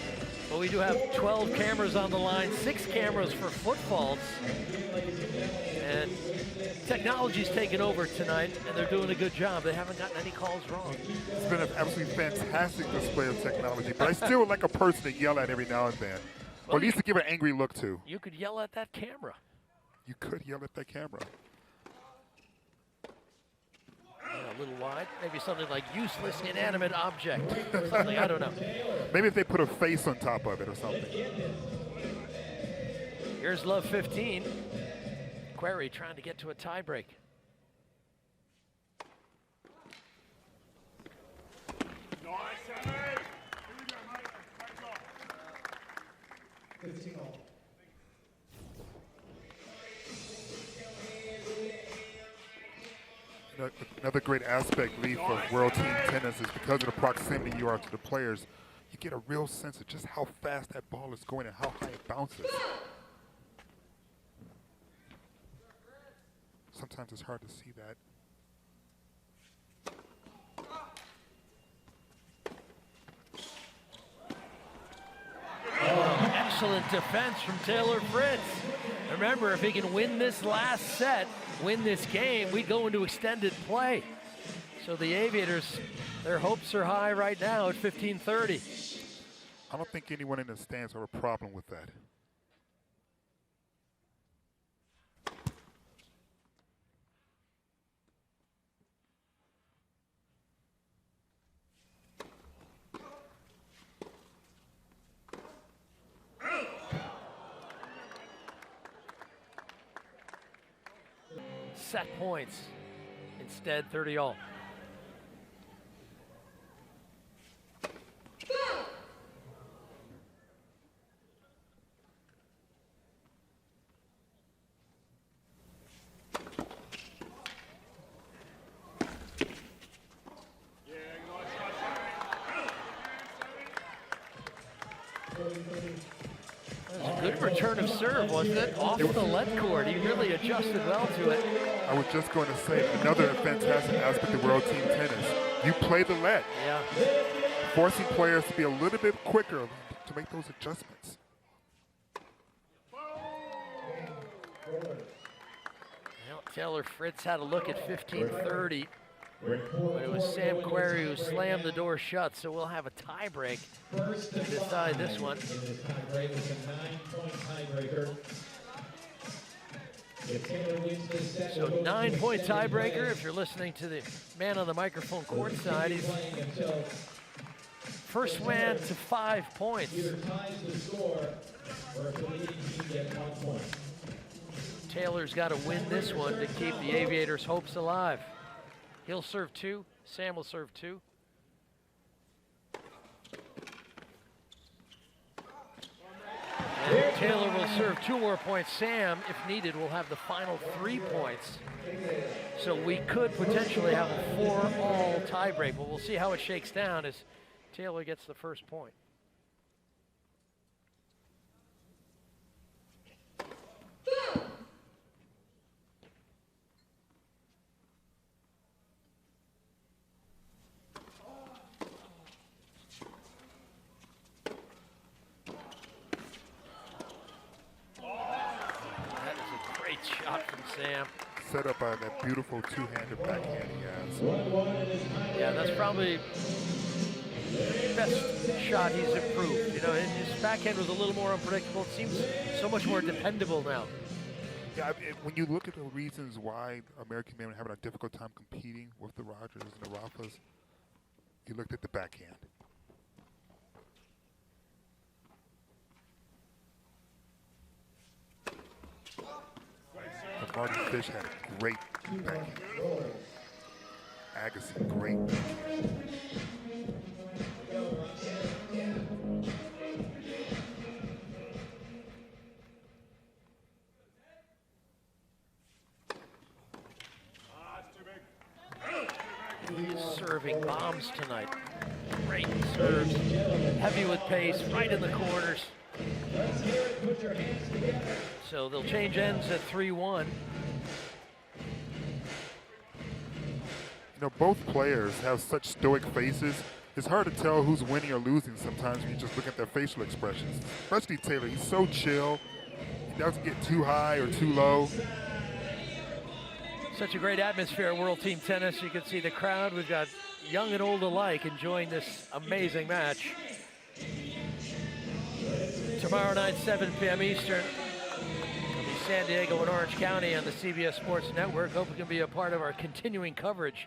but we do have 12 cameras on the line, 6 cameras for foot faults. And technology's taken over tonight, and they're doing a good job. They haven't gotten any calls wrong. It's been an absolutely fantastic display of technology, but I still would like a person to yell at every now and then. Or at least to give an angry look to. You could yell at that camera. You could yell at that camera. A little wide. Maybe something like useless, inanimate object. Something, I don't know. Maybe if they put a face on top of it or something. Here's Love 15. Querrey trying to get to a tiebreak. Another great aspect, Lee, of World Team Tennis is because of the proximity you are to the players, you get a real sense of just how fast that ball is going and how high it bounces. Sometimes it's hard to see that. Excellent defense from Taylor Fritz. Remember, if he can win this last set, win this game, we go into extended play. So the Aviators, their hopes are high right now at 15:30. I don't think anyone in the stands have a problem with that. Set points. Instead, 30-all. Good return of serve, wasn't it? Off the let court. He really adjusted well to it. I was just going to say, another fantastic aspect of World Team Tennis. You play the let. Yeah. Forcing players to be a little bit quicker to make those adjustments. Well, Taylor Fritz had a look at 15:30. But it was Sam Querrey who slammed the door shut, so we'll have a tiebreak to decide this one. So 9-point tiebreaker. If you're listening to the man on the microphone courtside, he's first man to 5 points. Taylor's got to win this one to keep the Aviators' hopes alive. He'll serve 2. Sam will serve 2. And Taylor will serve 2 more points. Sam, if needed, will have the final 3 points. So we could potentially have a 4-all tiebreak, but we'll see how it shakes down as Taylor gets the first point. Shot from Sam. Set up by that beautiful two-handed backhand he has. Yeah, that's probably the best shot he's improved. You know, his backhand was a little more unpredictable. It seems so much more dependable now. Yeah, when you look at the reasons why American men are having a difficult time competing with the Rogers and the Rafas, you looked at the backhand. Martin Fish had a great backhand. Agassi, great backhand. He's serving bombs tonight. Great serves. Heavy with pace, right in the corners. So they'll change ends at 3-1. You know, both players have such stoic faces. It's hard to tell who's winning or losing sometimes when you just look at their facial expressions. Especially Taylor, he's so chill. He doesn't get too high or too low. Such a great atmosphere at World Team Tennis. You can see the crowd. We've got young and old alike enjoying this amazing match. Tomorrow night, 7 p.m. Eastern, San Diego and Orange County on the CBS Sports Network. Hope you can be a part of our continuing coverage.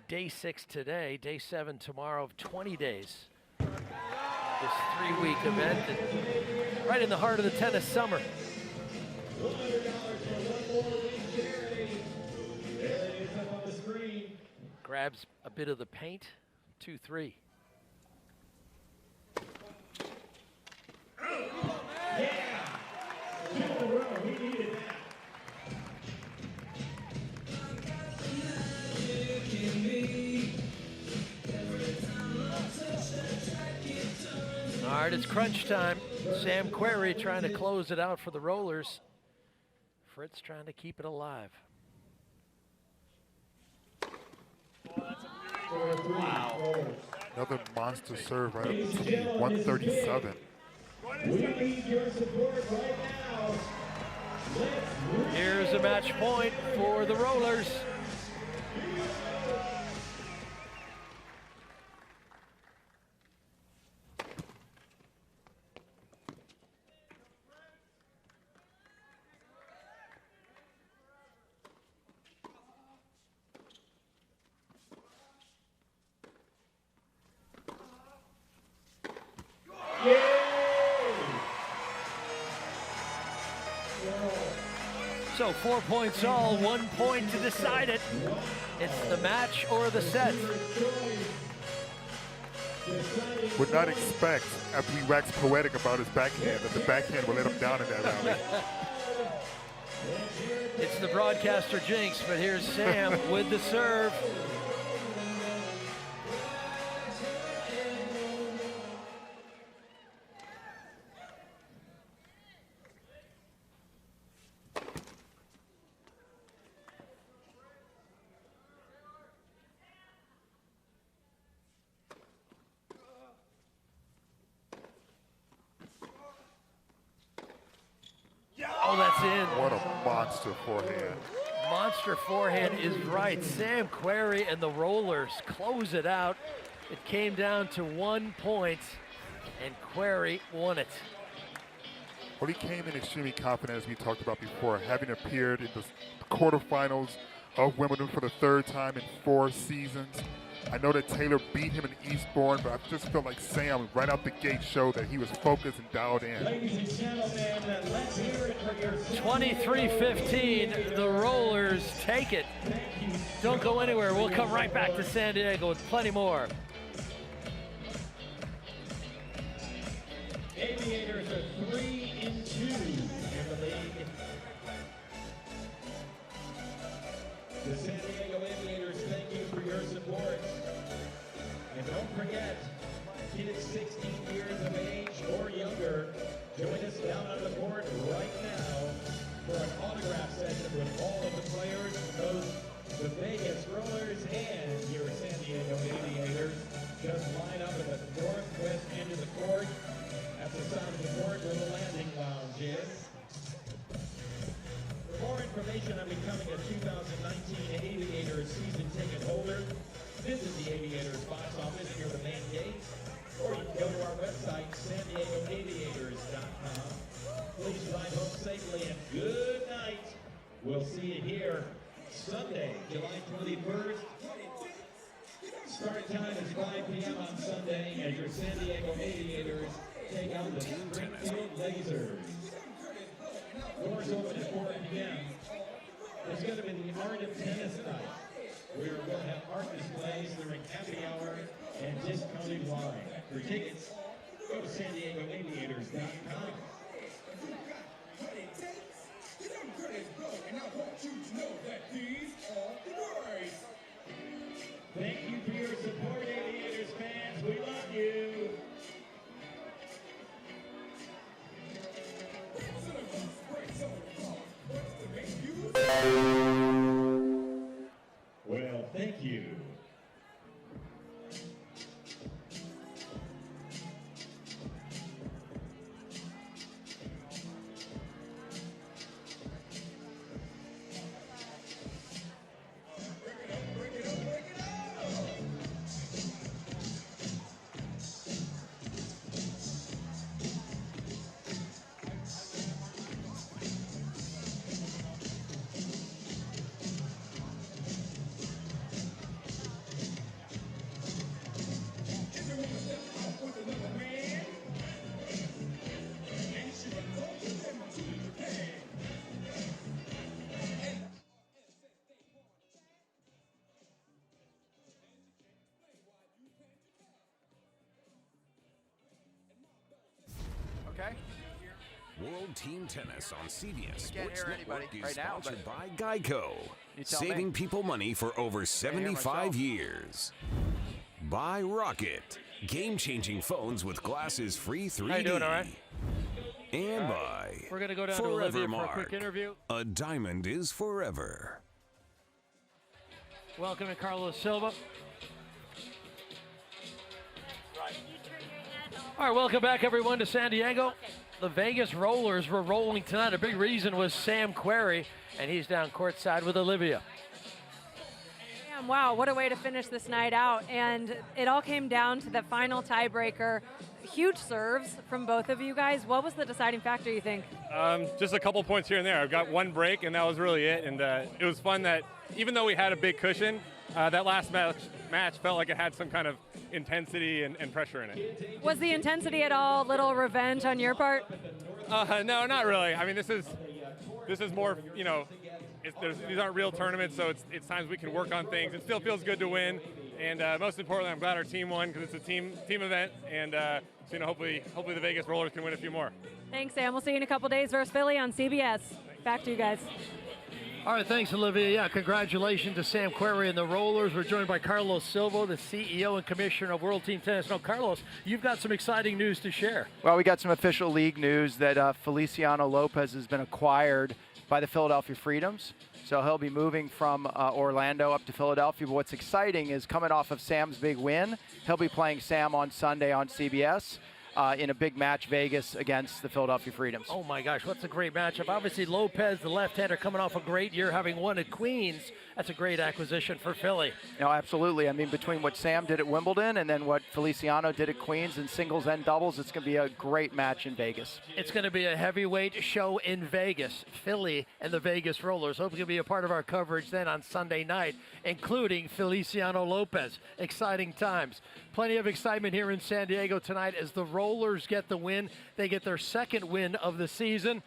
Day 6 today, day 7 tomorrow of 20 days. This 3-week event, and right in the heart of the tennis summer. Grabs a bit of the paint, 2-3. All right, it's crunch time. Sam Querrey trying to close it out for the Rollers. Fritz trying to keep it alive. Wow. Another monster serve right up the tee, 137. We need your support right now. Here's a match point for the Rollers. So 4 points all, 1 point to decide it. It's the match or the set. Would not expect, after he waxed poetic about his backhand, that the backhand will let him down in that rally. It's the broadcaster jinx, but here's Sam with the serve. Oh, that's in. What a monster forehand. Monster forehand is right. Sam Querrey and the Rollers close it out. It came down to 1 point, and Querrey won it. Well, he came in extremely confident, as we talked about before, having appeared in the quarterfinals of Wimbledon for the 3rd time in 4 seasons. I know that Taylor beat him in Eastbourne, but I just felt like Sam, right out the gate, showed that he was focused and dialed in. Ladies and gentlemen, let's hear it for your 23-15, the Rollers take it. Don't go anywhere. We'll come right back to San Diego with plenty more. Aviators are 3-2 in the league. The San Diego Aviators, thank you for your support. And don't forget, kids 16 years of age or younger, join us down on the court right now for an autograph session with all of the players, both the Vegas Rollers and your San Diego Aviators. Just line up at the northwest end of the court at the side of the court where the landing lounge is. For more information on becoming a 2019 Aviators season ticket holder, visit the Aviators box office near the main gate, or you can go to our website, SanDiegoAviators.com. Please ride home safely and good night. We'll see you here Sunday, July 21st. Start time is 5 p.m. on Sunday as your San Diego Aviators take out the Springfield Lasers. Doors open at 4 p.m. It's going to be the Art of Tennis night. We are going to have art displays during happy hour and discounted wine. For tickets, go to SanDiegoAviators.com. Thank you for your support, Aviators fans. We love you. Well, thank you. World Team Tennis on CBS Can't Sports hear anybody Network is right now, sponsored but by Geico, you tell me. saving people money for over 75 years. By Rocket, game-changing phones with glasses free 3D. How you doing, all right? And by We're going to go down to Olivia for a quick Forevermark. interview. A diamond is forever. Welcome to Carlos Silva. All right, welcome back, everyone, to San Diego. The Vegas Rollers were rolling tonight. A big reason was Sam Querrey, and he's down courtside with Olivia. Damn, wow, what a way to finish this night out. And it all came down to the final tiebreaker. Huge serves from both of you guys. What was the deciding factor, you think? Just a couple points here and there. I've got one break, and that was really it. And it was fun that even though we had a big cushion, that last match felt like it had some kind of intensity and pressure in it. Was the intensity at all a little revenge on your part? No, not really. I mean, this is more, you know, these aren't real tournaments, so it's times we can work on things. It still feels good to win, and most importantly, I'm glad our team won because it's a team event, and so, you know, hopefully the Vegas Rollers can win a few more. Thanks, Sam. We'll see you in a couple days versus Philly on CBS. Back to you guys. All right, thanks, Olivia. Yeah, congratulations to Sam Querrey and the Rollers. We're joined by Carlos Silva, the CEO and Commissioner of World Team Tennis. Now, Carlos, you've got some exciting news to share. Well, we got some official league news that Feliciano Lopez has been acquired by the Philadelphia Freedoms. So he'll be moving from Orlando up to Philadelphia. But what's exciting is coming off of Sam's big win, he'll be playing Sam on Sunday on CBS. In a big match, Vegas against the Philadelphia Freedoms. Oh my gosh, what's a great matchup. Obviously, Lopez, the left-hander, coming off a great year, having won at Queens. That's a great acquisition for Philly. No, absolutely. I mean, between what Sam did at Wimbledon and then what Feliciano did at Queens in singles and doubles, it's going to be a great match in Vegas. It's going to be a heavyweight show in Vegas. Philly and the Vegas Rollers. Hope you can be a part of our coverage then on Sunday night, including Feliciano Lopez. Exciting times. Plenty of excitement here in San Diego tonight as the Rollers get the win. They get their second win of the season.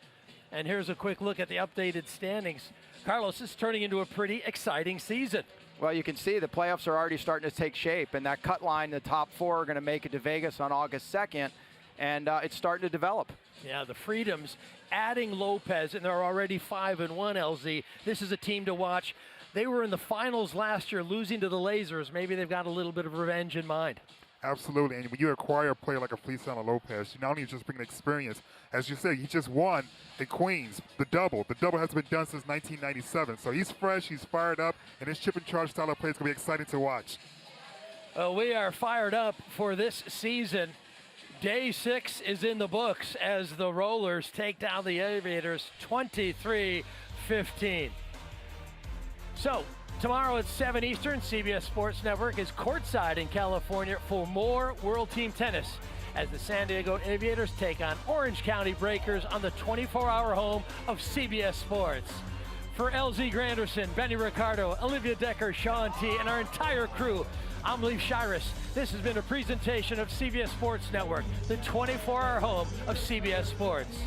And here's a quick look at the updated standings. Carlos, this is turning into a pretty exciting season. Well, you can see the playoffs are already starting to take shape, and that cut line, the top four are going to make it to Vegas on August 2nd, and it's starting to develop. Yeah, the Freedoms adding Lopez, and they're already 5-1, LZ. This is a team to watch. They were in the finals last year, losing to the Lasers. Maybe they've got a little bit of revenge in mind. Absolutely, and when you acquire a player like a Feliciano Lopez, you not only just bring experience, as you said, he just won at Queens, the double. The double hasn't been done since 1997, so he's fresh, he's fired up, and his chip and charge style of play is going to be exciting to watch. We are fired up for this season. Day 6 is in the books as the Rollers take down the Aviators 23-15. So, tomorrow at 7 Eastern, CBS Sports Network is courtside in California for more World Team Tennis as the San Diego Aviators take on Orange County Breakers on the 24-hour home of CBS Sports. For LZ Granderson, Benny Ricardo, Olivia Decker, Sean T., and our entire crew, I'm Leif Shirus. This has been a presentation of CBS Sports Network, the 24-hour home of CBS Sports.